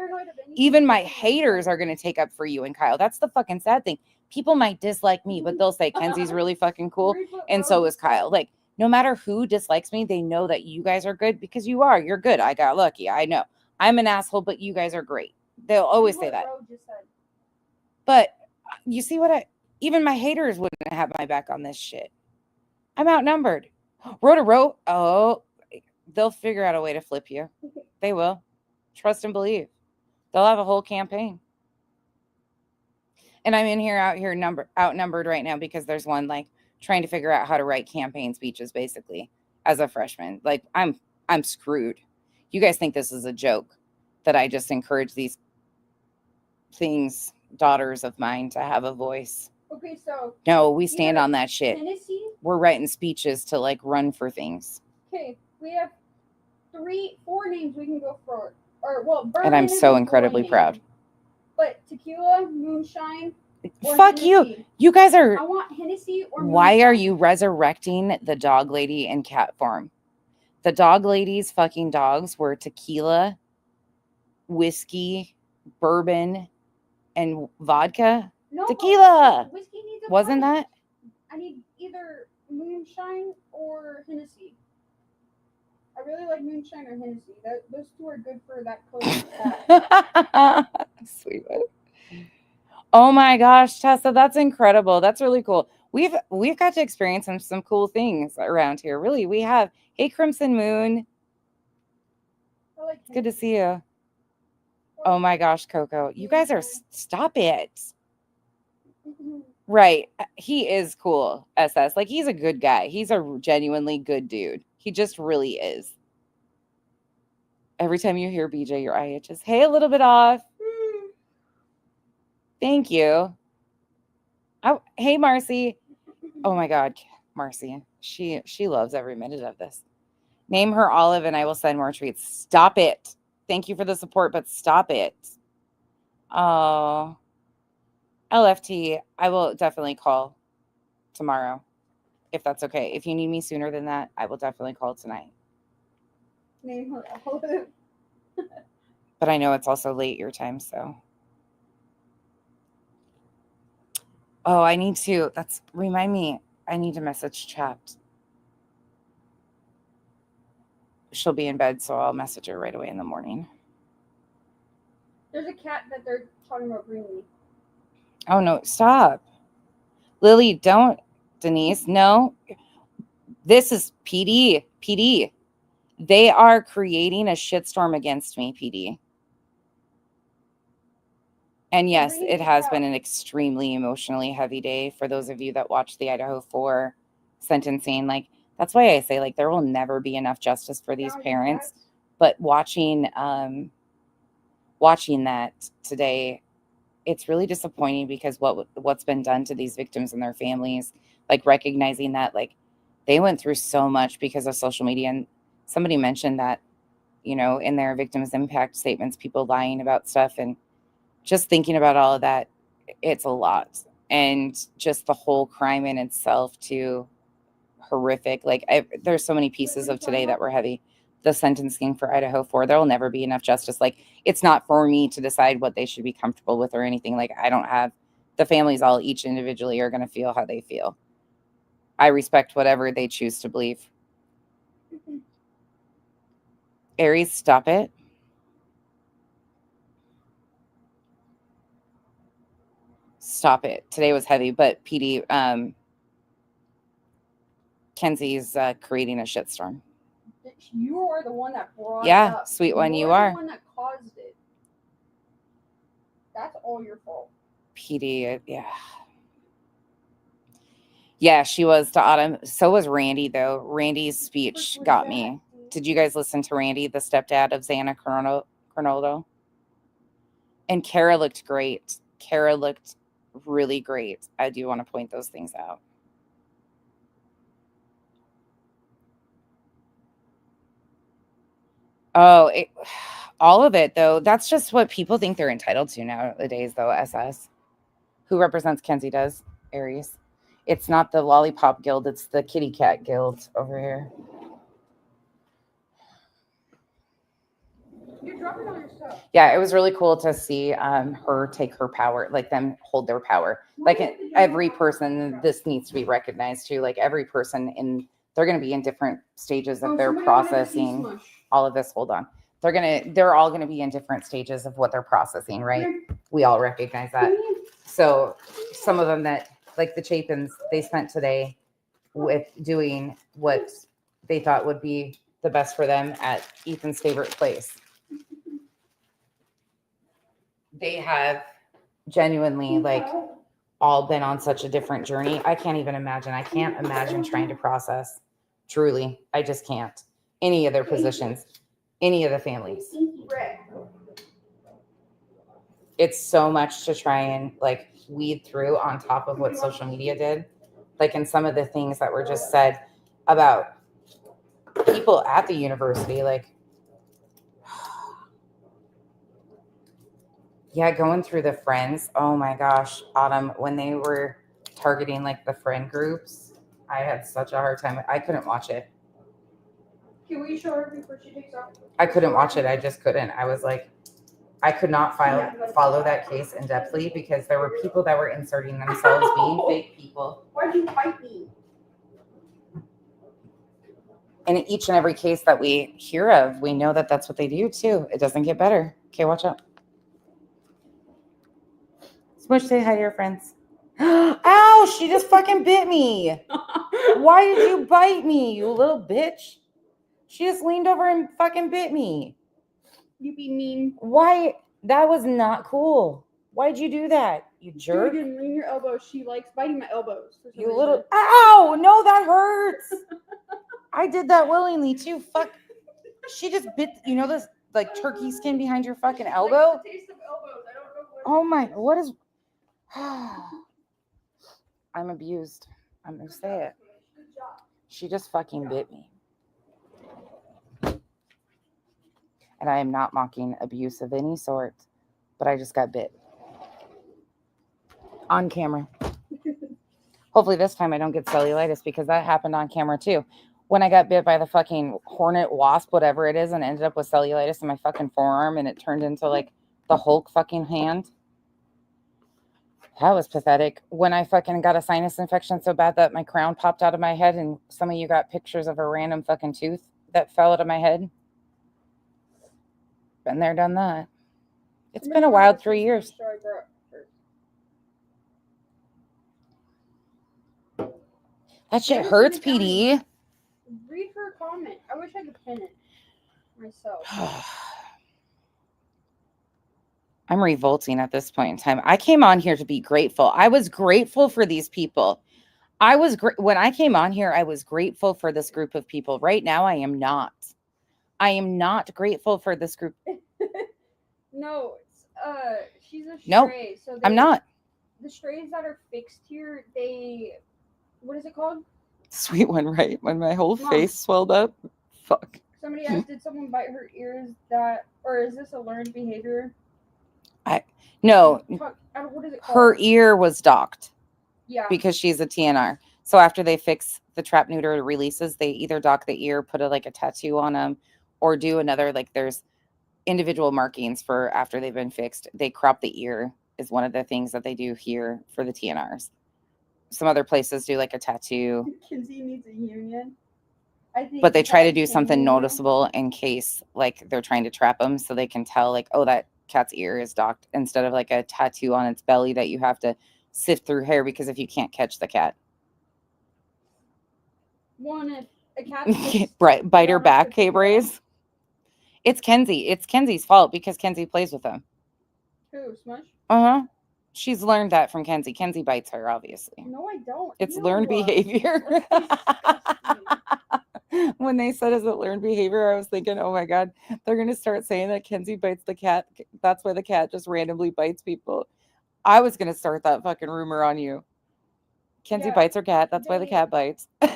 Even my haters are going to take up for you and Kyle. That's the fucking sad thing. People might dislike me, but they'll say Kenzie's really fucking cool. And so is Kyle. Like, no matter who dislikes me, they know that you guys are good because you are. You're good. I got lucky. I know. I'm an asshole, but you guys are great. They'll always say that. But you see even my haters wouldn't have my back on this shit. I'm outnumbered. Rotaro, they'll figure out a way to flip you. They will. Trust and believe. They'll have a whole campaign. And I'm out here outnumbered right now because there's one like trying to figure out how to write campaign speeches basically as a freshman. Like I'm screwed. You guys think this is a joke that I just encourage these daughters of mine to have a voice. Okay, so no, we stand on that shit. Tennessee? We're writing speeches to like run for things. Okay, we have 4 names we can go for. And I'm so incredibly proud. But tequila, moonshine. Fuck you. You guys are. I want Hennessy or moonshine. Why are you resurrecting the dog lady in cat form? The dog lady's fucking dogs were tequila, whiskey, bourbon, and vodka. No, tequila. Whiskey needs a Wasn't punch. that? I need either moonshine or Hennessy. I really like moonshine or Hennessy. Those 2 are good for that color. Sweet. Oh my gosh, Tessa, that's incredible. That's really cool. We've got to experience some cool things around here. Really, we have. Hey, Crimson Moon. Good to see you. Oh my gosh, Coco. You guys are, stop it. Right. He is cool, SS. Like, he's a good guy. He's a genuinely good dude. He just really is. Every time you hear BJ, your eye itches. Hey, a little bit off. Thank you. Oh, hey, Marcy. Oh my God, Marcy. She loves every minute of this. Name her Olive and I will send more treats. Stop it. Thank you for the support, but stop it. Oh, LFT. I will definitely call tomorrow if that's okay. If you need me sooner than that, I will definitely call tonight. Name her Olive. But I know it's also late your time, so. Oh, I need to. Remind me. I need to message Chapped. She'll be in bed, so I'll message her right away in the morning. There's a cat that they're talking about bringing me. Oh, no. Stop. Lily, don't. Denise, no. This is PD. PD. They are creating a shitstorm against me, PD. And yes, it has been an extremely emotionally heavy day for those of you that watched the Idaho 4 sentencing. Like, that's why I say, like, there will never be enough justice for these parents. But watching that today, it's really disappointing because what's been done to these victims and their families, like recognizing that, like, they went through so much because of social media. And somebody mentioned that, in their victims impact statements, people lying about stuff, and just thinking about all of that, it's a lot. And just the whole crime in itself too, horrific. Like, there's so many pieces of today that were heavy. The sentencing for Idaho 4, there will never be enough justice. Like, it's not for me to decide what they should be comfortable with or anything. Like, I don't have, the families all each individually are going to feel how they feel. I respect whatever they choose to believe. Aries, stop it. Stop it. Today was heavy, but PD, Kenzie's creating a shitstorm. You are the one that brought it Yeah, up. sweet one, you You're are. the one that caused it. That's all your fault. PD, yeah. Yeah, she was to Autumn. So was Randy, though. Randy's speech got me. Did you guys listen to Randy, the stepdad of Xana Coronado? And Kara looked great. Kara looked really great. I do want to point those things out. Oh, all of it, though. That's just what people think they're entitled to nowadays, though, SS. Who represents Kenzie does? Aries. It's not the Lollipop Guild. It's the Kitty Cat Guild over here. You're dropping all your stuff. Yeah, it was really cool to see her take her power, like them hold their power. Like every person, this needs to be recognized too. Like every person they're going to be in different stages of their processing all of this. Hold on. They're all going to be in different stages of what they're processing, right? We all recognize that. So some of them that, like the Chapins, they spent today with doing what they thought would be the best for them at Ethan's favorite place. They have genuinely, like, all been on such a different journey. I can't even imagine. I can't imagine trying to process. Truly, I just can't. Any of their positions, any of the families. It's so much to try and, like, weed through on top of what social media did. Like, in some of the things that were just said about people at the university, like, yeah, going through the friends. Oh my gosh, Autumn, when they were targeting like the friend groups, I had such a hard time. I couldn't watch it. Can we show her before she takes off? I couldn't watch it. I just couldn't. I was like, I could not follow that case in depthly because there were people that were inserting themselves being fake people. Why'd you bite me? And in each and every case that we hear of, we know that that's what they do too. It doesn't get better. Okay, watch out. Smush, say hi to your friends. Ow, she just fucking bit me. Why did you bite me, you little bitch? She just leaned over and fucking bit me. You be mean. Why? That was not cool. Why'd you do that, you jerk? You didn't lean your elbows. She likes biting my elbows. For some You reason. little. Ow! No, that hurts. I did that willingly too. Fuck. She just bit. You know this, like, turkey skin behind your fucking elbow? The taste of elbows. I don't know what. Oh my. What is. I'm abused. I'm gonna say it. She just fucking bit me. And I am not mocking abuse of any sort, but I just got bit. On camera. Hopefully this time I don't get cellulitis because that happened on camera too. When I got bit by the fucking hornet, wasp, whatever it is, and ended up with cellulitis in my fucking forearm and it turned into like the Hulk fucking hand. That was pathetic. When I fucking got a sinus infection so bad that my crown popped out of my head and some of you got pictures of a random fucking tooth that fell out of my head. Been there, done that. It's been a wild 3 years. That shit hurts, PD. Read her comment. I wish I could pin it myself. I'm revolting at this point in time. I came on here to be grateful. I was grateful for these people. When I came on here, I was grateful for this group of people. Right now, I am not. I am not grateful for this group. No, she's a stray. Nope, So I'm not. The strays that are fixed here, what is it called? Sweet one, right? When my whole Mom. face swelled up. Fuck. Somebody asked, did someone bite her ears? Or is this a learned behavior? No, What is it called? her ear was docked. Yeah. Because she's a TNR. So after they fix the trap neuter releases, they either dock the ear, put a tattoo on them, or do another, there's individual markings for after they've been fixed. They crop the ear is one of the things that they do here for the TNRs. Some other places do a tattoo. Kinsey needs a union. But they try to do something noticeable in case they're trying to trap them so they can tell oh, that cat's ear is docked instead of a tattoo on its belly that you have to sift through hair because if you can't catch the cat. If a cat bite her back, K-Braze. It's Kenzie. It's Kenzie's fault because Kenzie plays with him. Who, Smush? Uh-huh. She's learned that from Kenzie. Kenzie bites her, obviously. No, I don't. It's learned behavior. When they said is it learned behavior, I was thinking, oh my God, they're going to start saying that Kenzie bites the cat. That's why the cat just randomly bites people. I was going to start that fucking rumor on you. Kenzie bites her cat. That's why the cat bites. So they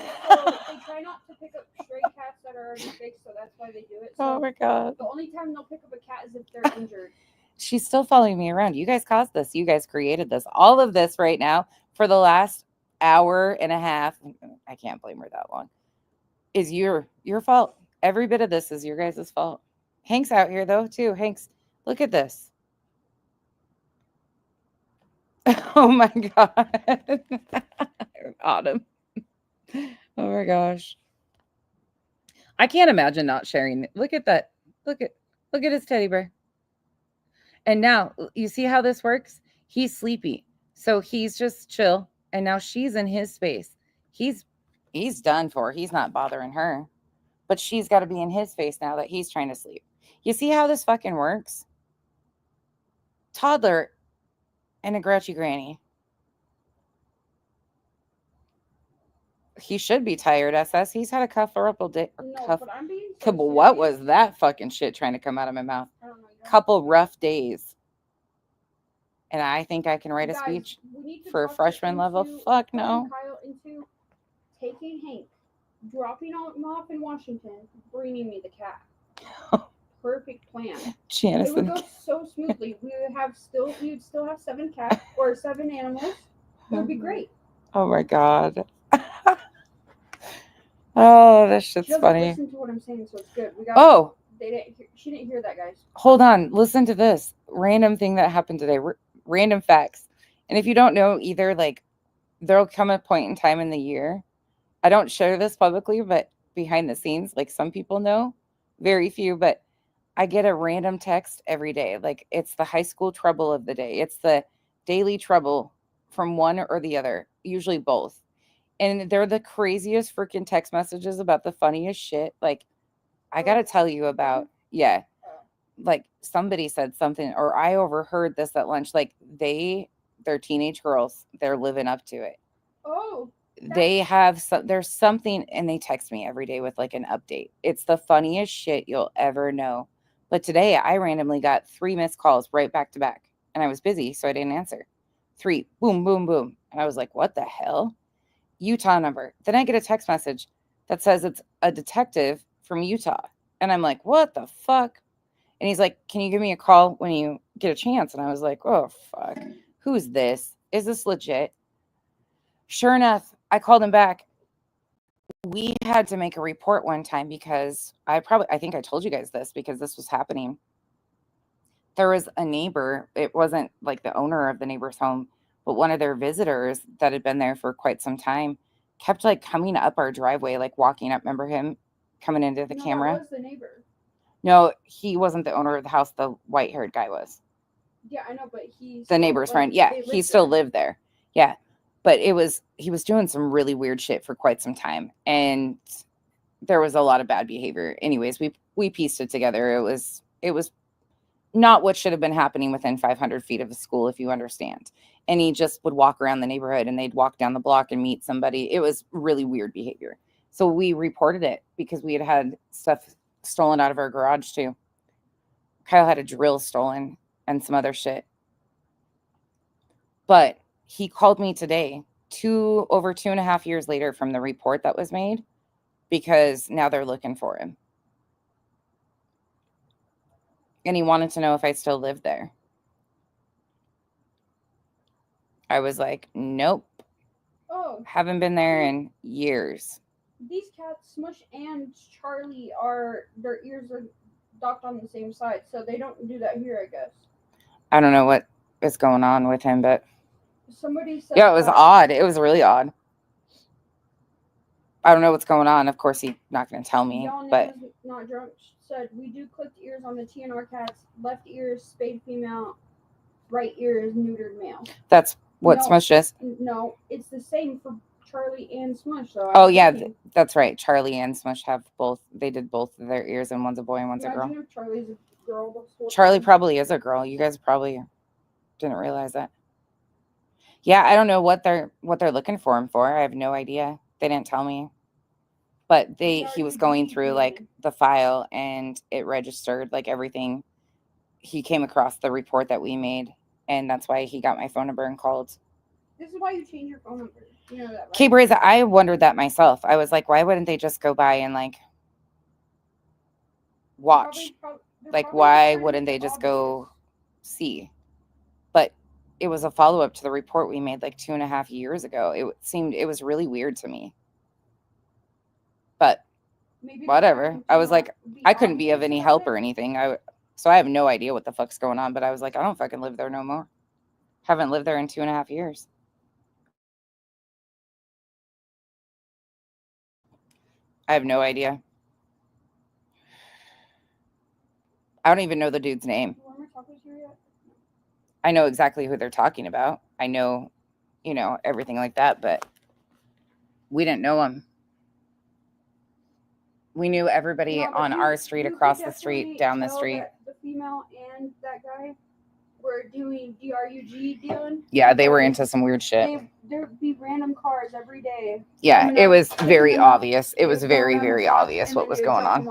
try not to pick up stray cats that are already fixed, so that's why they do it. So oh my God. The only time they'll pick up a cat is if they're injured. She's still following me around. You guys caused this. You guys created this. All of this right now for the last hour and a half. I can't blame her that long. Is your fault. Every bit of this is your guys' fault. Hank's out here though too. Hank's, look at this. Oh my God. Autumn. Oh my gosh. I can't imagine not sharing it. Look at that. Look at his teddy bear. And now you see how this works? He's sleepy. So he's just chill. And now she's in his space. He's done for. He's not bothering her. But she's got to be in his space now that he's trying to sleep. You see how this fucking works? Toddler and a grouchy granny. He should be tired, SS. He's had a couple day. No, but I'm being What was that fucking shit trying to come out of my mouth? I don't know. Couple rough days. And I think I can write a speech for a freshman level. Fuck no. Kyle into taking Hank, dropping him off in Washington, bringing me the cat. Perfect plan. Janice, it would go so smoothly. We would still have 7 cats or 7 animals. It would be great. Oh my God. Oh, that shit's she doesn't funny. Listen to what I'm saying, so it's good. She didn't hear that, guys. Hold on. Listen to this random thing that happened today. Random facts. And if you don't know either, there'll come a point in time in the year. I don't share this publicly, but behind the scenes, some people know, very few, but I get a random text every day. It's the high school trouble of the day. It's the daily trouble from one or the other, usually both. And they're the craziest freaking text messages about the funniest shit. I got to tell you about, yeah. Somebody said something, or I overheard this at lunch. They're teenage girls. They're living up to it. Oh. They have, there's something, and they text me every day with an update. It's the funniest shit you'll ever know. But today I randomly got 3 missed calls right back to back. And I was busy, so I didn't answer. 3, boom, boom, boom. And I was like, what the hell? Utah number. Then I get a text message that says it's a detective from Utah. And I'm like, what the fuck? And he's like, can you give me a call when you get a chance? And I was like, oh, fuck. Who's this? Is this legit? Sure enough, I called him back. We had to make a report one time because I think I told you guys this because this was happening. There was a neighbor. It wasn't like the owner of the neighbor's home, but one of their visitors that had been there for quite some time kept like coming up our driveway, like walking up. Remember him coming into the camera? That was the neighbor. No, he wasn't the owner of the house. The white-haired guy was. Yeah, I know, but he's The neighbor's friend. Yeah, he still lived there. Yeah. But he was doing some really weird shit for quite some time. And there was a lot of bad behavior. Anyways, we pieced it together. It was not what should have been happening within 500 feet of a school, if you understand. And he just would walk around the neighborhood and they'd walk down the block and meet somebody. It was really weird behavior. So we reported it because we had stuff stolen out of our garage too. Kyle had a drill stolen and some other shit. But he called me today, over 2.5 years later from the report that was made, because now they're looking for him. And he wanted to know if I still lived there. I was like, nope. Oh, Haven't been there in years. these cats, Smush and Charlie, their ears are docked on the same side, so they don't do that here, I guess. I don't know what is going on with him, but Somebody said yeah, it was odd. It was really odd. I don't know what's going on. Of course, he's not going to tell me, but Not drunk said we do clipped ears on the TNR cats. Left ear is spayed female, right ear is neutered male. that's what No. Smush is. No, it's the same for Charlie and Smush. So Oh yeah, that's right. Charlie and Smush have both. They did both of their ears, and one's a boy and one's a girl. Imagine if Charlie's a girl. The whole Charlie time. probably is a girl. You guys probably didn't realize that. Yeah, I don't know what they're looking for him for. I have no idea. They didn't tell me. But he was going through like the file and it registered like everything. He came across the report that we made, and that's why he got my phone number and called. This is why you change your phone number. You know that, right? Okay, Braza, I wondered that myself. I was like, why wouldn't they just go by and like watch? Like, why wouldn't they just go see? But it was a follow-up to the report we made like 2.5 years ago. It was really weird to me. But whatever. I was like, I couldn't be of any help or anything. So I have no idea what the fuck's going on. But I was like, I don't fucking live there no more. Haven't lived there in 2.5 years. I have no idea. I don't even know the dude's name. I know exactly who they're talking about. I know, everything like that, but we didn't know him. We knew everybody on our street, across the street, down the street. The female and that guy were doing DRUG dealing. Yeah, they were into some weird shit. There'd be random cars every day. Yeah, it was very obvious. It was very, very obvious what was going on.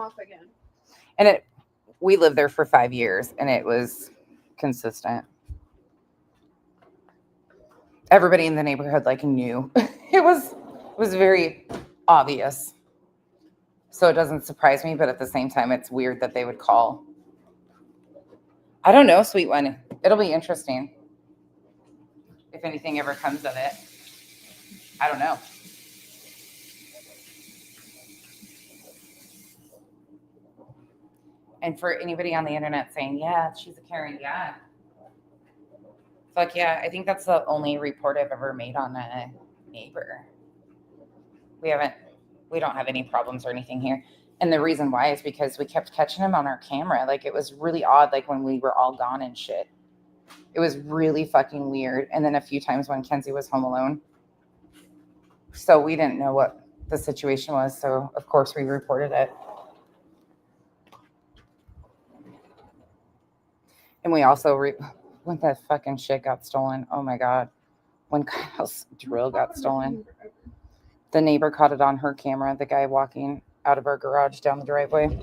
And we lived there for 5 years, and it was consistent. Everybody in the neighborhood knew. It was very obvious. So it doesn't surprise me, but at the same time, it's weird that they would call. I don't know, sweet one. It'll be interesting if anything ever comes of it. I don't know. And for anybody on the internet saying, yeah, she's a Karen, yeah. Fuck yeah. I think that's the only report I've ever made on a neighbor. We don't have any problems or anything here. And the reason why is because we kept catching him on our camera. It was really odd, when we were all gone and shit. It was really fucking weird. And then a few times when Kenzie was home alone. So we didn't know what the situation was. So, of course, we reported it. And we also, when that fucking shit got stolen, oh my God. When Kyle's drill got stolen, the neighbor caught it on her camera, the guy walking out of our garage down the driveway.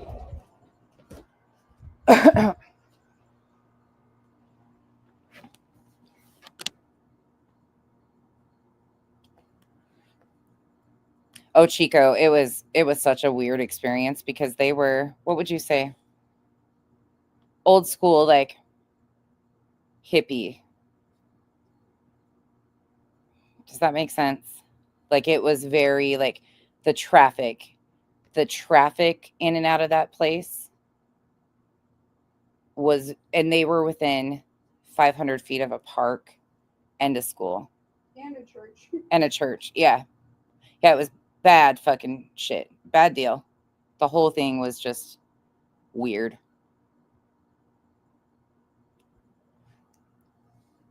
Oh, Chico, it was such a weird experience because they were, what would you say? Old school, like hippie. Does that make sense? Like it was very like the traffic in and out of that place was, and they were within 500 feet of a park and a school And a church. and a church. Yeah. Yeah, it was bad fucking shit. Bad deal. The whole thing was just weird.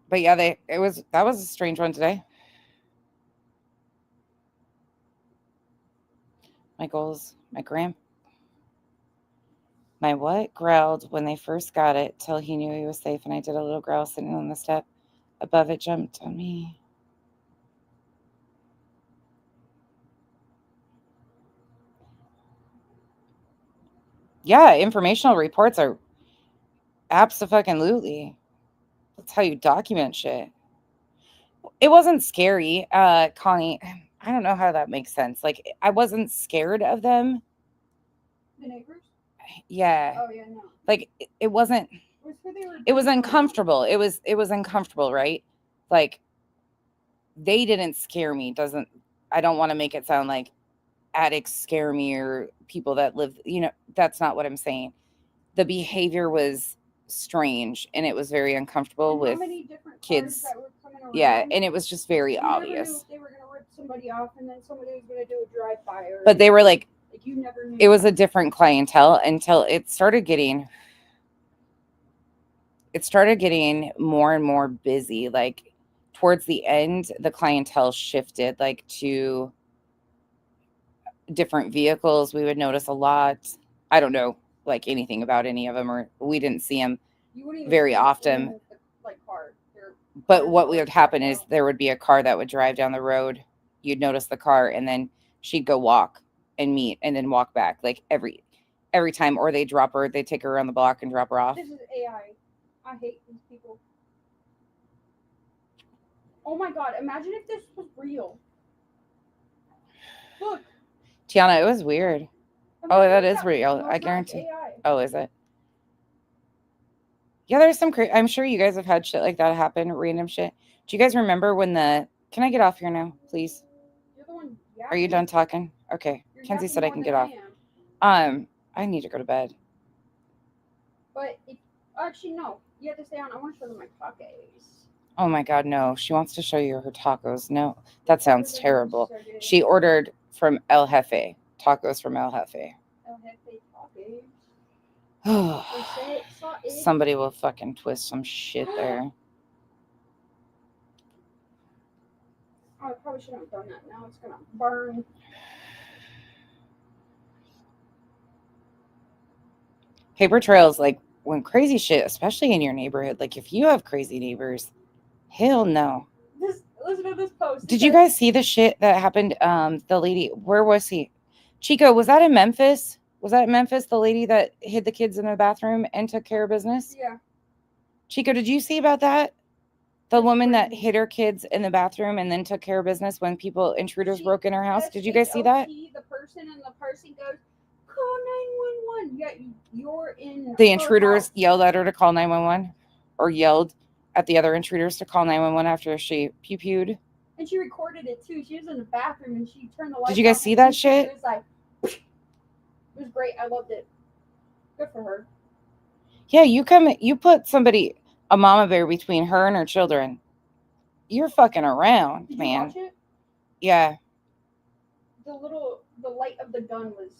But yeah, that was a strange one today. My what growled when they first got it till he knew he was safe, and I did a little growl sitting on the step above it, jumped on me. Yeah, informational reports are abso-fucking-lutely. That's how you document shit. It wasn't scary, Connie. I don't know how that makes sense. Like, I wasn't scared of them. The neighbors? Yeah. Oh, yeah, no. Like, it wasn't. It was uncomfortable. It was uncomfortable, right? Like, they didn't scare me. I don't want to make it sound like addicts scare me or people that live, that's not what I'm saying. The behavior was strange and it was very uncomfortable with kids. Yeah, and it was just very obvious. Never knew if they were going to rip somebody off and then somebody was going to do a drive-by. But they were like you never knew. It was a different clientele until it started getting more and more busy. Like towards the end, the clientele shifted like to different vehicles. We would notice a lot. I don't know like anything about any of them, or we didn't see them very often. But what would happen is there would be a car that would drive down the road. You'd notice the car, and then she'd go walk and meet, and then walk back like every time. Or they'd take her around the block and drop her off. This is AI. I hate these people. Oh my god! Imagine if this was real. Look. Tiana, it was weird. Oh, that is real. I guarantee. AI. Oh, is it? Yeah, there's some I'm sure you guys have had shit like that happen, random shit. Do you guys remember when can I get off here now, please? You're the one yapping. Are you done talking? Okay. Kenzie said I can get off. I need to go to bed. But actually no. You have to stay on. I want to show them my tacos. Oh my god, no. She wants to show you her tacos. No, that sounds terrible. She ordered from El Jefe. Tacos from El Jefe. El Jefe tacos. Somebody will fucking twist some shit there. Oh, I probably shouldn't have done that. Now it's gonna burn. Paper trails like when crazy shit, especially in your neighborhood. Like if you have crazy neighbors, hell no. Listen to this post. Did you guys see the shit that happened? The lady, where was he? Chico, was that in Memphis? Was that in Memphis, the lady that hid the kids in the bathroom and took care of business? Yeah. Chico, did you see about that? The woman that hid her kids in the bathroom and then took care of business when intruders broke in her house. Did you guys see that? The person goes, call 911. Yeah, you're in. The intruders yelled at her to call 911, or yelled at the other intruders to call 911 after she pew-pewed. And she recorded it too. She was in the bathroom and she turned the lights. Did you guys see that shit? It was like, it was great. I loved it. Good for her. Yeah, you put a mama bear between her and her children. You're fucking around, Did man. You watch it? Yeah. The light of the gun was,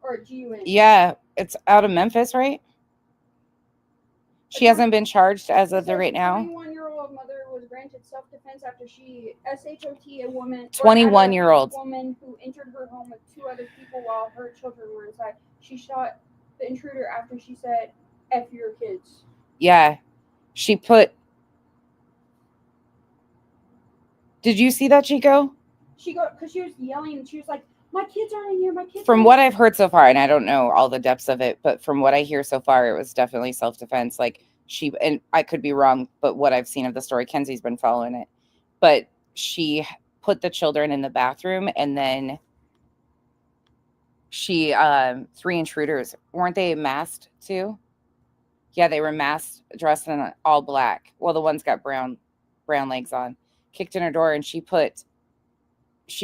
or GUN. Yeah, it's out of Memphis, right? She hasn't been charged as of right now. 21-year-old mother was granted self-defense after she SHOT a woman. 21-year-old woman who entered her home with two other people while her children were inside. She shot the intruder after she said, "F your kids." Yeah, Did you see that, Chico? Because she was yelling and she was like, "My kids aren't in here. My kids." From what I've heard so far, and I don't know all the depths of it, but from what I hear so far, it was definitely self-defense. Like and I could be wrong, but what I've seen of the story, Kenzie's been following it. But she put the children in the bathroom and then she 3 intruders, weren't they masked too? Yeah, they were masked, dressed in all black. Well, the one's got brown legs on. Kicked in her door, and she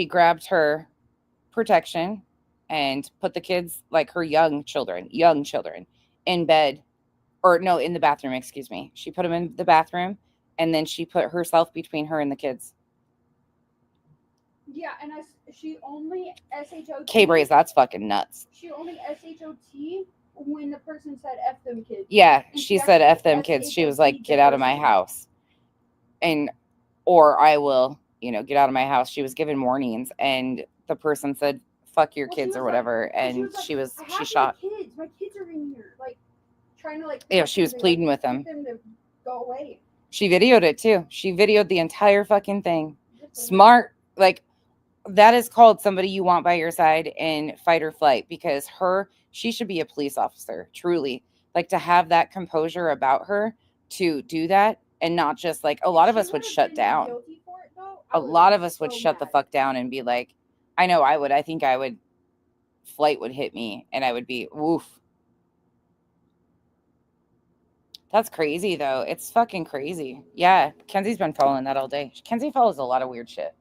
grabbed her protection and put the kids, like her young children, in bed, or no, in the bathroom, excuse me. She put them in the bathroom, and then she put herself between her and the kids. Yeah, and she only SHOT. K-Braze, that's fucking nuts. She only SHOT when the person said F them kids. Yeah, And she said F them kids. She was like, get out of my house. And, or I will, get out of my house. She was given warnings, and the person said, fuck your kids or whatever. And she shot. My kids are in here. Like, trying to, like, yeah, she was pleading with them. Get them to go away. She videoed it too. She videoed the entire fucking thing. Smart. Like, that is called somebody you want by your side in fight or flight, because she should be a police officer, truly. Like, to have that composure about her to do that, and not just like, a lot of us would shut down. A lot of us would shut the fuck down and be like, I know I would. I think I would. Flight would hit me and I would be, woof. That's crazy though. It's fucking crazy. Yeah, Kenzie's been following that all day. Kenzie follows a lot of weird shit.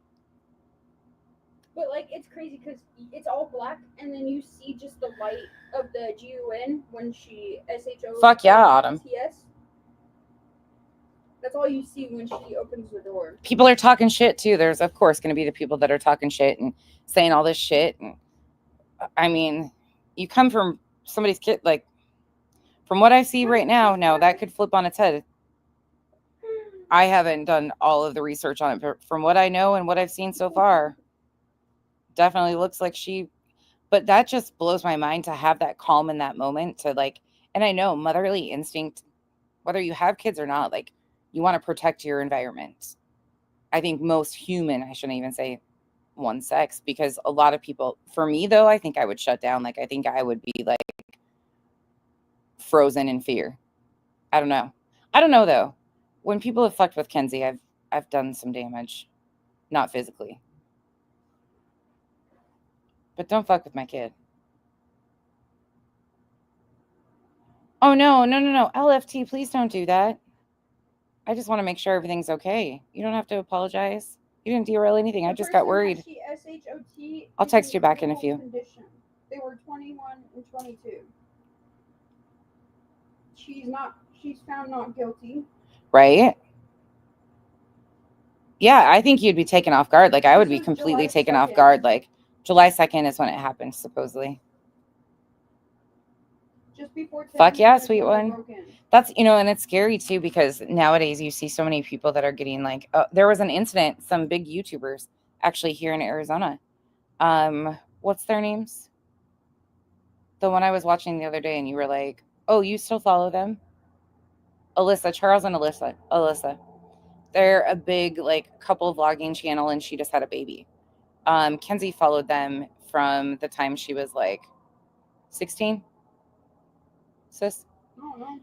But, like, it's crazy because it's all black, and then you see just the light of the GUN when she SHO. Fuck yeah, Autumn. TS. That's all you see when she opens the door. People are talking shit too. There's, of course, going to be the people that are talking shit and saying all this shit. And I mean, you come from somebody's kid, like, from what I see right now, that could flip on its head. I haven't done all of the research on it, but from what I know and what I've seen so far, definitely looks like but that just blows my mind to have that calm in that moment, to like, and I know motherly instinct, whether you have kids or not, like, you want to protect your environment. I think most human, I shouldn't even say one sex, because a lot of people, for me though, I think I would shut down. Like, I think I would be like frozen in fear. I don't know though. When people have fucked with Kenzie, I've done some damage, not physically. But don't fuck with my kid. Oh, no. LFT, please don't do that. I just want to make sure everything's okay. You don't have to apologize. You didn't derail anything. I just got worried. I'll text you back in a few. They were 21 and 22. She's found not guilty. Right? Yeah, I think you'd be taken off guard. Like, I would be completely taken off guard. Like, July 2nd is when it happened, supposedly. Just before 10. Fuck yeah, sweet one. That's, and it's scary too, because nowadays you see so many people that are getting like, there was an incident, some big YouTubers actually here in Arizona. What's their names? The one I was watching the other day and you were like, oh, you still follow them? Charles and Alyssa. They're a big like couple vlogging channel, and she just had a baby. Kenzie followed them from the time she was like 16. Sis? Oh, no.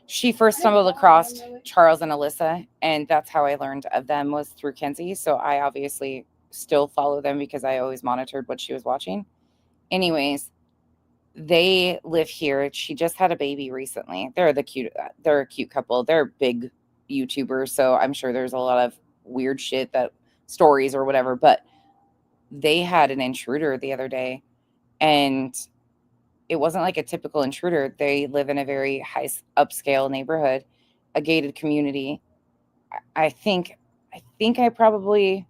She first stumbled across Charles and Alyssa, and that's how I learned of them, was through Kenzie. So I obviously still follow them because I always monitored what she was watching. Anyways, they live here. She just had a baby recently. They're a cute couple. They're big YouTubers, so I'm sure there's a lot of weird shit, stories or whatever, but they had an intruder the other day, and it wasn't like a typical intruder. They live in a very high upscale neighborhood, a gated community. I think I probably,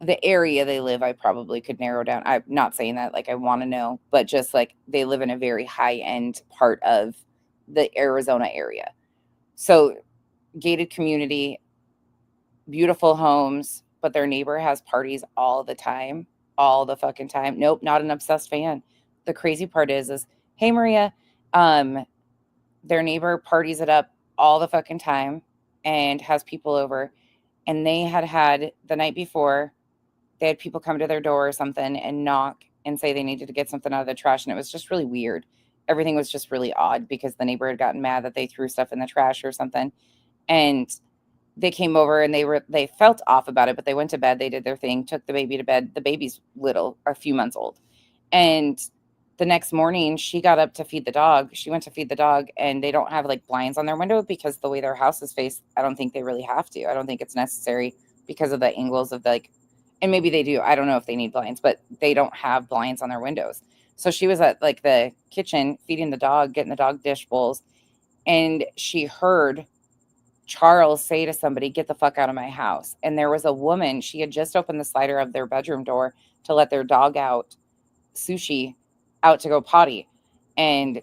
the area they live, I probably could narrow down. I'm not saying that like I want to know, but just like they live in a very high end part of the Arizona area. So gated community, beautiful homes, but their neighbor has parties all the fucking time. Nope, not an obsessed fan. The crazy part is, hey Maria, their neighbor parties it up all the fucking time and has people over. And they had the night before, they had people come to their door or something and knock and say they needed to get something out of the trash. And it was just really weird. Everything was just really odd because the neighbor had gotten mad that they threw stuff in the trash or something. And they came over and they felt off about it, but they went to bed. They did their thing, took the baby to bed. The baby's little, a few months old. And the next morning she got up to feed the dog. She went to feed the dog, and they don't have like blinds on their window because the way their house is faced, I don't think they really have to. I don't think it's necessary because of the angles of like, and maybe they do. I don't know if they need blinds, but they don't have blinds on their windows. So she was at like the kitchen feeding the dog, getting the dog dish bowls, and she heard Charles say to somebody, "Get the fuck out of my house." And there was a woman, she had just opened the slider of their bedroom door to let their dog out, Sushi, out to go potty, and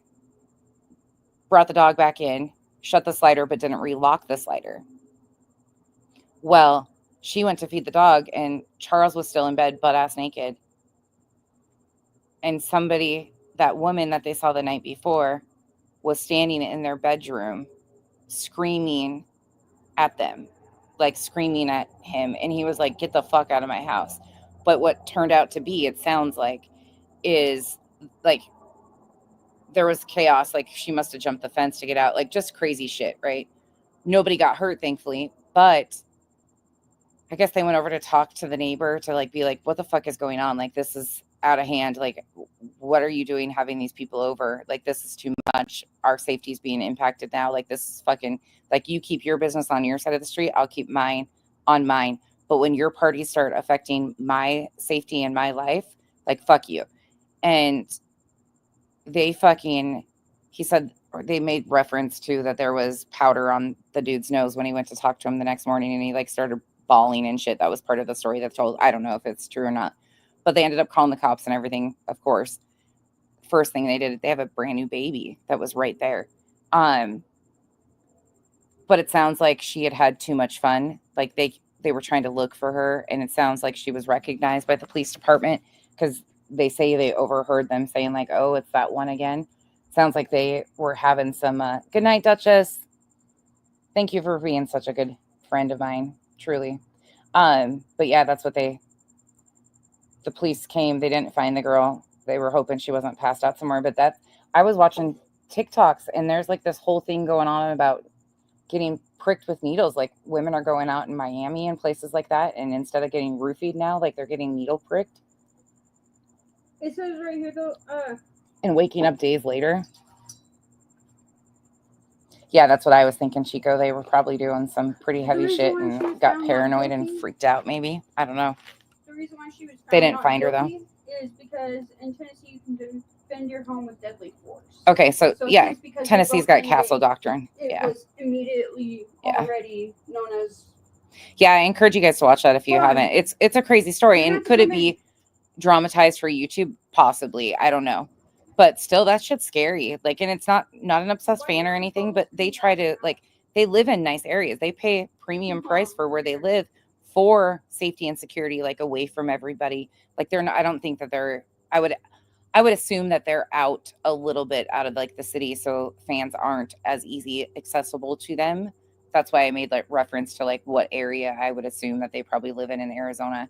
brought the dog back in, shut the slider, but didn't relock the slider. Well, she went to feed the dog, and Charles was still in bed, butt ass naked. And somebody, that woman that they saw the night before, was standing in their bedroom screaming at them, like screaming at him. And he was like, "Get the fuck out of my house." But what turned out to be, it sounds like, is like there was chaos. Like she must have jumped the fence to get out, like just crazy shit, right? Nobody got hurt, thankfully. But I guess they went over to talk to the neighbor to like be like, "What the fuck is going on? Like, this is out of hand. Like, what are you doing having these people over? Like, this is too much. Our safety is being impacted now. Like, this is fucking, like, you keep your business on your side of the street. I'll keep mine on mine. But when your parties start affecting my safety and my life, like, fuck you." And they fucking, he said, or they made reference to that there was powder on the dude's nose when he went to talk to him the next morning, and he like started bawling and shit. That was part of the story that's told. I don't know if it's true or not, but they ended up calling the cops and everything, of course. First thing they did, they have a brand new baby that was right there. But it sounds like she had had too much fun. Like they were trying to look for her, and it sounds like she was recognized by the police department because they say they overheard them saying like, "Oh, it's that one again." Sounds like they were having some good night, Duchess. Thank you for being such a good friend of mine, truly. But yeah, that's what the police came. They didn't find the girl. They were hoping she wasn't passed out somewhere. But I was watching TikToks, and there's like this whole thing going on about getting pricked with needles. Like women are going out in Miami and places like that, and instead of getting roofied now, like they're getting needle pricked. It says right here though, and waking up days later. Yeah, that's what I was thinking, Chico. They were probably doing some pretty heavy shit and got paranoid and freaked out, maybe. I don't know. the reason why she was They didn't find her, though. Is because in Tennessee you can defend your home with deadly force. Okay, so yeah, since because Tennessee's got castle doctrine. It Yeah. was immediately already known as. Yeah, I encourage you guys to watch that if you Fun. haven't. It's a crazy story, And and could it be dramatized for YouTube? Possibly. I don't know. But still, that shit's scary. Like, and it's not an obsessed fan or anything, but they try to, like, they live in nice areas. They pay premium price for where they live for safety and security, like away from everybody. Like they're not, I don't think that they're, I would assume that they're out a little bit out of like the city. So fans aren't as easy accessible to them. That's why I made like reference to like what area I would assume that they probably live in Arizona.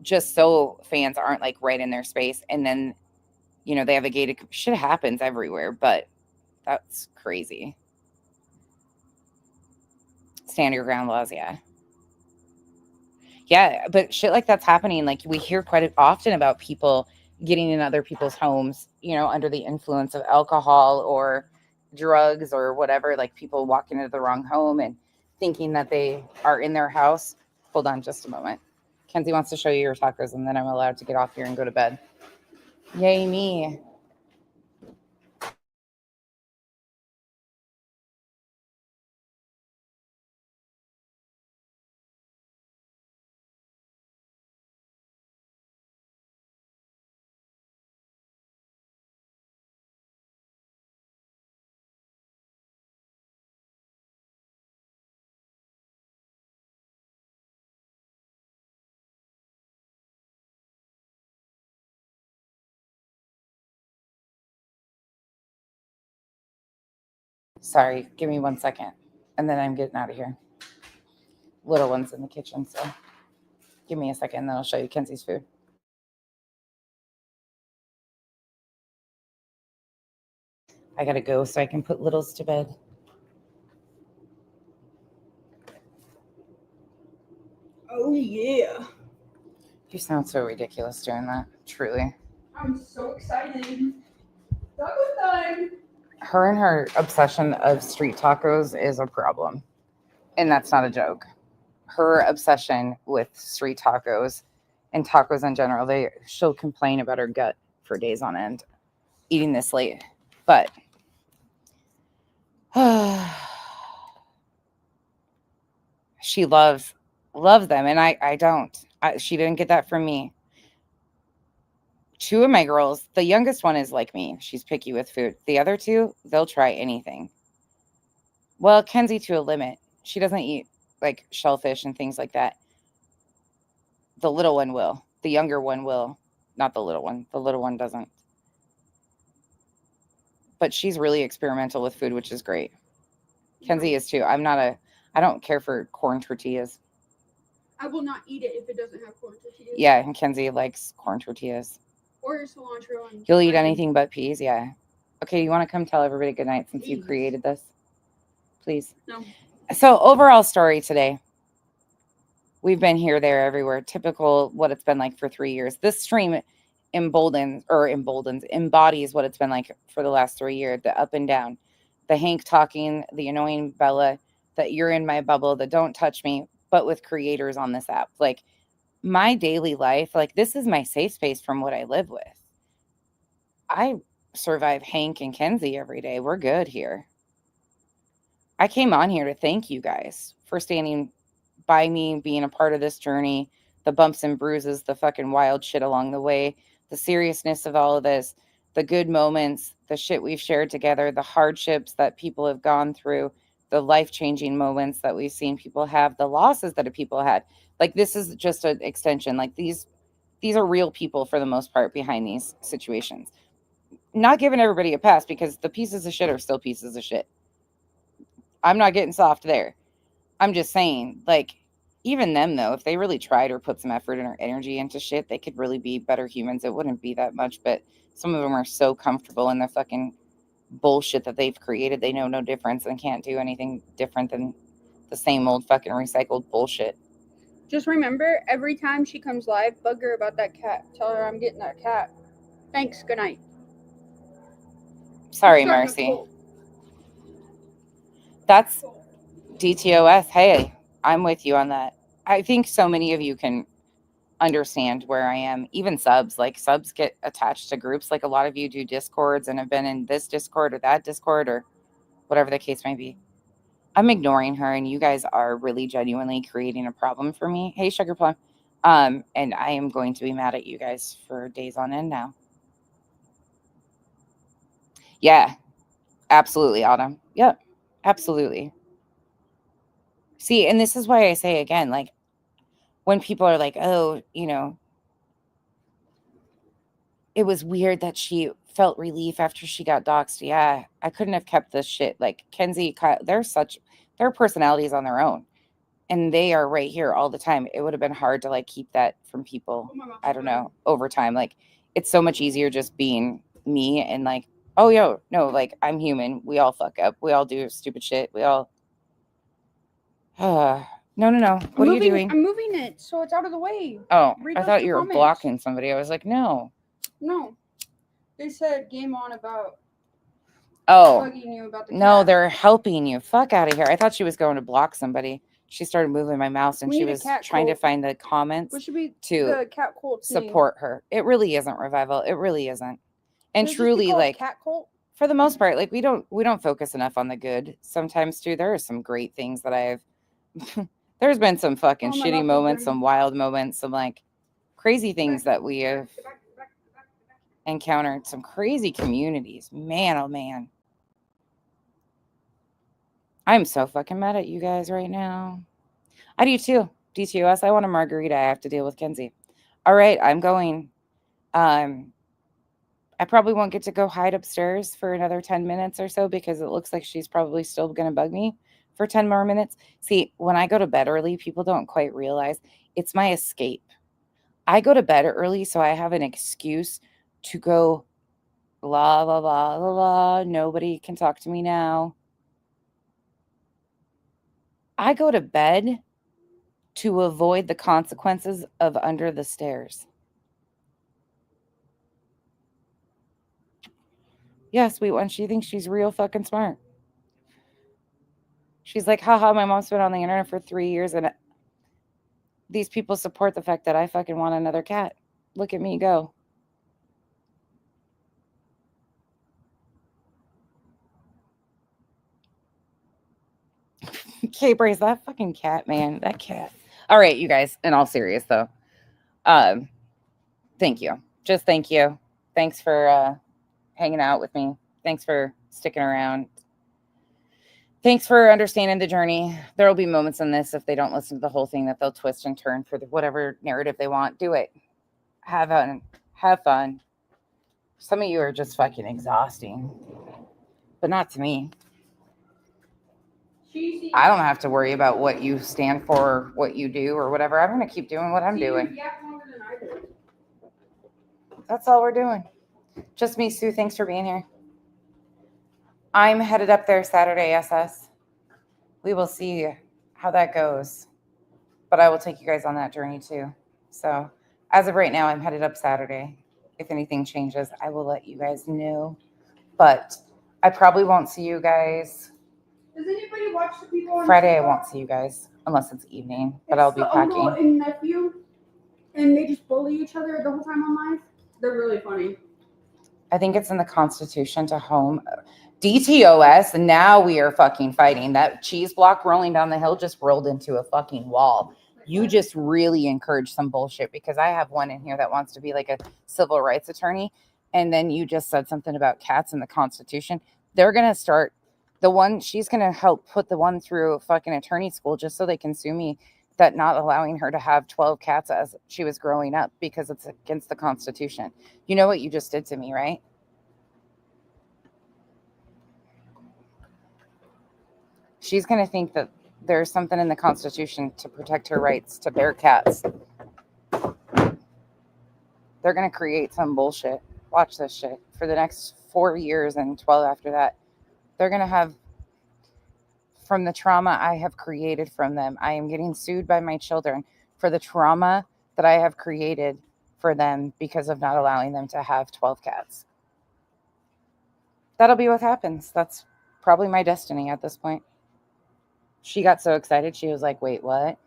Just so fans aren't like right in their space. And then, you know, they have a gated, shit happens everywhere, but that's crazy. Stand your ground laws. Yeah. Yeah. But shit like that's happening. Like we hear quite often about people getting in other people's homes, you know, under the influence of alcohol or drugs or whatever, like people walking into the wrong home and thinking that they are in their house. Hold on just a moment. Kenzie wants to show you your tacos, and then I'm allowed to get off here and go to bed. Yay me. Sorry, give me 1 second, and then I'm getting out of here. Little one's in the kitchen, so give me a second, and then I'll show you Kenzie's food. I gotta go so I can put Littles to bed. Oh yeah. You sound so ridiculous doing that, truly. I'm so excited. Taco time. Her and her obsession of street tacos is a problem. And that's not a joke. Her obsession with street tacos and tacos in general, she'll complain about her gut for days on end eating this late. But she loves them, and I don't. She didn't get that from me. Two of my girls, the youngest one is like me. She's picky with food. The other two, they'll try anything. Well, Kenzie to a limit. She doesn't eat like shellfish and things like that. The little one will. The younger one will. Not the little one. The little one doesn't. But she's really experimental with food, which is great. Kenzie is too. I don't care for corn tortillas. I will not eat it if it doesn't have corn tortillas. Yeah, and Kenzie likes corn tortillas. Or cilantro. And You'll eat anything but peas, yeah. Okay, you want to come tell everybody good night since you created this? Please. No. So, overall story today. We've been here, there, everywhere. Typical what it's been like for 3 years. This stream embodies what it's been like for the last 3 years. The up and down. The Hank talking, the annoying Bella, that you're in my bubble, the don't touch me, but with creators on this app. Like, my daily life, like, this is my safe space from what I live with. I survive Hank and Kenzie every day. We're good here. I came on here to thank you guys for standing by me, being a part of this journey, the bumps and bruises, the fucking wild shit along the way, the seriousness of all of this, the good moments, the shit we've shared together, the hardships that people have gone through, the life-changing moments that we've seen people have, the losses that people had. Like, this is just an extension. Like, these are real people for the most part behind these situations. Not giving everybody a pass, because the pieces of shit are still pieces of shit. I'm not getting soft there. I'm just saying, like, even them, though, if they really tried or put some effort and energy into shit, they could really be better humans. It wouldn't be that much, but some of them are so comfortable in the fucking bullshit that they've created. They know no difference and can't do anything different than the same old fucking recycled bullshit. Just remember, every time she comes live, bug her about that cat. Tell her I'm getting that cat. Thanks. Good night. Sorry, Marcy. That's DTOS. Hey, I'm with you on that. I think so many of you can understand where I am. Even subs, like, subs get attached to groups. Like, a lot of you do Discords and have been in this Discord or that Discord or whatever the case may be. I'm ignoring her, and you guys are really genuinely creating a problem for me. Hey, Sugar Plum. And I am going to be mad at you guys for days on end now. Yeah, absolutely, Autumn. Yep, absolutely. See, and this is why I say again, like, when people are like, oh, you know, it was weird that she felt relief after she got doxxed. Yeah, I couldn't have kept this shit. Like, Kenzie, Kyle, they're personalities on their own. And they are right here all the time. It would have been hard to, like, keep that from people, I don't know, over time. Like, it's so much easier just being me and, like, oh, yo, no, like, I'm human. We all fuck up. We all do stupid shit. We all... no. What are you doing? I'm moving it so it's out of the way. Oh, Read I those thought two you were comments. blocking somebody. I was like, no. No. They said game on about Oh, bugging you about the no, cat. they're helping you. Fuck out of here. I thought she was going to block somebody. She started moving my mouse, and We she need a was cat trying to cult. find the comments What should be to the cat cult name? support her. It really isn't Revival. It really isn't. And Should it just be truly, called like, cat cult? for the most part, like, we don't focus enough on the good sometimes too. There are some great things that I've there's been some fucking Oh, my shitty mouth is moments, burning. some wild moments, some, like, crazy things that we have encountered, some crazy communities. Man, oh man. I'm so fucking mad at you guys right now. I do too. DTOS, I want a margarita. I have to deal with Kenzie. All right, I'm going. I probably won't get to go hide upstairs for another 10 minutes or so, because it looks like she's probably still going to bug me for 10 more minutes. See, when I go to bed early, people don't quite realize it's my escape. I go to bed early so I have an excuse to go la, la, la, la, la. Nobody can talk to me now. I go to bed to avoid the consequences of under the stairs. Yeah, sweet one. She thinks she's real fucking smart. She's like, haha, my mom's been on the internet for 3 years and these people support the fact that I fucking want another cat. Look at me go. K-Brace, that fucking cat, man. That cat. All right, you guys, in all serious though. Thank you. Just thank you. Thanks for hanging out with me. Thanks for sticking around. Thanks for understanding the journey. There will be moments in this, if they don't listen to the whole thing, that they'll twist and turn for whatever narrative they want. Do it. Have fun. Have fun. Some of you are just fucking exhausting, but not to me. I don't have to worry about what you stand for, what you do, or whatever. I'm going to keep doing what I'm doing. That's all we're doing. Just me, Sue. Thanks for being here. I'm headed up there Saturday, SS. We will see how that goes. But I will take you guys on that journey too. So as of right now, I'm headed up Saturday. If anything changes, I will let you guys know. But I probably won't see you guys. Does anybody watch the people on Friday, I TikTok? won't see you guys unless it's evening. But I'll be the uncle packing. and nephew, and they just bully each other the whole time on live. They're really funny. I think it's in the Constitution to home. DTOS, and now we are fucking fighting. That cheese block rolling down the hill just rolled into a fucking wall. You just really encourage some bullshit because I have one in here that wants to be like a civil rights attorney. And then you just said something about cats in the Constitution. They're going to start the one, she's going to help put the one through fucking attorney school just so they can sue me that not allowing her to have 12 cats as she was growing up because it's against the Constitution. You know what you just did to me, right? She's going to think that there's something in the Constitution to protect her rights to bear cats. They're going to create some bullshit. Watch this shit. For the next 4 years and 12 after that, they're going to have, from the trauma I have created from them, I am getting sued by my children for the trauma that I have created for them because of not allowing them to have 12 cats. That'll be what happens. That's probably my destiny at this point. She got so excited. She was like, wait, what?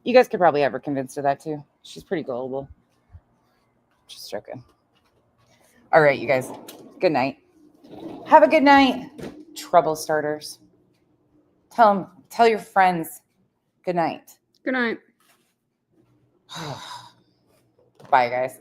You guys could probably have her convinced of that too. She's pretty gullible. Just joking. All right, you guys. Good night. Have a good night, trouble starters. Tell your friends good night. Good night. Bye, guys.